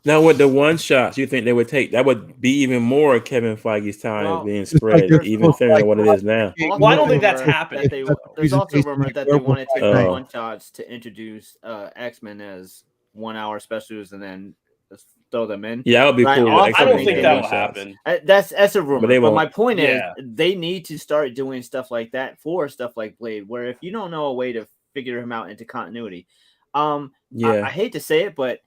Now, with the one shots, you think they would take that would be even more Kevin Feige's time being spread, even thinner than what it is now. Well, I don't think that's happening. There's also rumor that they want to take one shots to introduce X-Men as 1 hour specials and then just throw them in. Yeah, that would be cool. I don't think that will happen. That's a rumor. But my point is, Yeah. they need to start doing stuff like that for stuff like Blade, where if you don't know a way to figure him out into continuity, I hate to say it, but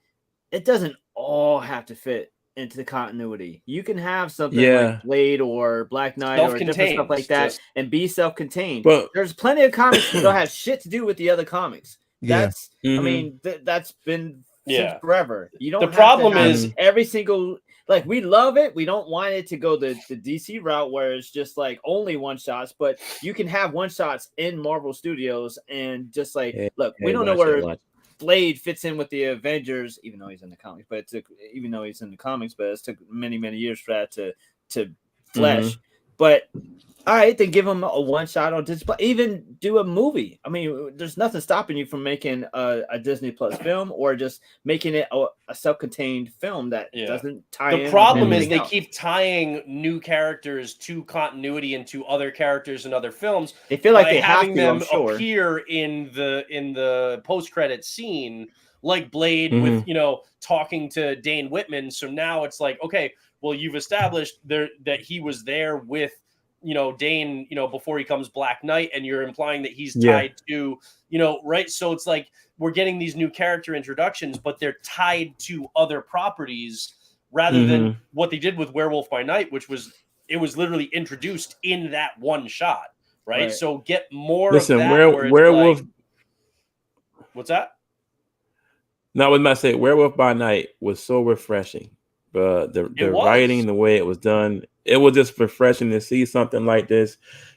it doesn't all have to fit into the continuity. You can have something like Blade or Black Knight or different stuff like that and be self-contained. But there's plenty of comics that don't have shit to do with the other comics. That's I mean that's been since forever. You don't. The problem is every single we love it. We don't want it to go the DC route where it's just like only one shots, but you can have one shots in Marvel Studios and just look, we don't know where Blade fits in with the Avengers, even though he's in the comics. But it took many years for that to flesh. But all right, then give him a one shot on Disney Plus. Even do a movie. I mean, there's nothing stopping you from making a Disney Plus film or just making it a self-contained film that doesn't tie in. The problem is they else. keep tying new characters to continuity and to other characters in other films. They feel like they having have to, them I'm sure. appear in the post-credit scene, like Blade with talking to Dane Whitman. So now it's like, okay, well, you've established that he was there with Dane, before he comes Black Knight, and you're implying that he's tied to, right? So it's like we're getting these new character introductions, but they're tied to other properties rather than what they did with Werewolf by Night, which was literally introduced in that one shot, right? So get more Listen, of that. Where it's Werewolf. like, what's that? No, I was about to say Werewolf by Night was so refreshing. But the writing, the way it was done, it was just refreshing to see something like this.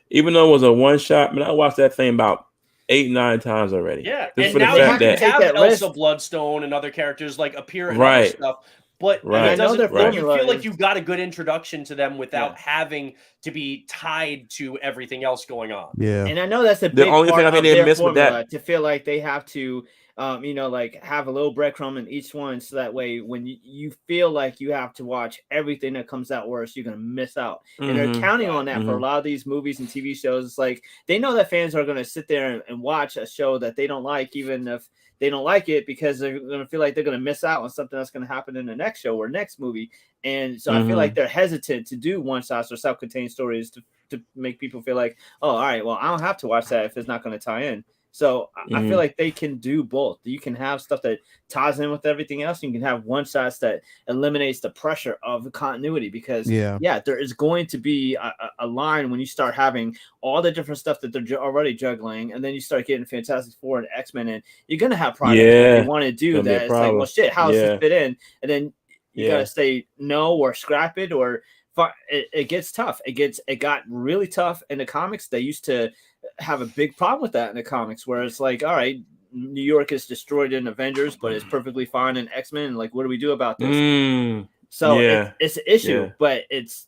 Even though it was a one shot, I watched that thing about 8-9 times already. Yeah, just and for the now fact you that can have that Elsa risk. Bloodstone and other characters like appear in other Right. stuff, but Right. it doesn't. Right. You feel like you got a good introduction to them without having to be tied to everything else going on. Yeah. And I know that's a The big only part thing I think of they their missed with formula that. to feel like they have to, like have a little breadcrumb in each one, so that way when you feel like you have to watch everything that comes out worse, you're gonna miss out. And they're counting on that for a lot of these movies and TV shows. It's like they know that fans are gonna sit there and watch a show that they don't like, even if they don't like it, because they're gonna feel like they're gonna miss out on something that's gonna happen in the next show or next movie. And so I feel like they're hesitant to do one shots or self-contained stories to make people feel like, oh, all right, well, I don't have to watch that if it's not going to tie in. So I feel like they can do both. You can have stuff that ties in with everything else. You can have one shots that eliminates the pressure of continuity, because there is going to be a line when you start having all the different stuff that they're already juggling, and then you start getting Fantastic Four and X-Men, and you're going to have projects that they want to do that. It's like, well, shit, how does this fit in? And then you got to say no or scrap it, or it gets tough. It got really tough in the comics. They used to have a big problem with that in the comics, where it's like, all right, New York is destroyed in Avengers, but it's perfectly fine in X-Men. Like, what do we do about this? So it's an issue, but it's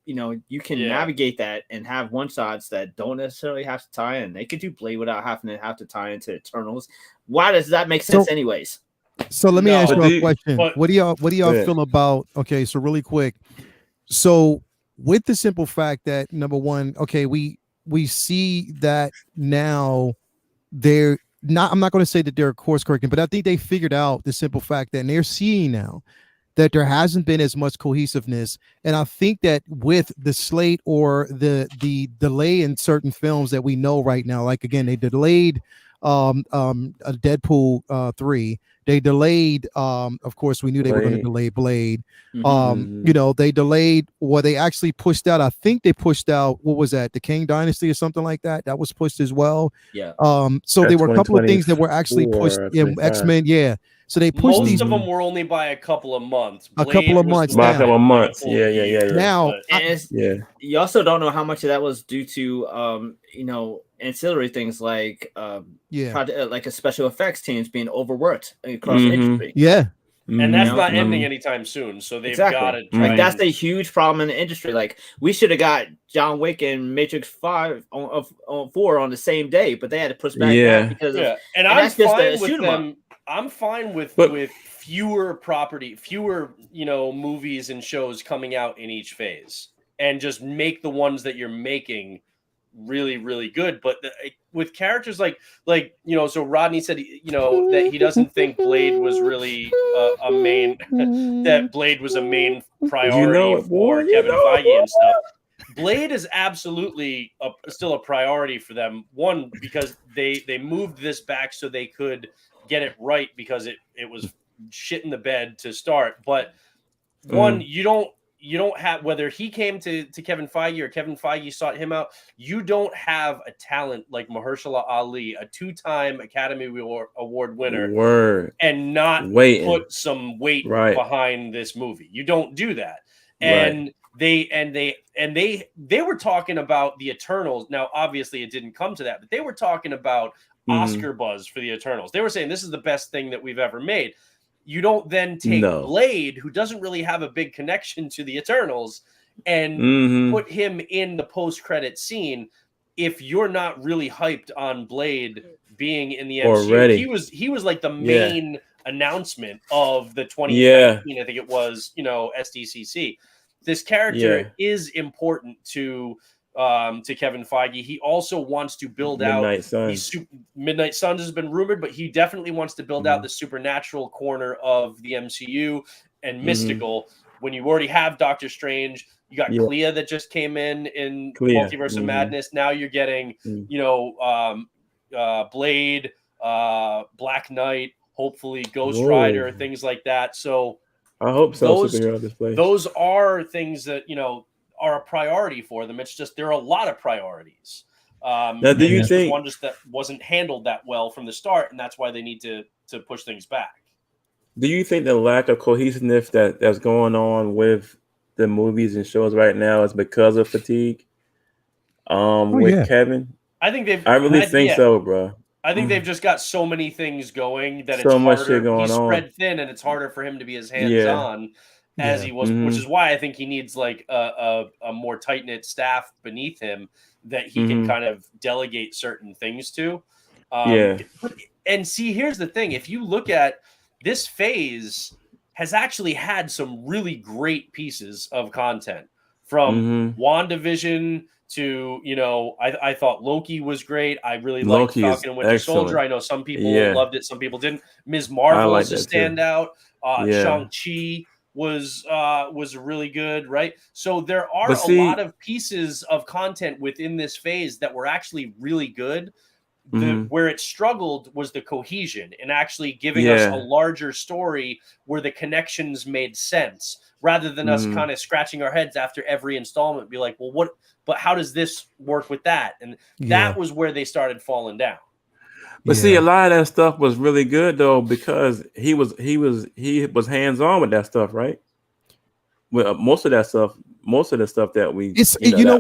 you can navigate that and have one shots that don't necessarily have to tie in. They could do Blade without having to tie into Eternals. Why does that make sense anyways? So let me ask you a question. What do y'all feel about, okay, so really quick. So with the simple fact that, number one, okay, we see that now they're not, I'm not going to say that they're course correcting, but I think they figured out the simple fact that, and they're seeing now that there hasn't been as much cohesiveness. And I think that with the slate or the delay in certain films that we know right now, like, again, they delayed a Deadpool 3. They delayed, of course, we knew they were going to delay Blade. They delayed, or they actually pushed out, I think they pushed out, what was that, the King Dynasty or something like that? That was pushed as well. Yeah. So there were a couple of things that were actually pushed in X-Men. So they pushed most of them were only by a couple of months. By a couple of months. Yeah. Now, you also don't know how much of that was due to ancillary things like like a special effects teams being overworked across the industry. And that's not ending anytime soon. So they've got to try. Like, that's a huge problem in the industry. Like, we should have got John Wick and Matrix 5 on 4 on the same day, but they had to push back that because of, and I'm fine with them. I'm fine with fewer movies and shows coming out in each phase, and just make the ones that you're making really, really good. But with characters like so Rodney said that he doesn't think Blade was really a main that Blade was a main priority for Kevin Feige and stuff. Blade is absolutely still a priority for them. One, because they moved this back so they could get it right, because it was shit in the bed to start. But one, you don't have, whether he came to Kevin Feige or Kevin Feige sought him out, you don't have a talent like Mahershala Ali, a 2-time Academy Award winner, and not put some weight behind this movie. You don't do that. And they were talking about the Eternals. Now, obviously, it didn't come to that, but they were talking about Oscar buzz for the Eternals. They were saying this is the best thing that we've ever made. You don't then take Blade, who doesn't really have a big connection to the Eternals, and put him in the post-credit scene if you're not really hyped on Blade being in the MCU. Already. He was like the main announcement of the 2019, I think it was, SDCC. This character is important to Kevin Feige. He also wants to build out Midnight Suns has been rumored, but he definitely wants to build out the supernatural corner of the MCU and mystical. When you already have Doctor Strange, you got Clea that just came in Multiverse of Madness. Now you're getting Blade, Black Knight, hopefully Ghost Rider, things like that. So I hope so. Those are things that are a priority for them. It's just there are a lot of priorities. Now, do you this think- was one just that wasn't handled that well from the start, and that's why they need to push things back. Do you think the lack of cohesiveness that's going on with the movies and shows right now is because of fatigue? With Kevin, I think they've. I really think so, bro. I think they've just got so many things going that So it's much harder. shit going He's on. spread thin, and it's harder for him to be as hands-on as he was, which is why I think he needs like a more tight-knit staff beneath him that he can kind of delegate certain things to. And see, here's the thing: if you look at this phase, has actually had some really great pieces of content from WandaVision to, I thought Loki was great. I really liked Falcon and Winter Soldier. I know some people loved it, some people didn't. Ms. Marvel is a standout. Shang-Chi was really good, right? So there are a lot of pieces of content within this phase that were actually really good. Where it struggled was the cohesion and actually giving us a larger story where the connections made sense rather than us kind of scratching our heads after every installment, be like, well, what, but how does this work with that? And that was where they started falling down. But see, a lot of that stuff was really good though, because he was hands-on with that stuff, right? Well, most of the stuff that we,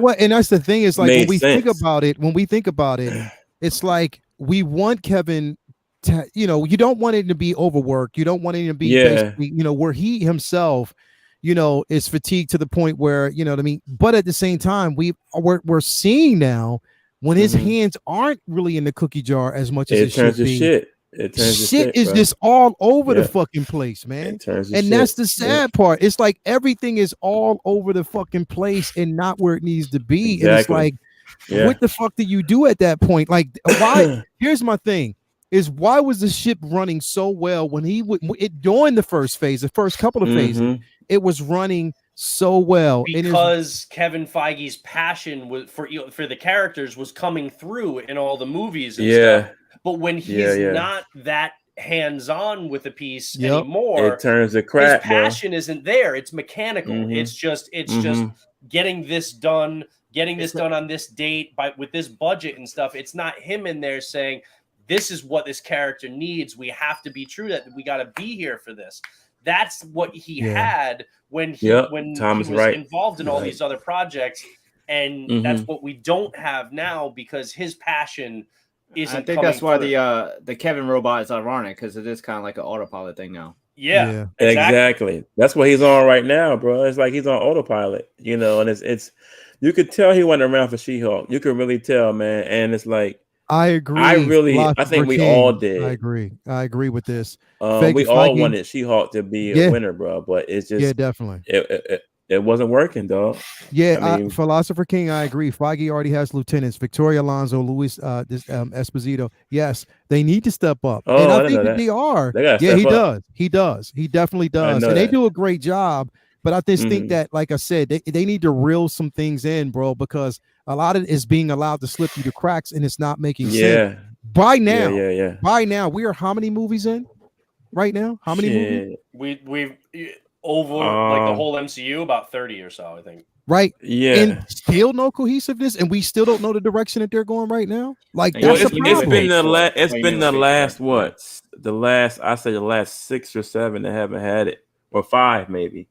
what, and that's the thing is like when we think about it, it's like we want Kevin to, you don't want it to be overworked. You don't want it to be basically, where he himself, is fatigued to the point where, you know what I mean? But at the same time, we're seeing now when his hands aren't really in the cookie jar as much as it should be. Shit Is just all over the fucking place, man. And that's the sad part. It's like everything is all over the fucking place and not where it needs to be. Exactly. And it's like, what the fuck do you do at that point? Like, why? Here's my thing: is why was the ship running so well when during the first phase, the first couple of phases, it was running so well because Kevin Feige's passion for the characters was coming through in all the movies and stuff. But when he's not that hands-on with a piece anymore, it turns to crap. His passion isn't there. It's mechanical. It's just getting this done. Getting this done on this date with this budget and stuff. It's not him in there saying, this is what this character needs. We have to be true that we got to be here for this. That's what he had when he was involved in all these other projects. And that's what we don't have now because his passion isn't. I think that's why the Kevin robot is ironic because it is kind of like an autopilot thing now. Yeah, exactly. That's what he's on right now, bro. It's like he's on autopilot, and it's you could tell he wasn't around for She-Hulk. You could really tell, man. And it's like, I agree. I think we all did. I agree with this. We all wanted She-Hulk to be a winner, bro. But it's just definitely. It wasn't working, dog. Philosopher King, I agree. Feige already has lieutenants: Victoria Alonso, Luis Esposito. Yes, they need to step up, and I think that they are. He does. He definitely does, and they do a great job. But I just think that, like I said, they need to reel some things in, bro, because a lot of it is being allowed to slip through the cracks, and it's not making sense. By now, we are how many movies in? Right now, how many movies? We've over like the whole MCU, about 30 or so, I think. Right. Yeah. And still no cohesiveness, and we still don't know the direction that they're going right now. Like that's a problem. It's been the last 6 or 7 that haven't had it, or 5 maybe.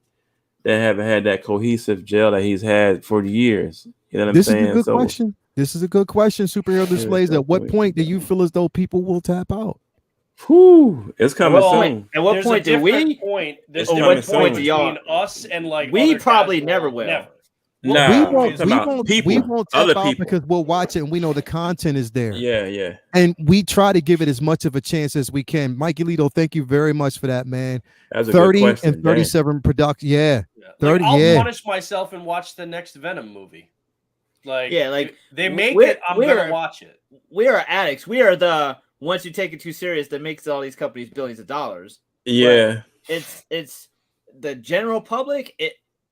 That haven't had that cohesive gel that he's had for years. You know what I'm saying? This is a good question. This is a good question. Superhero displays. At what point do you feel as though people will tap out? Whew, it's coming soon. At what point do we? There's a different point between us and like we probably never will. Never. We won't tap out because we'll watch it and we know the content is there. Yeah. And we try to give it as much of a chance as we can. Mikey Lito, thank you very much for that, man. That's a 30 good question, and 37 production. Yeah. 30. I'll punish myself and watch the next Venom movie. They make it, I'm gonna watch it. We are addicts. We are the once you take it too serious that makes all these companies billions of dollars. Yeah. But it's the general public.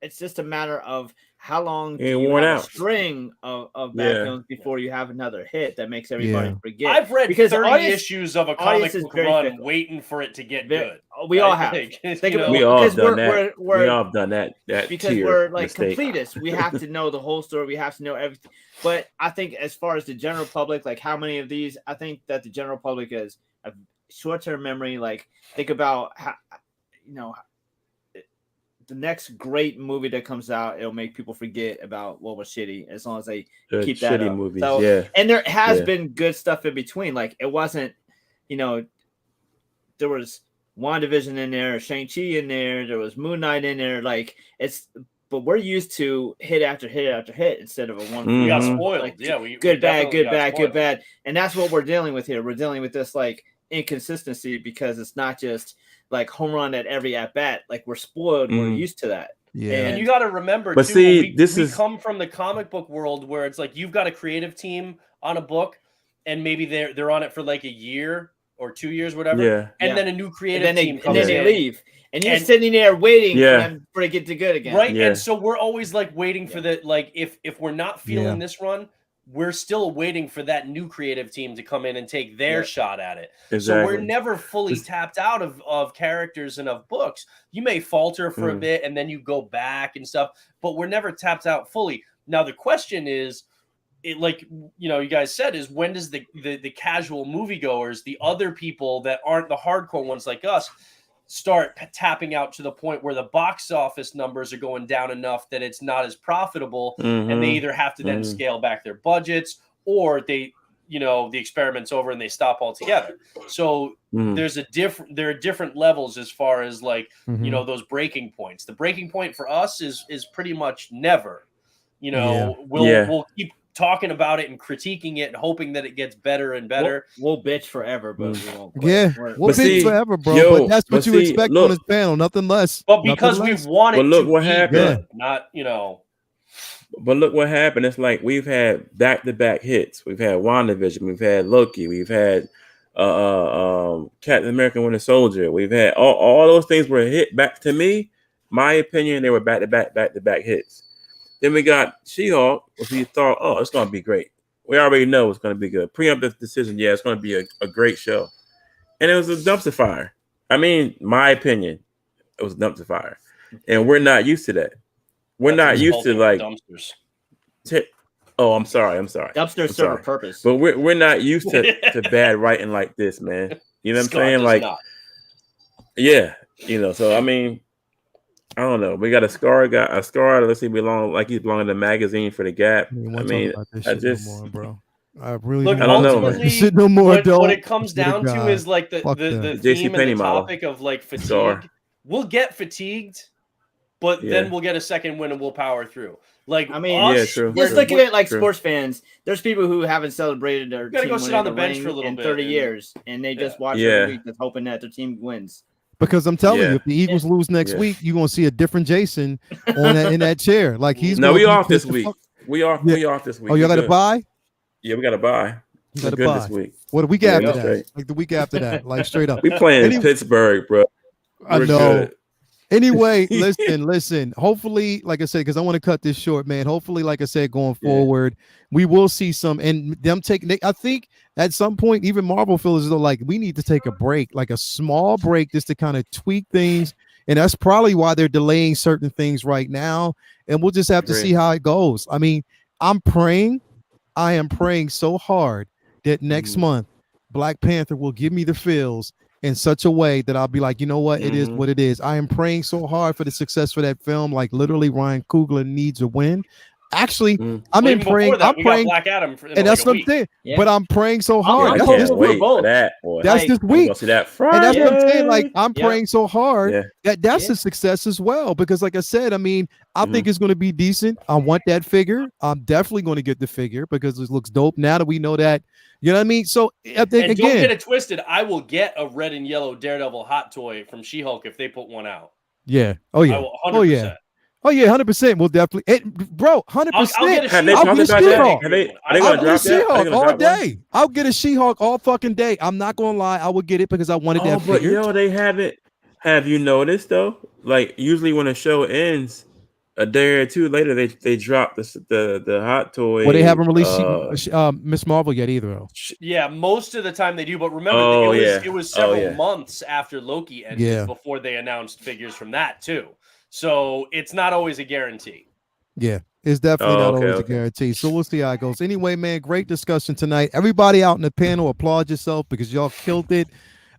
It's just a matter of how long do you have a string of bad films before you have another hit that makes everybody forget. I've read 30 issues of a comic book run waiting for it to get good. We all have. Think about we all because done that. we're we all have done that. That because tier we're like mistake. completists. We have to know the whole story. We have to know everything. But I think as far as the general public, like how many of these, I think that the general public is a short-term memory. Like think about how, the next great movie that comes out, it'll make people forget about what was shitty as long as they keep that shitty up. movies. So, yeah, and there has been good stuff in between. Like it wasn't, there was WandaVision in there, Shang-Chi in there, there was Moon Knight in there. Like but we're used to hit after hit after hit instead of a one. We got Mhm. spoiled. Like, we good, bad, definitely good, got bad, spoiled. good, bad. And that's what we're dealing with here. We're dealing with this like inconsistency because it's not just like home run at every at bat. Like we're spoiled. We're used to that. Yeah. And you got to remember, But too, see, we come from the comic book world where it's like you've got a creative team on a book, and maybe they're on it for like a year or 2 years, whatever. Yeah. And then a new creative team comes and then in. they leave. And you're sitting there waiting for them to get to good again. Right. Yeah. And so we're always like waiting for the, like, if we're not feeling this run, we're still waiting for that new creative team to come in and take their shot at it. Exactly. So we're never fully tapped out of characters and of books. You may falter for a bit and then you go back and stuff, but we're never tapped out fully. Now, the question is, you guys said, is when does the casual moviegoers, the other people that aren't the hardcore ones like us, start tapping out to the point where the box office numbers are going down enough that it's not as profitable, and they either have to then scale back their budgets, or they, the experiment's over and they stop altogether. So there are different levels as far as like, those breaking points. The breaking point for us is pretty much never. We'll keep talking about it and critiquing it and hoping that it gets better and better. We'll bitch forever, but we won't quit. Yeah, we'll bitch forever, bro. But that's what you expect on this panel, nothing less. But because we want it to be happened. Good, not But look what happened. It's like we've had back-to-back hits. We've had WandaVision. We've had Loki. We've had Captain America: Winter Soldier. We've had all those things were hit back. To me, my opinion, they were back-to-back hits. Then we got She-Hulk, which we thought, it's going to be great. We already know it's going to be good. Preemptive decision, it's going to be a great show. And it was a dumpster fire. I mean, my opinion, it was a dumpster fire. And we're not used to that. We're not used to like dumpsters. I'm sorry. Dumpsters serve a purpose. But we're not used to bad writing like this, man. You know what I'm saying? Like, so I mean, I don't know. We got a scar. Let's see, he's belonging in the magazine for the Gap. I mean, bro. I really I don't know. No more. What it comes down to is like the theme and the topic of like fatigue. Scar. We'll get fatigued, but then we'll get a second win and we'll power through. Like, I mean, true. Just look at it like sports fans. There's people who haven't celebrated their team go sit on the bench for a little in bit 30 years, and they just watch every week, just hoping that their team wins. Because I'm telling you, if the Eagles lose next week, you're gonna see a different Jason in that chair. Like we off this week. We off this week. Oh, you got to buy? Yeah, we got to buy. You got to buy this week. What the week after that? Straight. Like the week after that, like straight up. We playing in Pittsburgh, bro. I know. Good. Anyway, listen. Hopefully, like I said, because I want to cut this short, man. Hopefully, like I said, going forward, we will see some, and them taking. I think at some point, even Marvel feels as though like we need to take a break, like a small break, just to kind of tweak things, and that's probably why they're delaying certain things right now. And we'll just have to see how it goes. I mean, I am praying so hard that next month Black Panther will give me the feels in such a way that I'll be like, you know what, it is what it is. I am praying so hard for the success for that film. Like literally, Ryan Coogler needs a win. Actually, I'm praying. I'm praying. Black Adam and that's what I'm saying. Yeah. But I'm praying so hard. I can't wait for that. Boy. That's this week. See that Friday. And that's what I'm saying. Like I'm praying so hard that's a success as well. Because like I said, I mean, I think it's going to be decent. I want that figure. I'm definitely going to get the figure because it looks dope. Now that we know that, you know what I mean. So I think and don't get it twisted. I will get a red and yellow Daredevil hot toy from She-Hulk if they put one out. Yeah. Oh yeah. 100%. Oh yeah, 100%. We'll definitely, bro. 100%. I'll get a She-Hulk. Are they going to drop She-Hulk all day. I'll get a She-Hulk all fucking day. I'm not gonna lie. I would get it because I wanted that figure. But they haven't. Have you noticed though? Like usually when a show ends, a day or two later, they dropped the hot toy. Well, they haven't released Miss Marvel yet either, though. Yeah, most of the time they do, but remember it was several months after Loki ended before they announced figures from that too. So it's not always a guarantee. Yeah, it's definitely not always a guarantee. So we'll see how it goes. Anyway, man, great discussion tonight. Everybody out in the panel, applaud yourself because y'all killed it.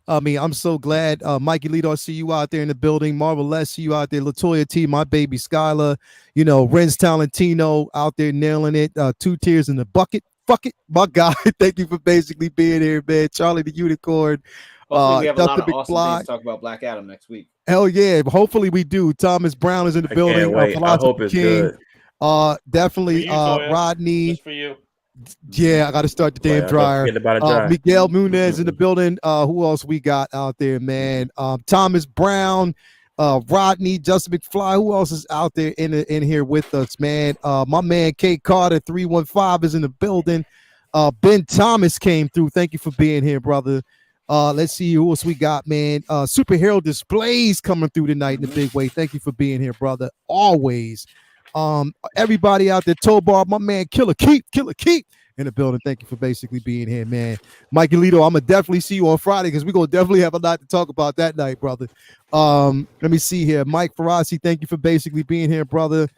I mean, I'm so glad. Mikey Lidor, see you out there in the building. Marvel Les, see you out there. Latoya T, my baby Skylar. Renz Talentino out there nailing it. 2 tears in the bucket. Fuck it, my guy. Thank you for basically being here, man. Charlie the Unicorn. Hopefully we have a lot of awesome things to talk about Black Adam next week. Hell yeah. Hopefully we do. Thomas Brown is in the building. Can't wait. I hope it's good. Definitely Rodney. Just for you. Yeah, I got to start the damn dryer. Miguel Munez in the building. Who else we got out there, man? Thomas Brown, Rodney, Justin McFly. Who else is out there in here with us, man? My man K Carter 315 is in the building. Ben Thomas came through. Thank you for being here, brother. Let's see who else we got, man. Superhero Displays coming through tonight in a big way. Thank you for being here, brother. Always. Everybody out there, Tobar, my man, Killer Keep in the building. Thank you for basically being here, man. Mikey Lito, I'm gonna definitely see you on Friday because we're gonna definitely have a lot to talk about that night, brother. Let me see here. Mike Ferrazzi, thank you for basically being here, brother.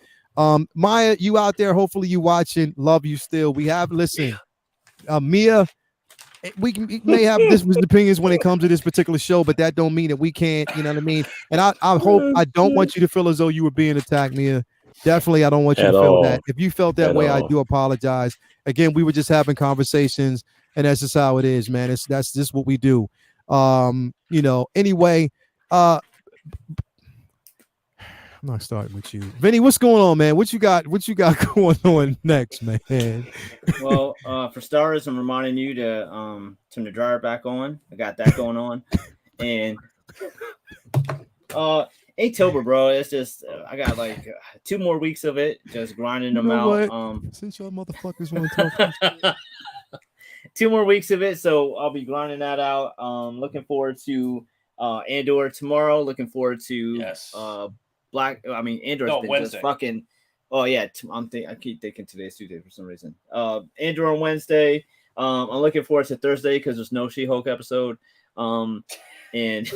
Maya, you out there, hopefully you watching. Love you still. We have Mia. We may have different opinions when it comes to this particular show, but that don't mean that we can't, you know what I mean? And I hope, I don't want you to feel as though you were being attacked, Mia. Definitely, I don't want you to feel that. If you felt that way, I do apologize. Again, we were just having conversations, and that's just how it is, man. That's just what we do. Anyway, I'm not starting with you. Vinny, what's going on, man? What you got going on next, man? Well, for starters, I'm reminding you to turn the dryer back on. I got that going on. And October, bro. It's just I got like 2 more weeks of it, just grinding them out. What? Since y'all motherfuckers want to talk, 2 more weeks of it, so I'll be grinding that out. Looking forward to Andor tomorrow. Looking forward to Andor's been Wednesday. Just fucking. Oh yeah, I keep thinking today's Tuesday for some reason. Andor on Wednesday. I'm looking forward to Thursday because there's no She-Hulk episode. And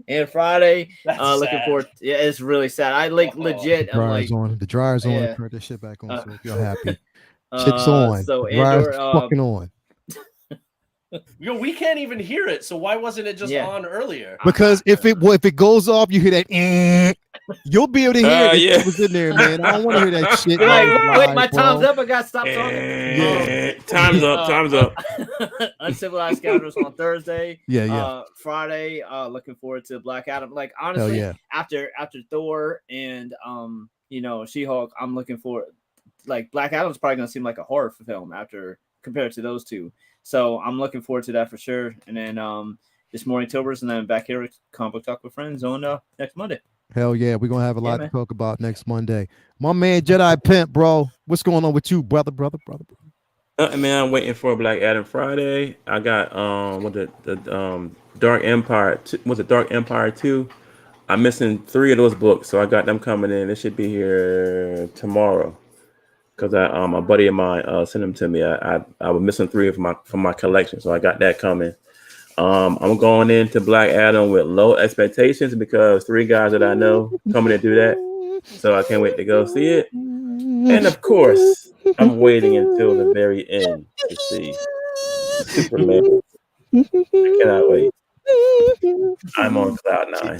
and Friday, looking forward. Yeah, it's really sad. I legit. The dryer's on. Yeah. Turn this shit back on. So if you're happy, shit's on. So the dryer's fucking on. Yo, we can't even hear it. So why wasn't it just on earlier? Because if it goes off, you hear that. You'll be able to hear it. If it was in there, man. I don't want to hear that shit. Wait, my time's up. I got to stop talking. Time's up. Uncivilized Scoundrels on Thursday. Yeah. Friday, looking forward to Black Adam. Like honestly, after Thor and She-Hulk, I'm looking for Black Adam's probably gonna seem like a horror film compared to those two. So I'm looking forward to that for sure. And then this morning Tobers, and then back here at Comic Book Talk with Friends on next Monday. Hell yeah, we're gonna have a lot to talk about next Monday. My man Jedi Pimp, bro. What's going on with you, brother? Man, I'm waiting for Black Adam Friday. I got the Dark Empire. Was it Dark Empire 2? I'm missing 3 of those books, so I got them coming in. They should be here tomorrow. Because a buddy of mine sent them to me. I was missing 3 from my collection, so I got that coming. I'm going into Black Adam with low expectations because 3 guys that I know coming to do that, so I can't wait to go see it. And of course, I'm waiting until the very end to see Superman. I cannot wait. I'm on cloud 9.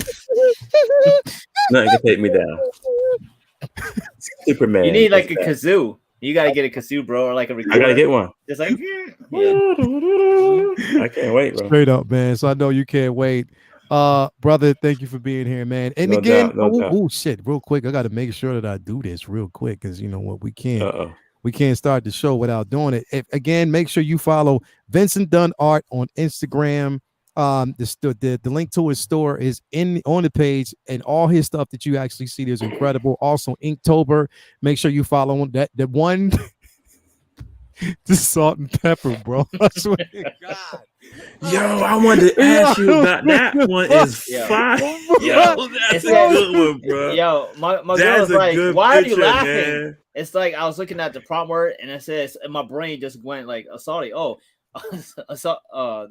Nothing can take me down. Superman. You need a kazoo. You gotta get a kazoo, bro, or a recorder. I gotta get one. Just I can't wait, bro. Straight up, man. So I know you can't wait. Brother, thank you for being here, man. And shit, real quick. I gotta make sure that I do this real quick because you know what, we can't start the show without doing it. Again, make sure you follow Vincent Dunn Art on Instagram. The link to his store is on the page, and all his stuff that you actually see there is incredible. Also, Inktober, make sure you follow him. That one Just salt and pepper, bro. I swear to God. Yo, I wanted to ask you about that one. Is Yeah. fire. Yeah. Yo, that's It's a good one, bro. Yo, my girl That's was a like, good "Why are you picture, laughing?" man. It's like I was looking at the prompt word, and it says, and my brain just went like, "Salty." Oh,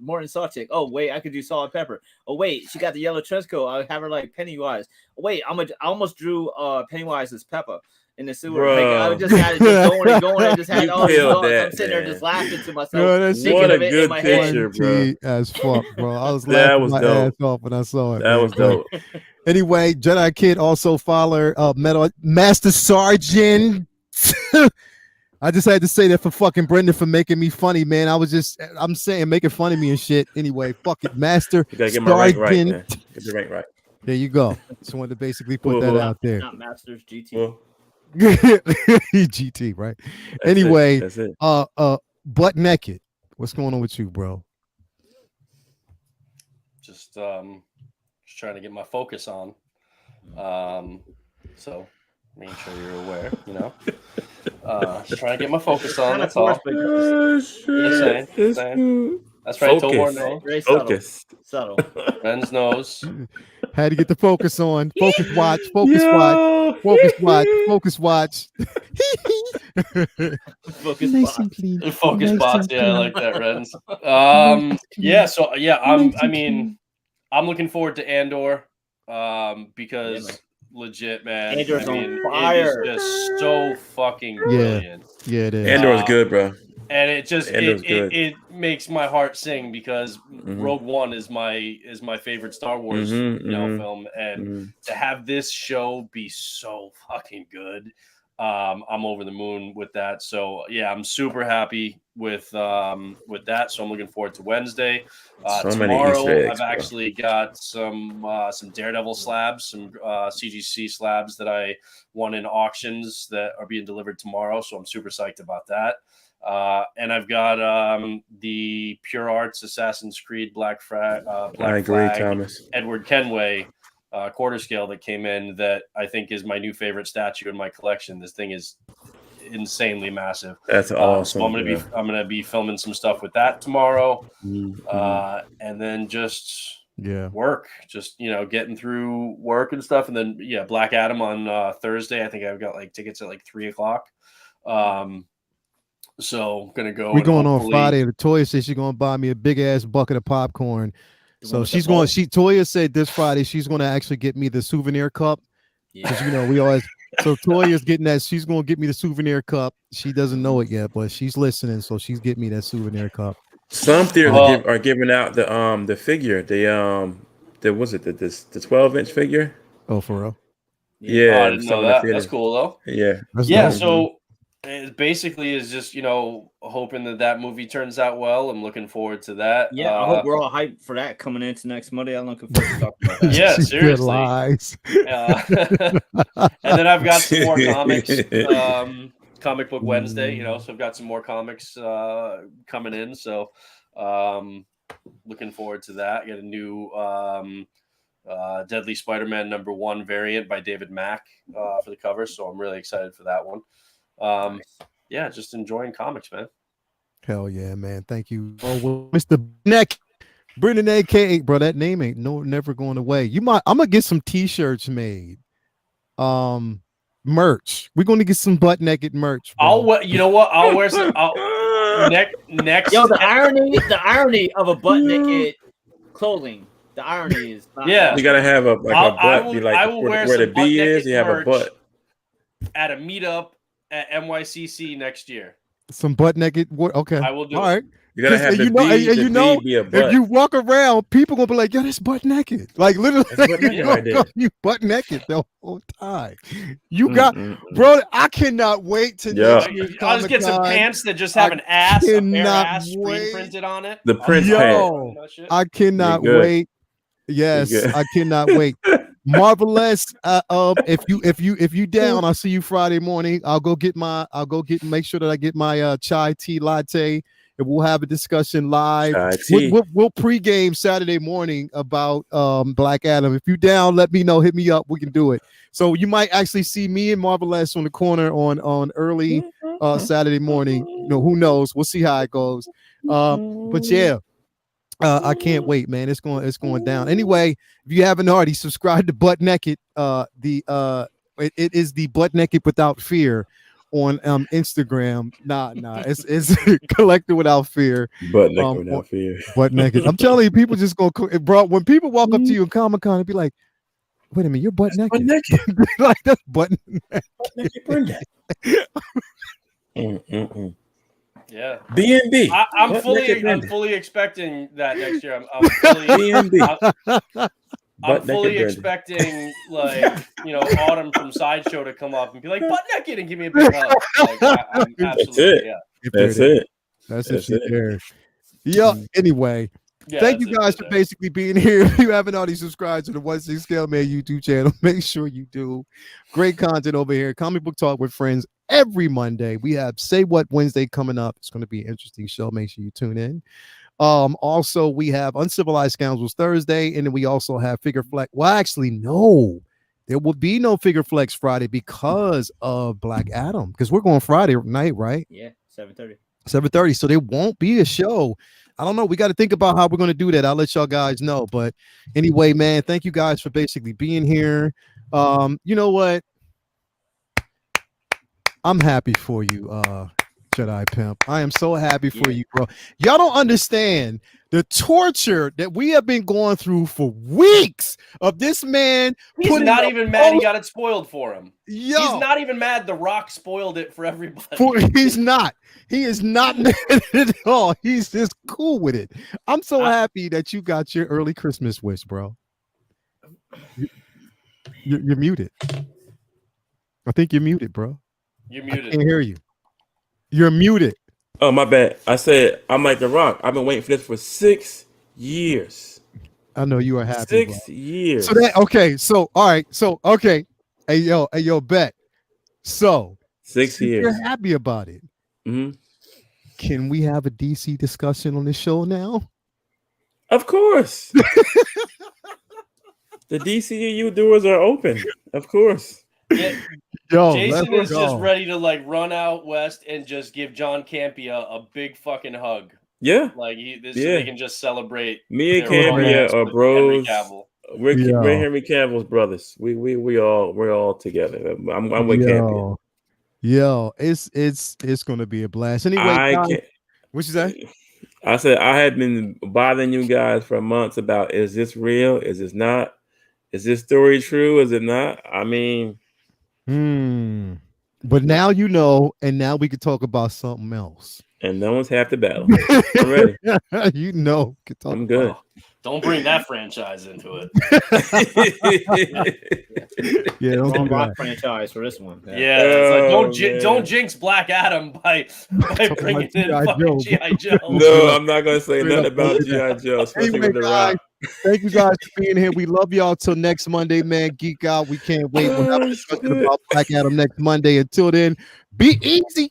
Morton Saltic. Oh wait, I could do salt and pepper. Oh wait, she got the yellow trench coat. I have her like Pennywise. Oh, wait, I almost drew Pennywise as Pepper in the sewer. Like, I Bro. just had it just going and going. I just had You all these killed thoughts. that, I'm sitting there man. just laughing to myself, Yo, that shit thinking What a of it in good my head. picture, bro. funny as fuck, bro. I was That laughing was my dope. ass off when I saw it. That man. was dope. Anyway, Jedi Kid also follower Metal Master Sergeant. I just had to say that for fucking Brendan for making me funny, man. I'm saying making fun of me and shit. Anyway, fuck it, Master You gotta get my rank right, Sergeant. man. Get the rank right. There you go. Just wanted to basically put Cool, that cool. out there. Not Masters GT. Well, GT, right? that's Anyway, it. That's it. butt naked. What's going on with you, bro? Just trying to get my focus on. So making sure you're aware, you know. Just trying to get my focus on. That's all. Just saying. It's saying. good. That's right. Focus. Tobor knows. Very subtle. Focus. Subtle. Renz knows. Had to get the focus on. Focus watch. Focus Yo. watch. Focus watch. Focus watch. Focus Nice box. and clean. Focus Nice bots. and Yeah, I clean. like that, Renz. Yeah. So yeah, Nice I and mean, I'm looking forward to Andor, because Yeah, man. legit, man. Andor's I on mean, fire. it is just so fucking brilliant. Yeah, it is. Andor's good, bro. And it just Andor's good. it makes my heart sing because Mhm. Rogue One is my favorite Star Wars film, and to have this show be so fucking good, I'm over the moon with that. So yeah, I'm super happy with that. So I'm looking forward to Wednesday. So many Easter Tomorrow, eggs, I've bro. actually got some Daredevil slabs, some CGC slabs that I won in auctions that are being delivered tomorrow. So I'm super psyched about that. And I've got the Pure Arts Assassin's Creed Black I agree, Flag Thomas. Edward Kenway quarter scale that came in that I think is my new favorite statue in my collection. This thing is insanely massive. That's awesome. So I'm gonna be filming some stuff with that tomorrow, Mhm. and then just Yeah. work, just getting through work and stuff, and then Black Adam on Thursday. I think I've got like tickets at like 3:00. So gonna go. We're and going on hopefully- Friday. Toya said she's gonna buy me a big ass bucket of popcorn. The So one with she's the going. bowl. Toya said this Friday she's going to actually get me the souvenir cup because Yeah. we always. So Toya's getting that. She's going to get me the souvenir cup. She doesn't know it yet, but she's listening, so she's getting me that souvenir cup. Some theaters Well- are giving out the figure. The 12-inch figure. Oh, for real? Yeah, Oh, I didn't some know of the that. theaters. That's cool though. Yeah. That's Yeah, dope. so it basically is just hoping that movie turns out well. I'm looking forward to that. Yeah, I hope we're all hyped for that coming into next Monday. I'm looking forward to talking about that. Yeah, She seriously. lies. And then I've got some more comics. Comic Book Wednesday, so I've got some more comics coming in. So looking forward to that. I got a new Deadly Spider-Man #1 variant by David Mack for the cover. So I'm really excited for that one. Yeah, just enjoying comics, man. Hell yeah, man! Thank you. Oh, well, Mr. Neck, Brendan, aka bro. That name ain't never going away. I'm gonna get some T-shirts made. Merch. We're gonna get some butt naked merch. Bro. You know what? I'll wear some. Next. Yo, the irony of a butt naked clothing. The irony is not Yeah. You gotta have a butt. I will be like wear where the some B is. butt-naked You have a merch. butt. At a meetup at NYCC next year. Some butt naked. What? Okay. I will do All it. right. You gotta have the you know, B. and The you know, B be a butt. if you walk around, people gonna be like, "Yo, that's butt naked." Like literally, That's butt naked right there. you butt naked the whole time. You got, bro. I cannot wait to Yeah. next year's I'll just get some Comic-Con. pants that just have an ass, a bare cannot ass screen wait. printed on it. The Prince Yo. pants. I cannot You're good. wait. Yes, You're good. I cannot wait. Marvelous. If you down, I'll see you Friday morning. Make sure that I get my chai tea latte, and we'll have a discussion live. Chai tea. We'll pregame Saturday morning about Black Adam. If you down, let me know. Hit me up. We can do it. So you might actually see me and Marvelous on the corner on early Saturday morning. You know, who knows? We'll see how it goes. But yeah. I can't wait, man. It's going down. Anyway, if you haven't already, subscribe to Butt Naked. It is the Butt Naked Without Fear on Instagram. Nah, it's Collector Without Fear. Butt naked without fear. Butt Naked. I'm telling you, people just go, bro. When people walk up to you in Comic-Con and be like, "Wait a minute, you're butt naked." Butt naked. Like that's butt Butt naked Brenda. Yeah. B&B. I'm fully expecting that next year. I'm fully B&B. I'm fully expecting Autumn from Sideshow to come up and be like butt naked and give me a big hug. I'm absolutely That's it. That's it. Yeah. Anyway. Yeah, thank you guys for basically being here. If you haven't already subscribed to the 1/6 Scale Man YouTube channel, make sure you do. Great content over here. Comic Book Talk with Friends every Monday. We have Say What Wednesday coming up. It's going to be an interesting show. Make sure you tune in. Also, we have Uncivilized Scoundrels Thursday, and then we also have Figure Flex. Well, actually, no. There will be no Figure Flex Friday because of Black Adam. Because we're going Friday night, right? Yeah, 7:30. 7:30. So there won't be a show. I don't know. We got to think about how we're going to do that. I'll let y'all guys know. But anyway, man, thank you guys for basically being here. You know what? I'm happy for you, Jedi Pimp. I am so happy for you, bro. Y'all don't understand the torture that we have been going through for weeks of this man. He's not even mad he got it spoiled for him. Yo. He's not even mad The Rock spoiled it for everybody. He's not. He is not mad at all. He's just cool with it. I'm so happy that you got your early Christmas wish, bro. You're muted. I think you're muted, bro. You're muted. I can't hear you. You're muted. Oh, my bad. I said I'm like The Rock. I've been waiting for this for 6 years. I know you are happy. 6 years. So that okay. So all right. So okay. Hey yo, bet. So 6 years. You're happy about it. Mm-hmm. Can we have a DC discussion on this show now? Of course. The DCU doors are open. Of course. Yeah. Yo, Jason is just ready to run out west and just give John Campia a big fucking hug. Yeah. So they can just celebrate. Me and Campia are bros. We're Henry Cavill's brothers. We're all together. I'm with Campia. Yo, it's gonna be a blast. Anyway, what you say? I said I had been bothering you guys for months about, is this real? Is this not? Is this story true? Is it not? I mean, but now you know, and now we can talk about something else. And no one's half the battle. I'm ready. You know, I'm good. Don't bring that franchise into it. Yeah, don't Rock franchise for this one. Yeah, it's don't jinx Black Adam by bringing in fucking G.I. Joe. No, I'm not gonna say nothing about G.I. Joe, especially with The Rock. Thank you guys for being here. We love y'all till next Monday, man. Geek out. We can't wait. We'll have a discussion about Black Adam next Monday. Until then, be easy.